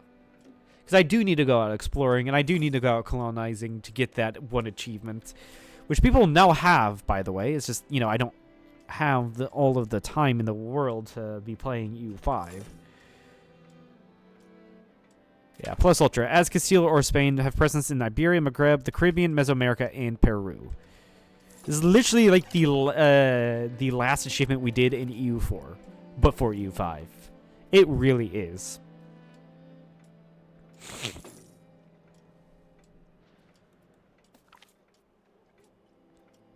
Because I do need to go out exploring, and I do need to go out colonizing to get that one achievement. Which people now have, by the way. It's just, you know, I don't have all of the time in the world to be playing EU5. Yeah, plus ultra. As Castile or Spain have presence in Iberia, Maghreb, the Caribbean, Mesoamerica, and Peru. This is literally like the last achievement we did in EU4, but for EU5. It really is.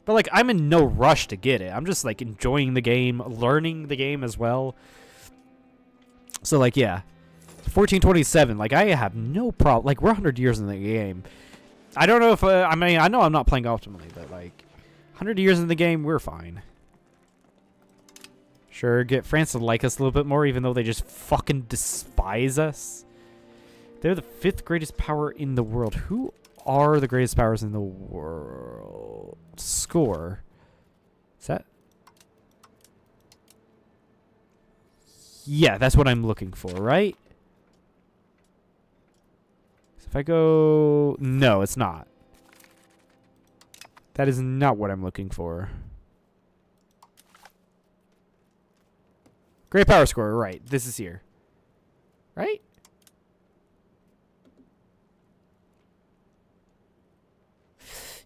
But, like, I'm in no rush to get it. I'm just, like, enjoying the game, learning the game as well. So, like, yeah. 1427, like, I have no problem. Like, we're 100 years in the game. I don't know if, I mean, I know I'm not playing optimally, but, like, 100 years in the game, we're fine. Sure, get France to like us a little bit more, even though they just fucking despise us. They're the 5th greatest power in the world. Who are the greatest powers in the world? Score. Is that? Yeah, that's what I'm looking for, right? So if I go... No, it's not. That is not what I'm looking for. Great power score, right. This is here. Right?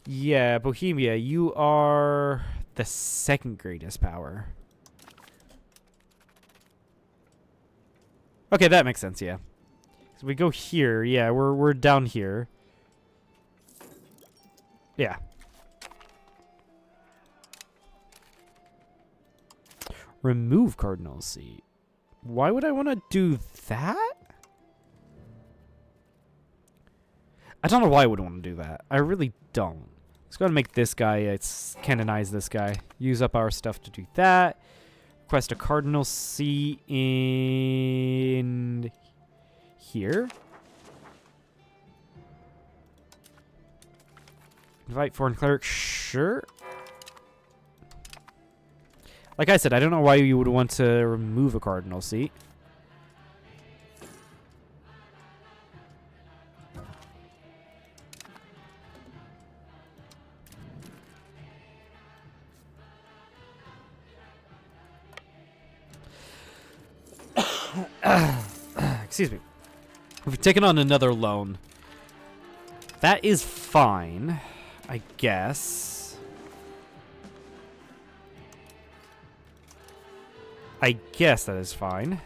Yeah, Bohemia, you are the 2nd greatest power. Okay, that makes sense, yeah. So we go here, yeah, we're down here. Yeah. Remove cardinal seat. Why would I want to do that? I don't know why I would want to do that. I really don't. Let's go ahead and make this guy, let's canonize this guy. Use up our stuff to do that. Request a cardinal seat in here. Invite foreign cleric, sure. Like I said, I don't know why you would want to remove a cardinal seat. Excuse me. We've taken on another loan. That is fine, I guess. I guess that is fine.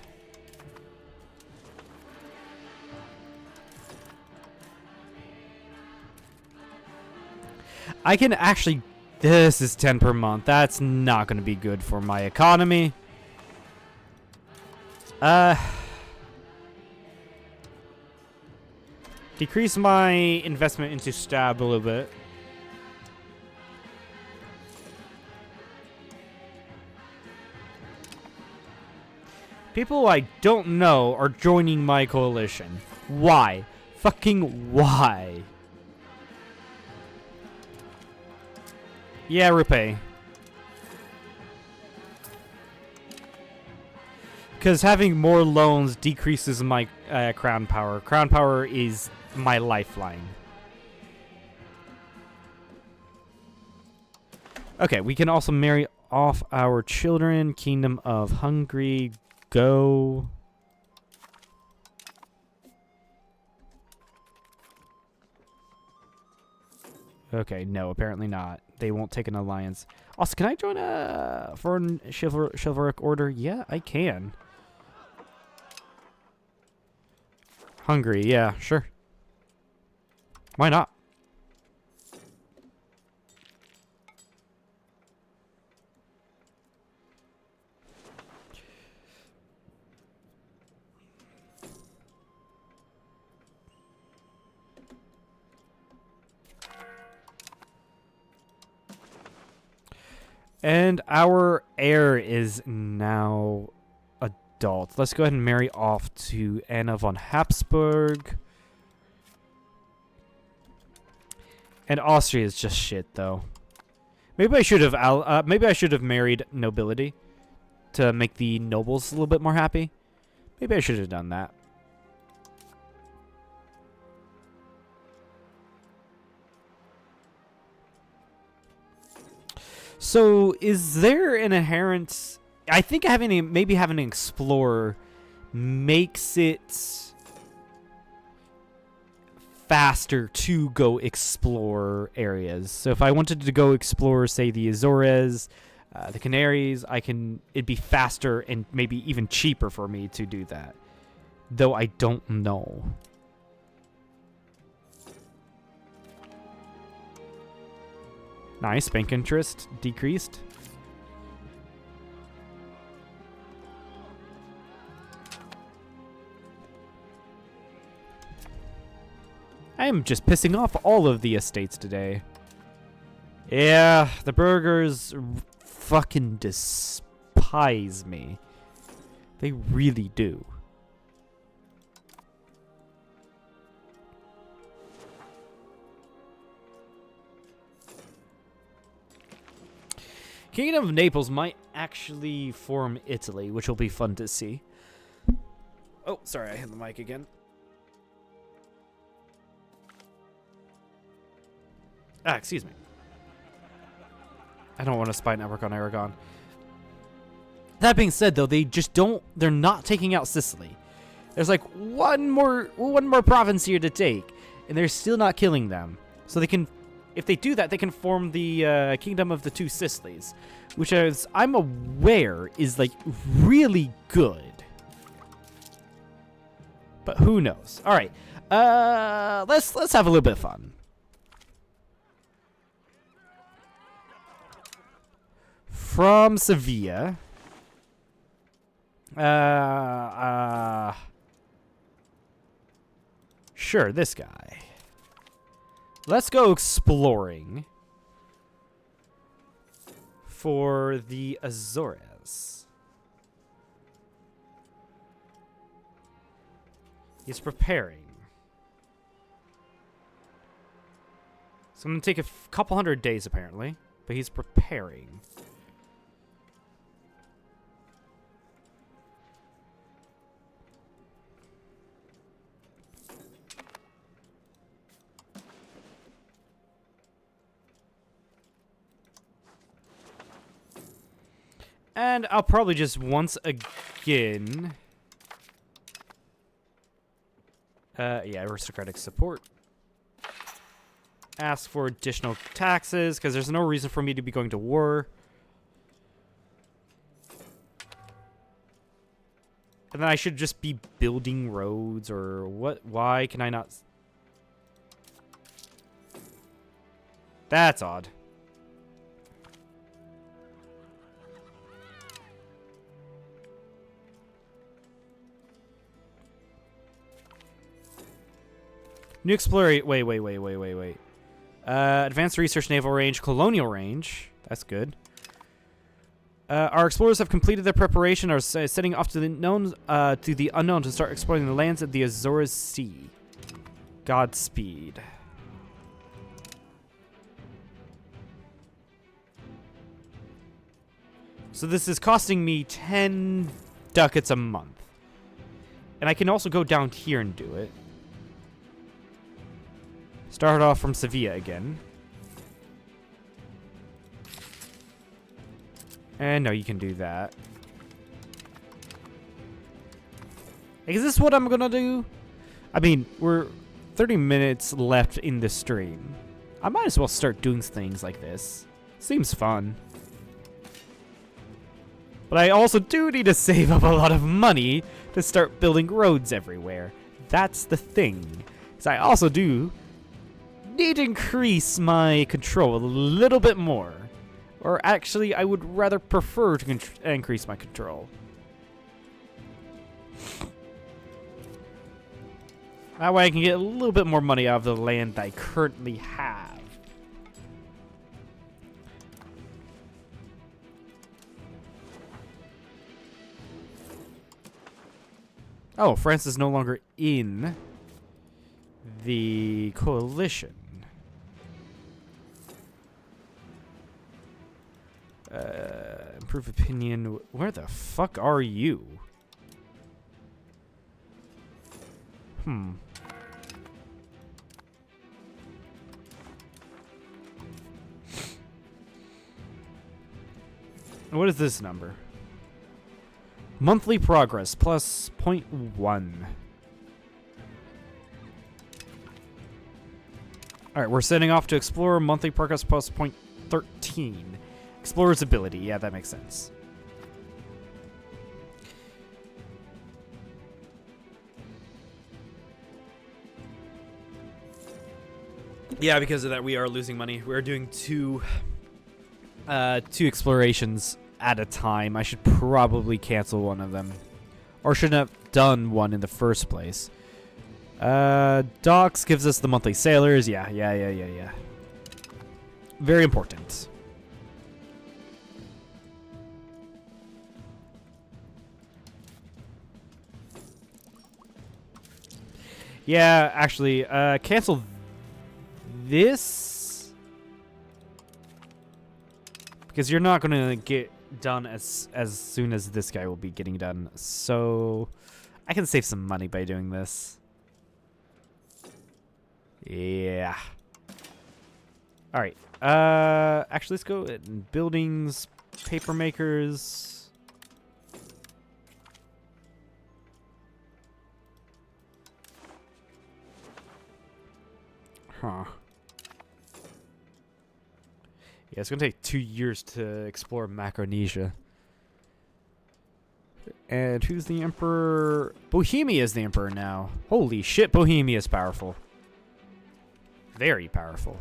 I can actually... This is 10 per month. That's not going to be good for my economy. Decrease my investment into stab a little bit. People I don't know are joining my coalition. Why? Fucking why? Yeah, repay. Because having more loans decreases my crown power. Crown power is my lifeline. Okay, we can also marry off our children. Kingdom of Hungary. Go. Okay, no, apparently not. They won't take an alliance. Also, can I join a foreign chivalric order? Yeah, I can. Hungary, yeah, sure. Why not? And our heir is now adult. Let's go ahead and marry off to Anna von Habsburg. And Austria is just shit, though. Maybe I should have married nobility to make the nobles a little bit more happy. Maybe I should have done that. So, is there an inherent... I think maybe having an explorer makes it faster to go explore areas. So if I wanted to go explore, say, the Azores, the Canaries, it'd be faster and maybe even cheaper for me to do that. Though I don't know. Nice, bank interest decreased. I am just pissing off all of the estates today. Yeah, the burgers fucking despise me. They really do. Kingdom of Naples might actually form Italy, which will be fun to see. Oh, sorry, I hit the mic again. Excuse me. I don't want to spy network on Aragon. That being said, though, they're not taking out Sicily. There's like one more province here to take, and they're still not killing them. So they can, if they do that, they can form the Kingdom of the Two Sicilies, which, as I'm aware, is like really good. But who knows? All right, let's have a little bit of fun. From Sevilla. Sure, this guy. Let's go exploring for the Azores. He's preparing. So I'm going to take a couple hundred days, apparently. But he's preparing. And I'll probably just once again... yeah, aristocratic support. Ask for additional taxes, because there's no reason for me to be going to war. And then I should just be building roads, or what? Why can I not... That's odd. New explorer. Wait. Advanced research naval range, colonial range. That's good. Our explorers have completed their preparation. Are setting off to the unknown to start exploring the lands of the Azores Sea. Godspeed. So this is costing me 10 ducats a month, and I can also go down here and do it. Start off from Sevilla again. And no, you can do that. Is this what I'm gonna do? I mean, we're 30 minutes left in the stream. I might as well start doing things like this. Seems fun. But I also do need to save up a lot of money to start building roads everywhere. That's the thing. Because I also do need to increase my control a little bit more. Or actually, I would rather prefer to increase my control. That way I can get a little bit more money out of the land that I currently have. Oh, France is no longer in the coalition. Improve opinion. Where the fuck are you? What is this number? Monthly progress plus 0.1. Alright, we're setting off to explore. Monthly progress plus 0.13. Explorer's ability. Yeah, that makes sense. Yeah, because of that, we are losing money. We're doing two explorations at a time. I should probably cancel one of them. Or shouldn't have done one in the first place. Docks gives us the monthly sailors. Yeah. Very important. Yeah, actually, cancel this. Because you're not going to get done as soon as this guy will be getting done. So I can save some money by doing this. Yeah. All right. Actually, let's go in buildings, paper makers. Huh. Yeah, it's gonna take 2 years to explore Macaronesia. And who's the emperor? Bohemia is the emperor now. Holy shit, Bohemia is powerful. Very powerful.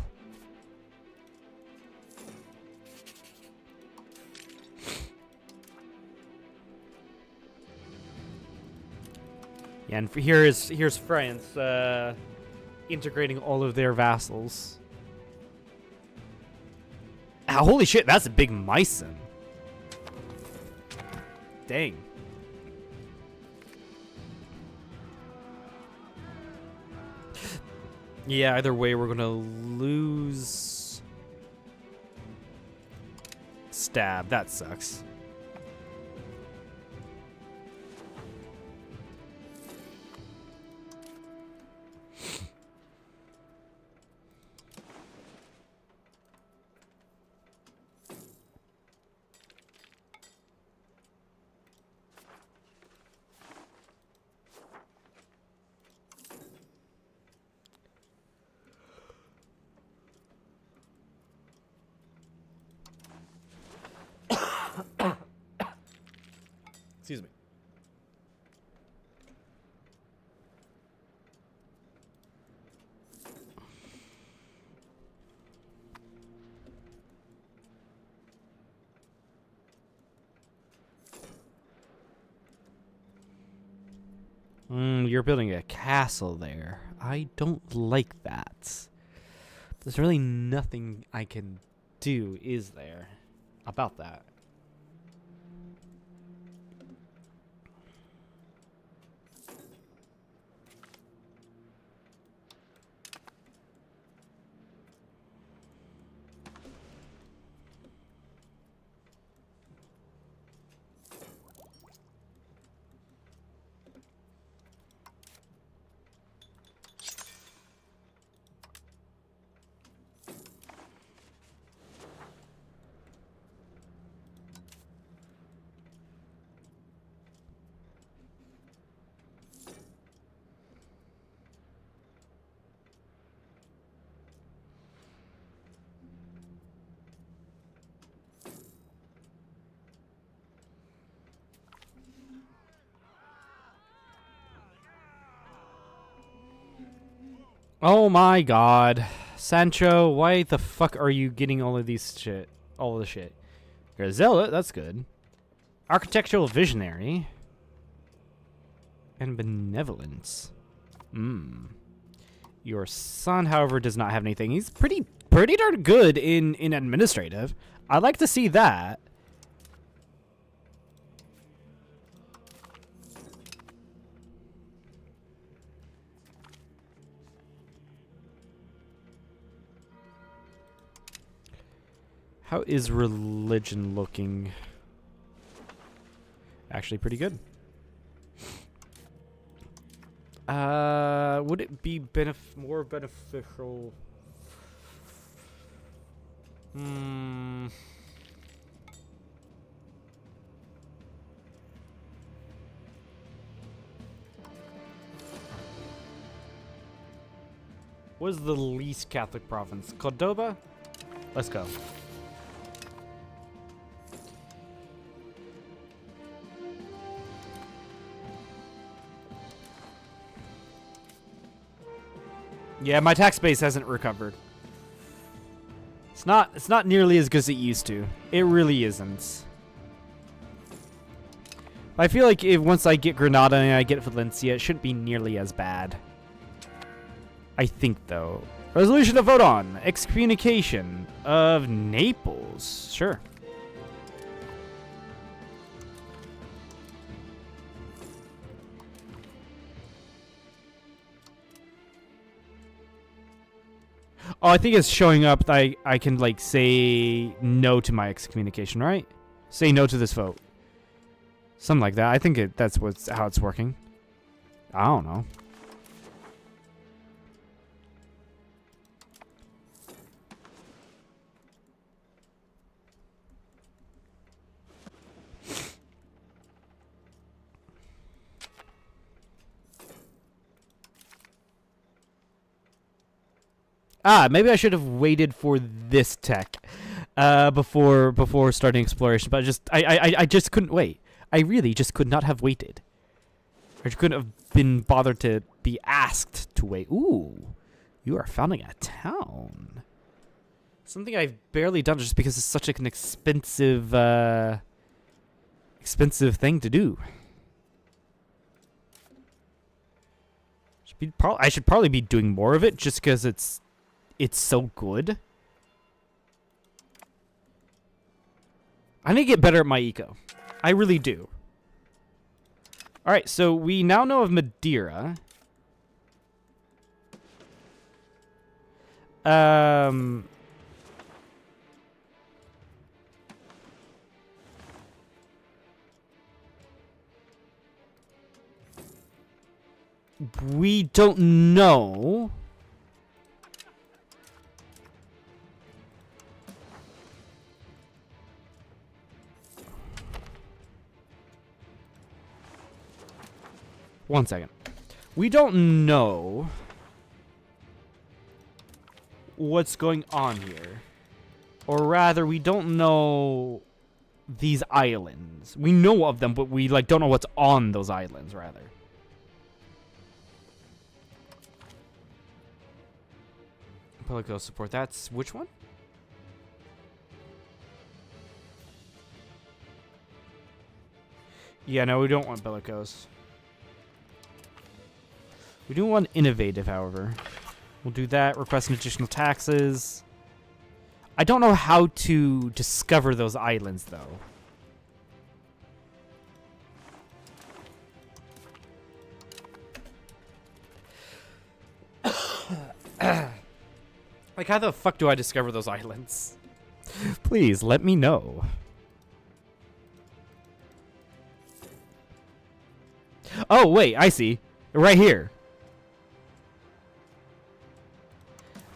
Yeah, and here's France integrating all of their vassals. Ah, holy shit, that's a big Meissen. Dang. Yeah, either way, we're gonna lose. Stab, that sucks. Excuse me. you're building a castle there. I don't like that. There's really nothing I can do, is there, about that? Oh my god. Sancho, why the fuck are you getting all of these shit? All of the shit. You're a zealot, that's good. Architectural visionary. And benevolence. Your son, however, does not have anything. He's pretty darn good in administrative. I'd like to see that. How is religion looking? Actually pretty good. Would it be more beneficial? What is the least Catholic province? Cordoba? Let's go. Yeah, my tax base hasn't recovered. It's not nearly as good as it used to. It really isn't. I feel like once I get Granada and I get Valencia, it shouldn't be nearly as bad. I think, though. Resolution to vote on. Excommunication of Naples. Sure. Oh, I think it's showing up that I can, like, say no to my excommunication, right? Say no to this vote. Something like that. I think that's how it's working. I don't know. Maybe I should have waited for this tech before starting exploration, but I just couldn't wait. I really just could not have waited. I just couldn't have been bothered to be asked to wait. Ooh, you are founding a town. Something I've barely done just because it's such an expensive thing to do. I should probably be doing more of it just because it's so good. I need to get better at my eco. I really do. Alright, so we now know of Madeira. We don't know. One second. We don't know what's going on here. Or rather, we don't know these islands. We know of them, but we don't know what's on those islands, rather. Political support. That's which one? Yeah, no, we don't want bellicose. We do want innovative, however. We'll do that. Request additional taxes. I don't know how to discover those islands, though. Like, how the fuck do I discover those islands? Please, let me know. Oh, wait, I see. Right here.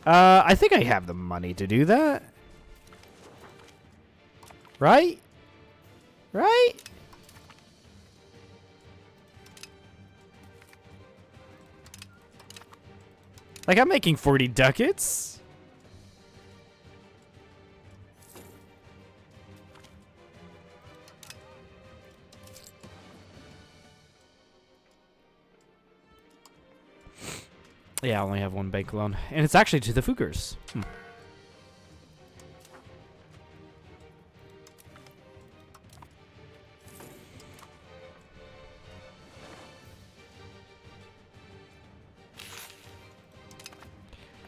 I think I have the money to do that. Right? Right? Like, I'm making 40 ducats. Yeah, I only have one bank loan. And it's actually to the Fuggers.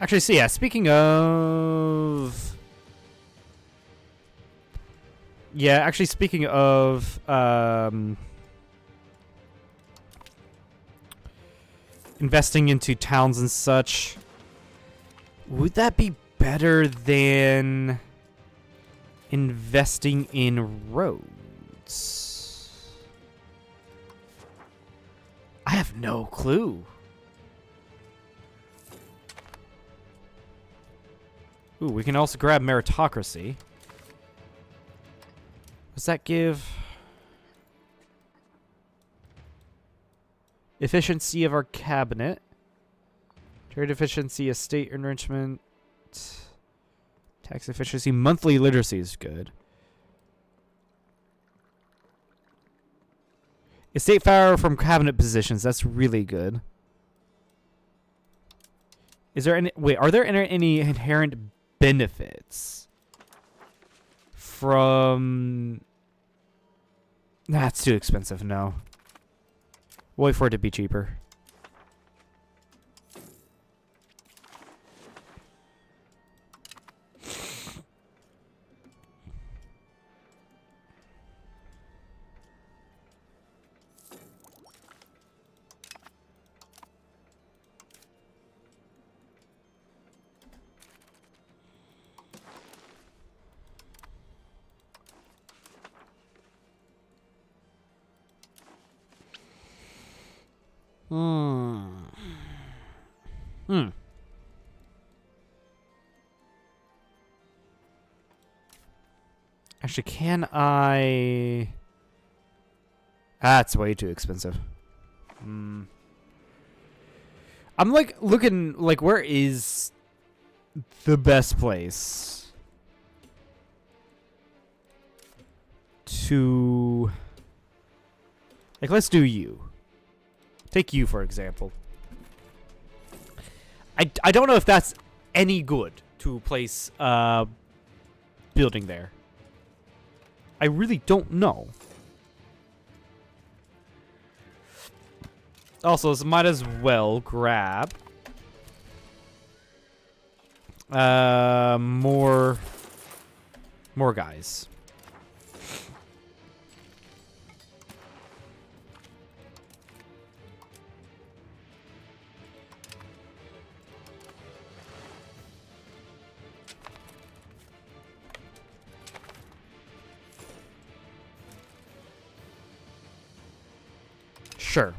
Actually, so yeah, speaking of... Yeah, actually, speaking of... investing into towns and such, would that be better than investing in roads? I have no clue. Ooh, we can also grab meritocracy. Does that give... efficiency of our cabinet. Trade efficiency, estate enrichment. Tax efficiency. Monthly literacy is good. Estate power from cabinet positions. That's really good. Is there any... wait, are there any inherent benefits from... That's too expensive, no. Wait for it to be cheaper. Actually, can I... That's way too expensive. I'm like looking like where is the best place to... like, let's do you. Take you, for example. I don't know if that's any good to place building there. I really don't know. Also, so might as well grab more guys. Sure.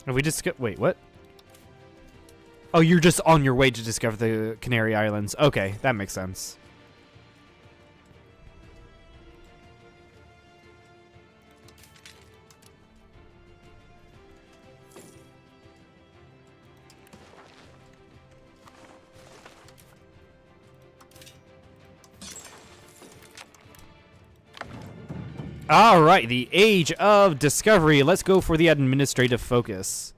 Have we just wait, what? Oh, you're just on your way to discover the Canary Islands. Okay, that makes sense. All right, the age of discovery. Let's go for the administrative focus.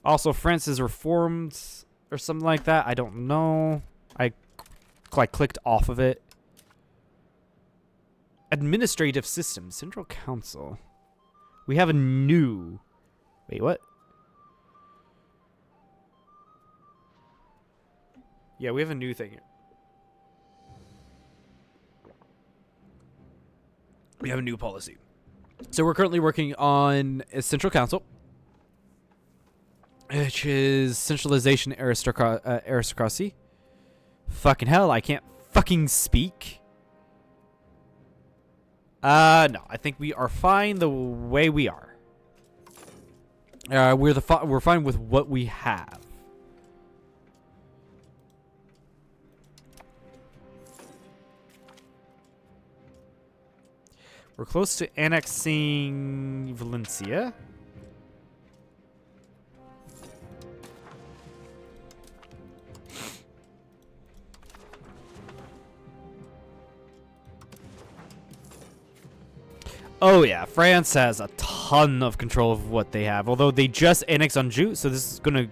Also, France is reformed or something like that. I don't know. I clicked off of it. Administrative system, Central Council. We have a new... Wait, what? Yeah, we have a new thing here. We have a new policy. So we're currently working on a Central Council, which is centralization aristocracy. Fucking hell, I can't fucking speak. No, I think we are fine the way we are. We're fine with what we have. We're close to annexing Valencia. Oh yeah, France has a ton of control of what they have, although they just annexed Anjou, so this is going to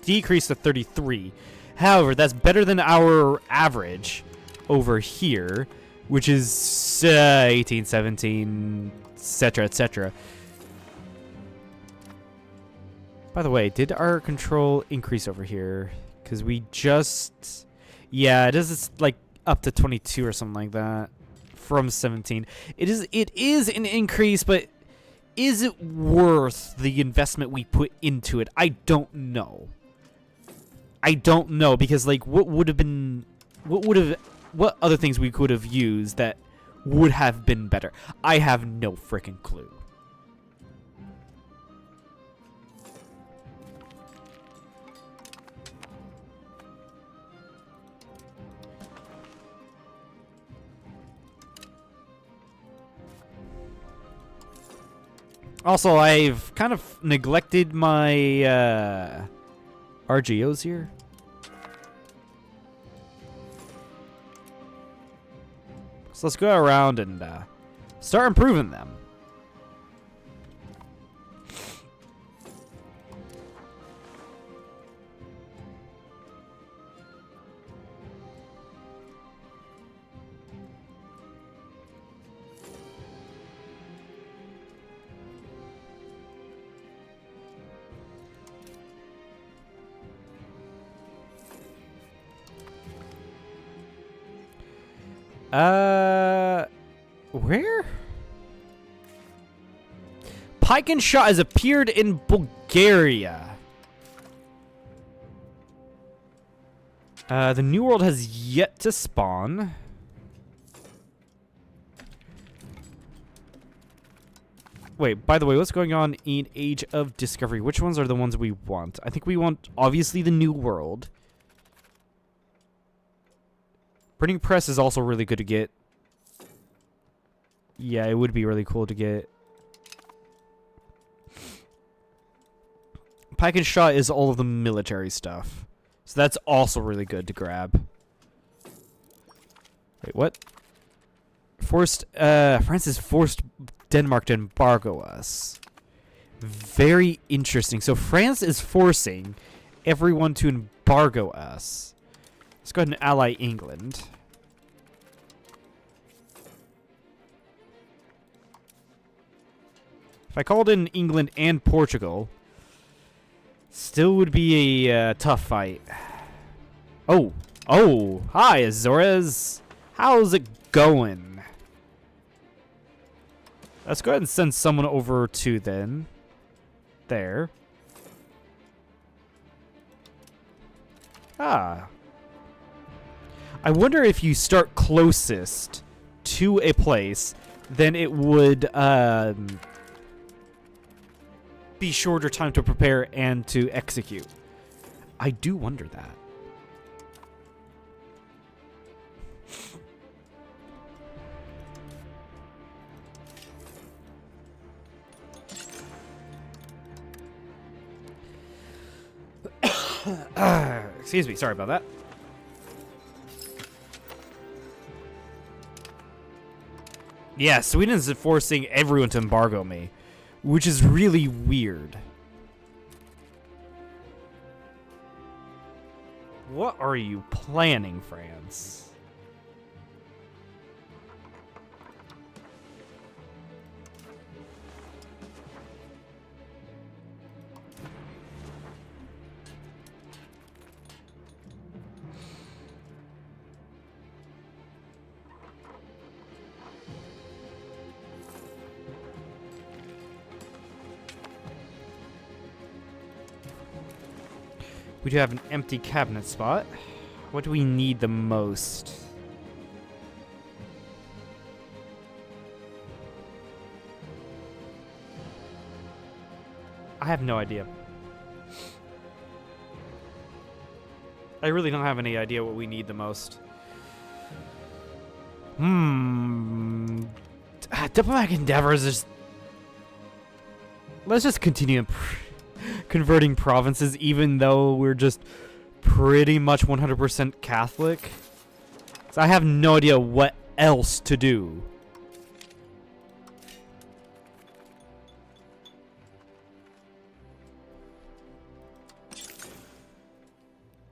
decrease to 33. However, that's better than our average over here, which is 18, 17, etc., etc. By the way, did our control increase over here? Because we just... Yeah, it is like up to 22 or something like that. From 17. It is an increase, but is it worth the investment we put into it? I don't know. I don't know, because like what other things we could have used that would have been better? I have no freaking clue. Also, I've kind of neglected my RGOs here. So let's go around and start improving them. Where? Pike and Shot has appeared in Bulgaria. The New World has yet to spawn. Wait, by the way, what's going on in Age of Discovery? Which ones are the ones we want? I think we want, obviously, the New World. Printing press is also really good to get. Yeah, it would be really cool to get. Pike and Shot is all of the military stuff. So that's also really good to grab. Wait, what? France has forced Denmark to embargo us. Very interesting. So France is forcing everyone to embargo us. Let's go ahead and ally England. If I called in England and Portugal, still would be a tough fight. Oh, hi Azores. How's it going? Let's go ahead and send someone over to then. There. Ah. I wonder if you start closest to a place, then it would be shorter time to prepare and to execute. I do wonder that. Excuse me, sorry about that. Yeah, Sweden's forcing everyone to embargo me, which is really weird. What are you planning, France? We do have an empty cabinet spot. What do we need the most? I have no idea. I really don't have any idea what we need the most. Diplomatic endeavors is... Let's just continue converting provinces, even though we're just pretty much 100% Catholic. So I have no idea what else to do.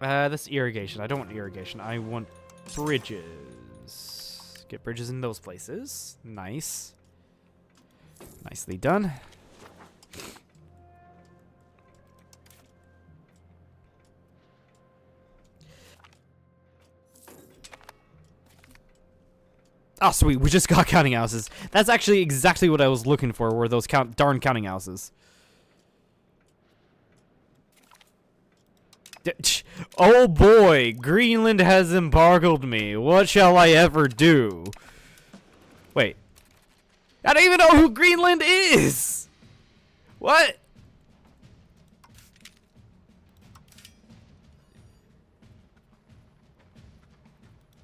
This irrigation. I don't want irrigation. I want bridges. Get bridges in those places. Nice. Nicely done. Oh, sweet. We just got counting houses. That's actually exactly what I was looking for, were those darn counting houses. Oh boy, Greenland has embargoed me. What shall I ever do? Wait. I don't even know who Greenland is! What?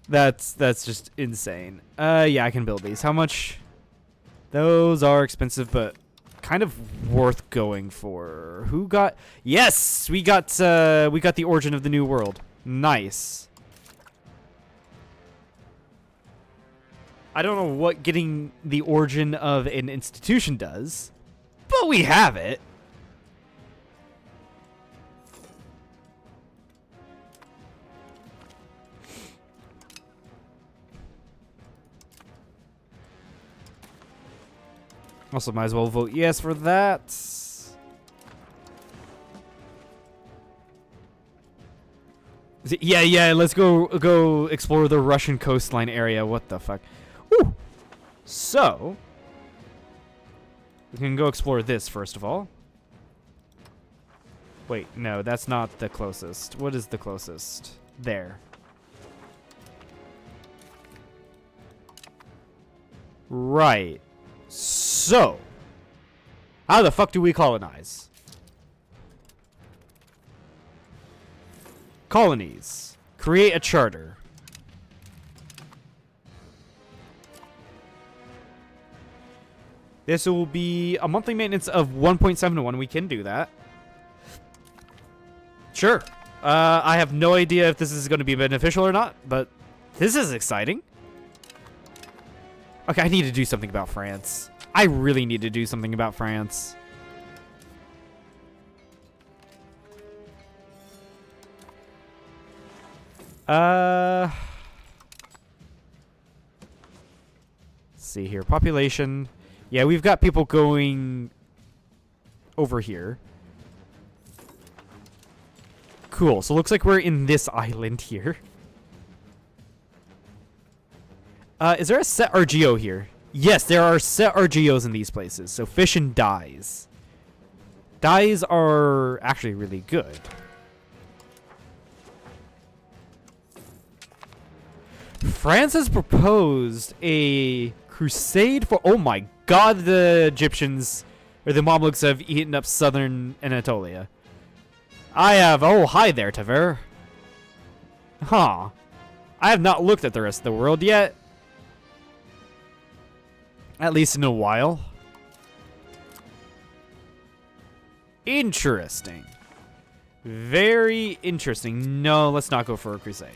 That's just insane. Yeah, I can build these. How much? Those are expensive, but kind of worth going for. Who got? Yes, we got the origin of the new world. Nice. I don't know what getting the origin of an institution does, but we have it. Also, might as well vote yes for that. Yeah, let's go explore the Russian coastline area. What the fuck? Woo! So, we can go explore this first of all. Wait, no, that's not the closest. What is the closest? There. Right. So, how the fuck do we colonize? Colonies. Create a charter. This will be a monthly maintenance of 1.7 to 1. We can do that. Sure. I have no idea if this is going to be beneficial or not, but this is exciting. Okay, I need to do something about France. I really need to do something about France. Let's see here. Population. Yeah, we've got people going over here. Cool. So it looks like we're in this island here. Is there a set RGO here? Yes, there are set RGOs in these places. So fish and dyes. Dyes are actually really good. France has proposed a crusade for... Oh my god, the Egyptians, or the Mamluks, have eaten up southern Anatolia. I have... Oh, hi there, Taver. Huh. I have not looked at the rest of the world yet. At least in a while. Interesting. Very interesting. No, let's not go for a crusade.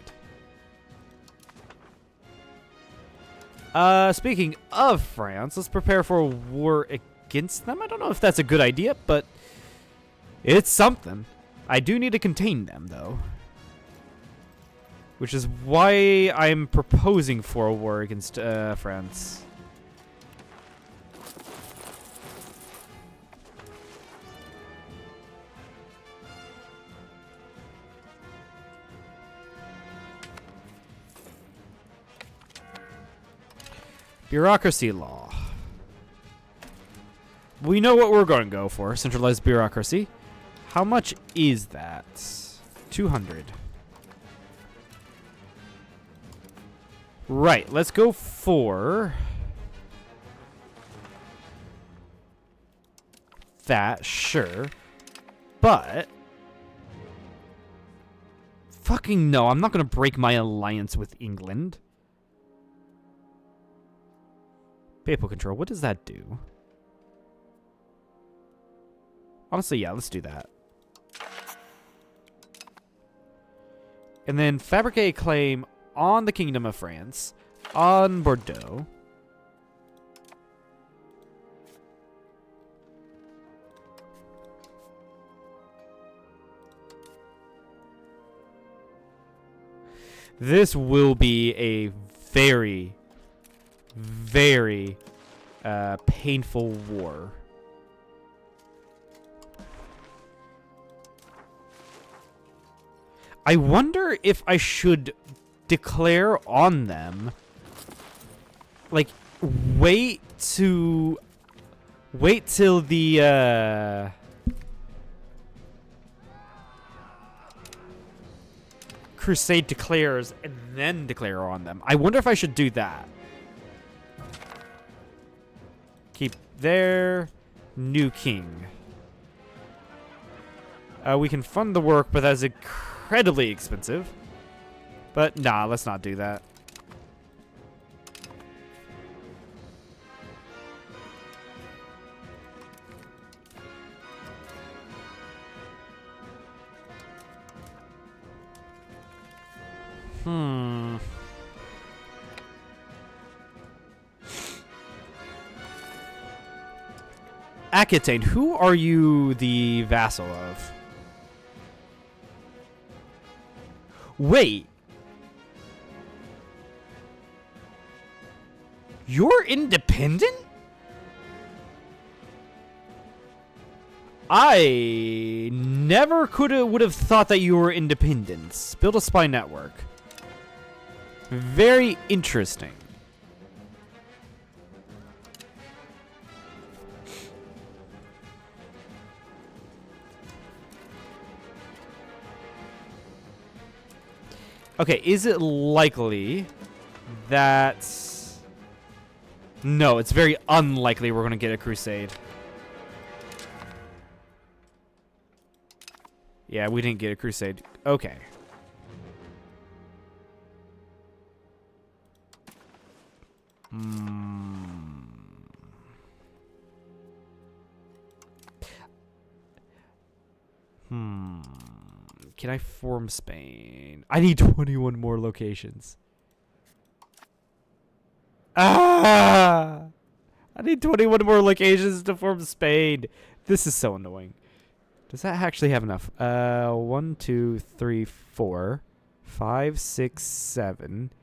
Speaking of France, let's prepare for a war against them. I don't know if that's a good idea, but it's something. I do need to contain them, though. Which is why I'm proposing for a war against France. Bureaucracy law. We know what we're going to go for. Centralized bureaucracy. How much is that? 200. Right, let's go for that, sure. But fucking no, I'm not going to break my alliance with England. Papal control, what does that do? Honestly, yeah, let's do that. And then fabricate a claim on the Kingdom of France, on Bordeaux. This will be a very, very painful war. I wonder if I should declare on them, like, wait till the crusade declares and then declare on them. I wonder if I should do that. Keep their new king. We can fund the work, but that's incredibly expensive. But nah, let's not do that. Aquitaine, who are you the vassal of? Wait. You're independent? I never would have thought that you were independent. Build a spy network. Very interesting. Okay, is it likely that... No, it's very unlikely we're going to get a crusade. Yeah, we didn't get a crusade. Okay. Can I form Spain? I need 21 more locations. Ah! I need 21 more locations to form Spain. This is so annoying. Does that actually have enough? 1, 2, 3, 4, 5, 6, 7,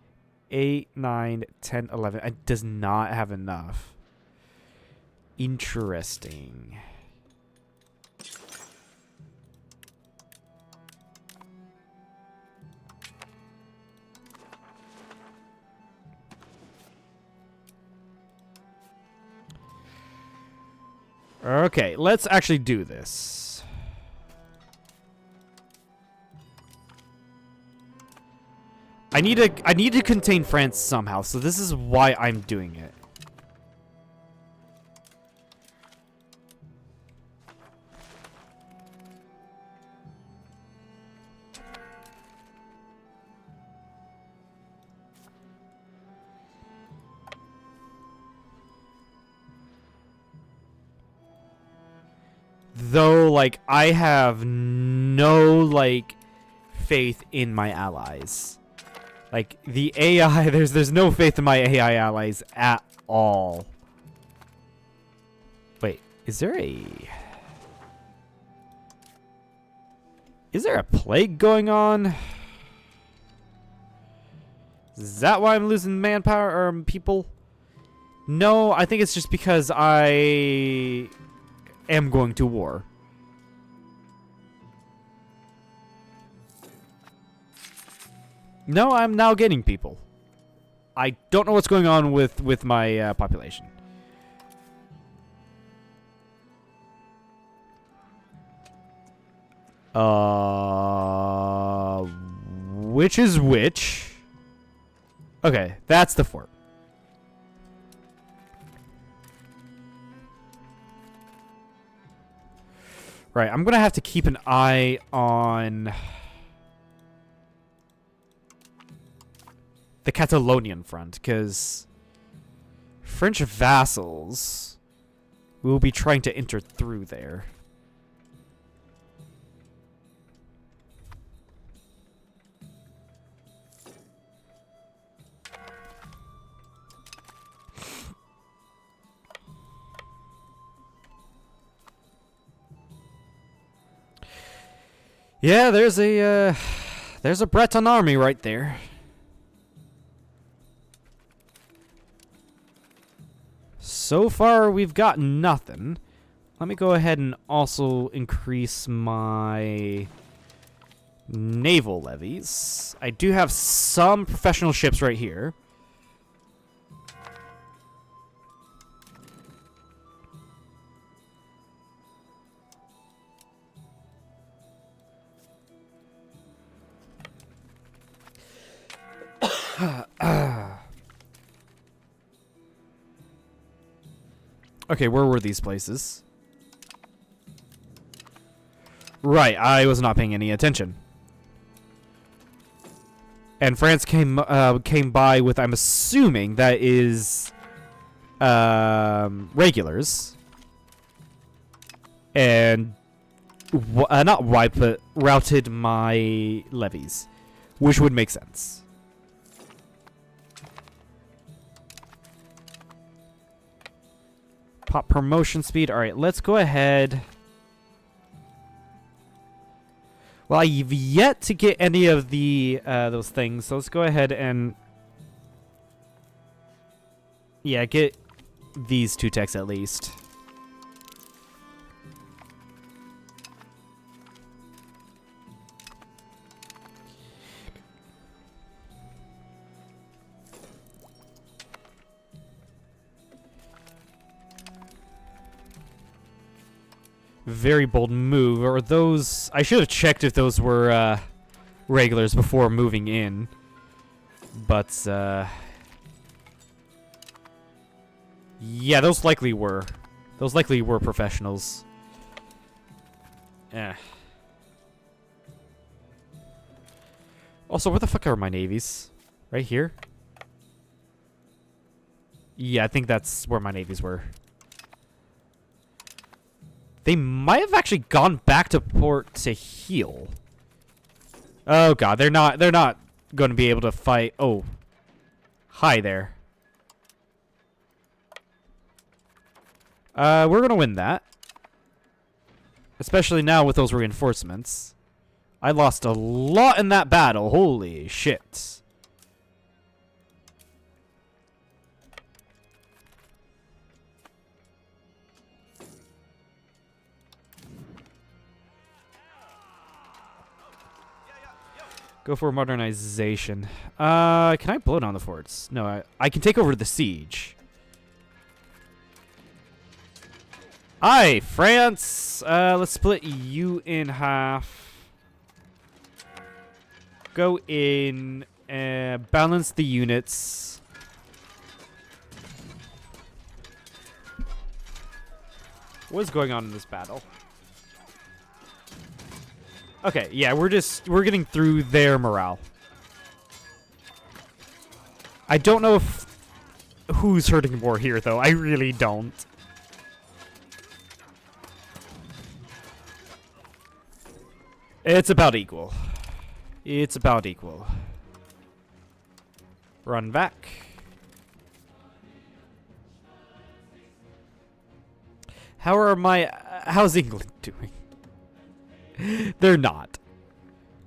8, 9, 10, 11. It does not have enough. Interesting. Okay, let's actually do this. I need to contain France somehow, so this is why I'm doing it. Though, like, I have no, like, faith in my allies. Like, the AI, there's no faith in my AI allies at all. Wait, is there a plague going on? Is that why I'm losing manpower or people? No, I think it's just because I am going to war. No, I'm now getting people. I don't know what's going on with my population. which is which? Okay, that's the fort. Right, I'm gonna have to keep an eye on the Catalonian front, because French vassals will be trying to enter through there. Yeah, there's a Breton army right there. So far, we've got nothing. Let me go ahead and also increase my naval levies. I do have some professional ships right here. Okay, where were these places? Right, I was not paying any attention. And France came by with, I'm assuming, that is regulars. And not wiped, but routed my levies, which would make sense. Pop promotion speed. All right, let's go ahead. Well, I've yet to get any of the those things, so let's go ahead and get these 2 techs at least. Very bold move. Or those... I should have checked if those were regulars before moving in. But, yeah, those likely were. Those likely were professionals. Eh. Also, where the fuck are my navies? Right here? Yeah, I think that's where my navies were. They might have actually gone back to port to heal. Oh god, they're not going to be able to fight. Oh. Hi there. We're going to win that. Especially now with those reinforcements. I lost a lot in that battle. Holy shit. Go for modernization. Can I blow down the forts? No, I can take over the siege. Aye, France. Let's split you in half. Go in. Balance the units. What is going on in this battle? Okay, yeah, we're getting through their morale. I don't know who's hurting more here, though. I really don't. It's about equal. It's about equal. Run back. How's England doing? They're not.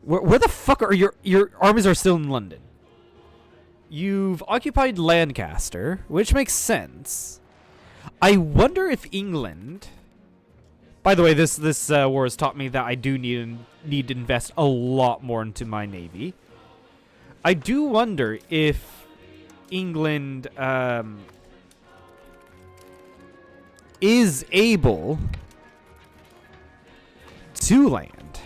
Where the fuck are your armies are still in London? You've occupied Lancaster, which makes sense. I wonder if England... By the way, this war has taught me that I do need to invest a lot more into my navy. I do wonder if England is able to land.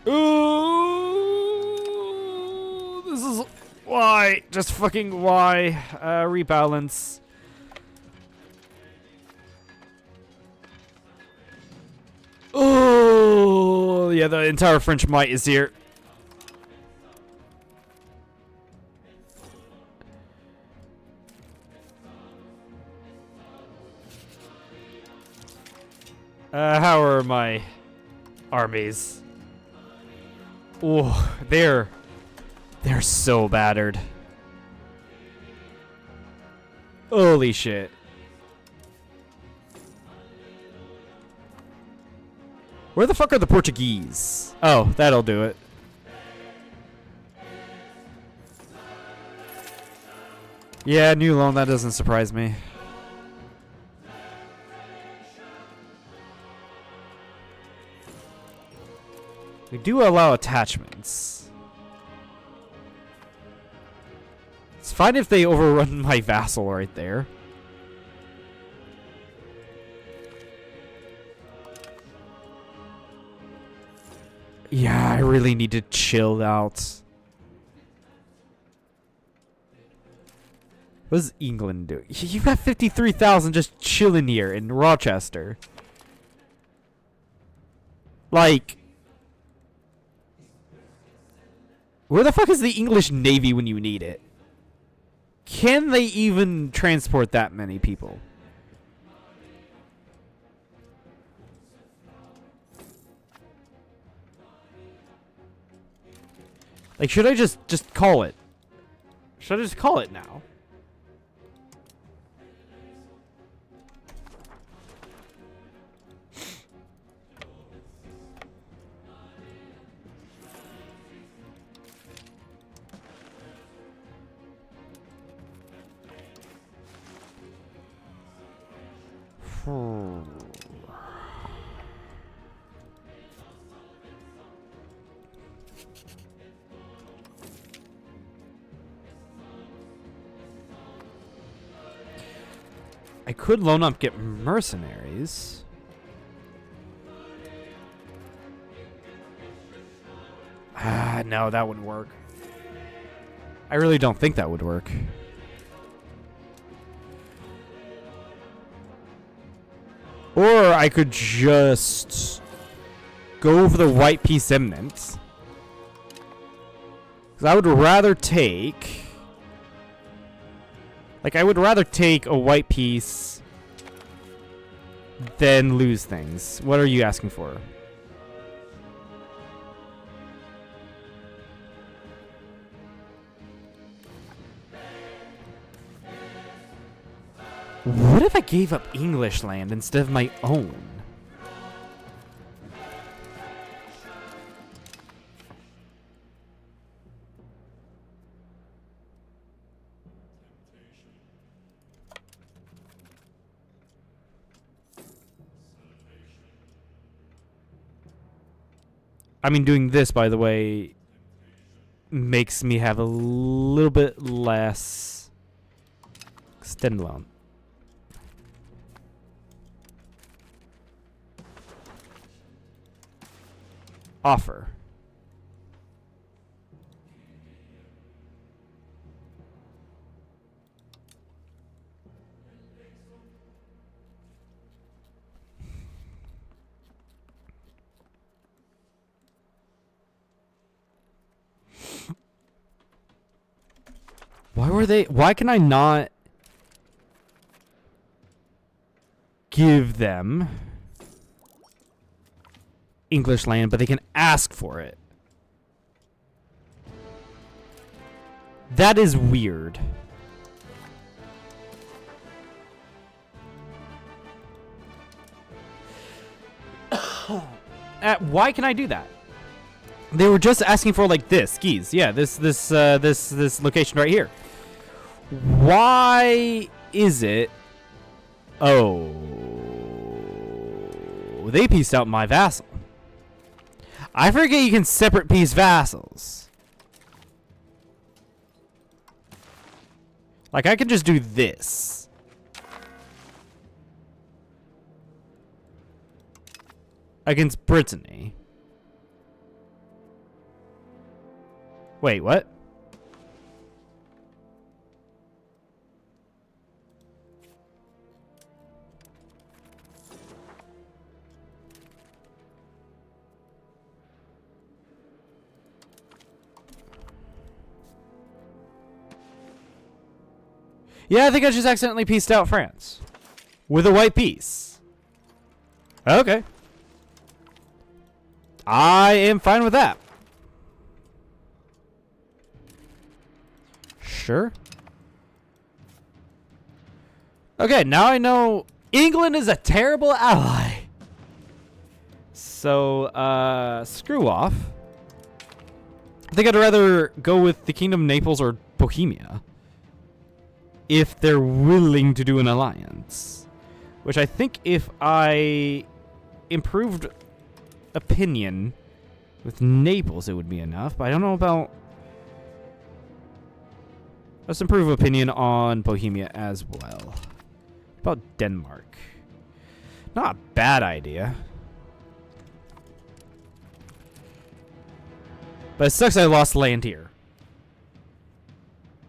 Ooh, this is why. Just fucking why. Rebalance. Oh, yeah, the entire French might is here. How are my armies? Oh, they're so battered. Holy shit. Where the fuck are the Portuguese? Oh, that'll do it. Yeah, new loan, that doesn't surprise me. We do allow attachments. It's fine if they overrun my vassal right there. Yeah, I really need to chill out. What does England do? You've got 53,000 just chilling here in Rochester. Like, where the fuck is the English Navy when you need it? Can they even transport that many people? Like, should I just call it? Should I just call it now? I could loan up, get mercenaries. Ah, no, that wouldn't work. I really don't think that would work. Or I could just go over the white piece eminence. Because I would rather take... Like, I would rather take a white piece than lose things. What are you asking for? What if I gave up English land instead of my own? I mean, doing this, by the way, makes me have a little bit less extend loan. Offer. Why can I not give them English land, but they can ask for it? That is weird. Why can I do that? They were just asking for like this skis. Yeah, this location right here. Why is it? Oh, they pieced out my vassal. I forget you can separate piece vassals. Like, I can just do this. Against Brittany. Wait, what? Yeah, I think I just accidentally pieced out France. With a white piece. Okay. I am fine with that. Sure. Okay, now I know England is a terrible ally. So, screw off. I think I'd rather go with the Kingdom of Naples or Bohemia. If they're willing to do an alliance. Which I think if I improved opinion with Naples, it would be enough. But I don't know about... Let's improve opinion on Bohemia as well. What about Denmark? Not a bad idea. But it sucks I lost land here.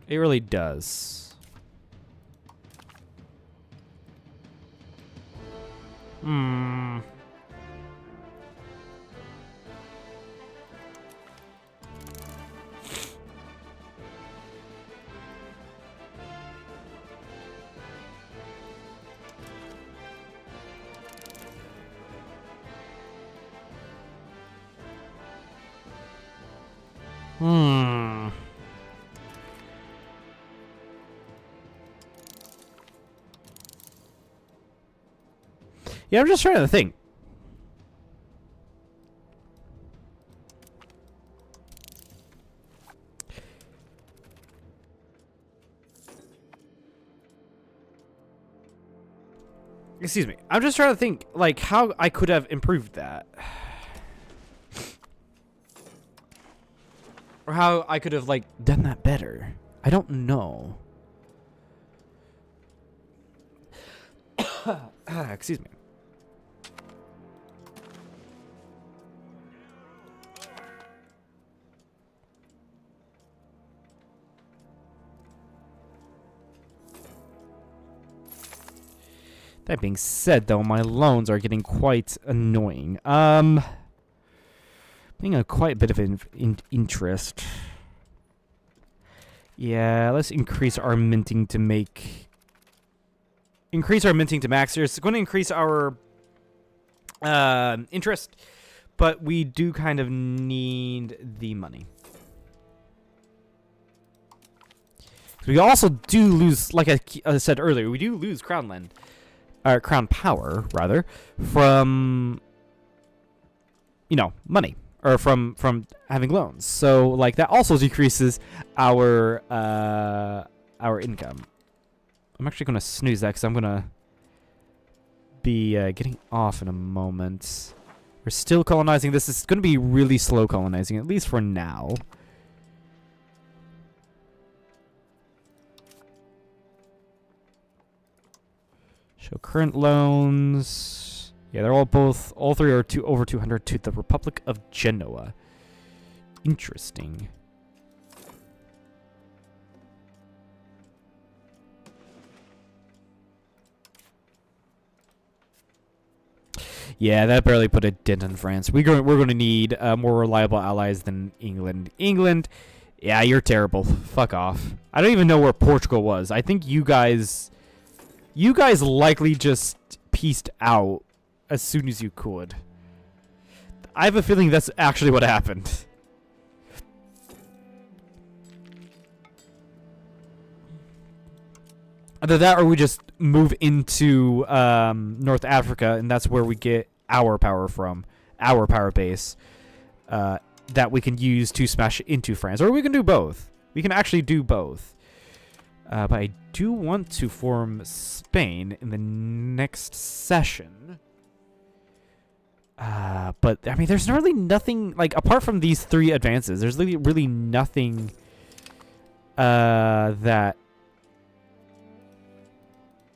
It really does. Hmm. Yeah, I'm just trying to think. Excuse me. I'm just trying to think, like, how I could have improved that. Or how I could have, like, done that better. I don't know. Excuse me. That being said, though, my loans are getting quite annoying. Being a quite bit of interest. Yeah, let's increase our minting to make... Increase our minting to max here. It's going to increase our interest, but we do kind of need the money. We also do lose, like I said earlier, we do lose crown land. Crown power, rather, from, you know, money. Or from having loans. So, like, that also decreases our income. I'm actually going to snooze that because I'm going to be getting off in a moment. We're still colonizing. This is going to be really slow colonizing, at least for now. Show current loans. Yeah, they're all three are over 200 to the Republic of Genoa. Interesting. Yeah, that barely put a dent in France. We're going to need more reliable allies than England. England, yeah, you're terrible. Fuck off. I don't even know where Portugal was. I think you guys likely just pieced out as soon as you could. I have a feeling that's actually what happened. Either that or we just move into North Africa, and that's where we get our power from, our power base, that we can use to smash into France. Or we can do both. We can actually do both. But I do want to form Spain in the next session. But, I mean, there's really nothing, like, apart from these three advances, there's really nothing that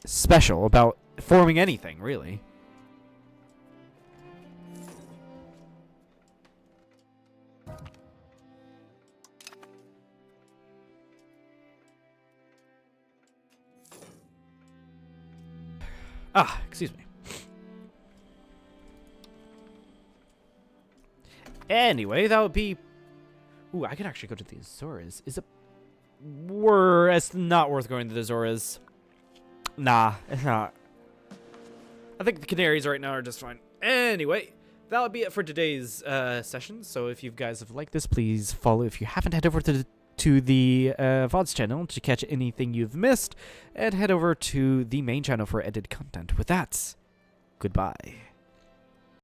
special about forming anything, really. Excuse me. Anyway, that would be... Ooh, I could actually go to the Azores. Is it... It's not worth going to the Azores. Nah, it's not. I think the Canaries right now are just fine. Anyway, that would be it for today's session. So if you guys have liked this, please follow. If you haven't, head over to the VODs channel to catch anything you've missed. And head over to the main channel for edited content. With that, goodbye.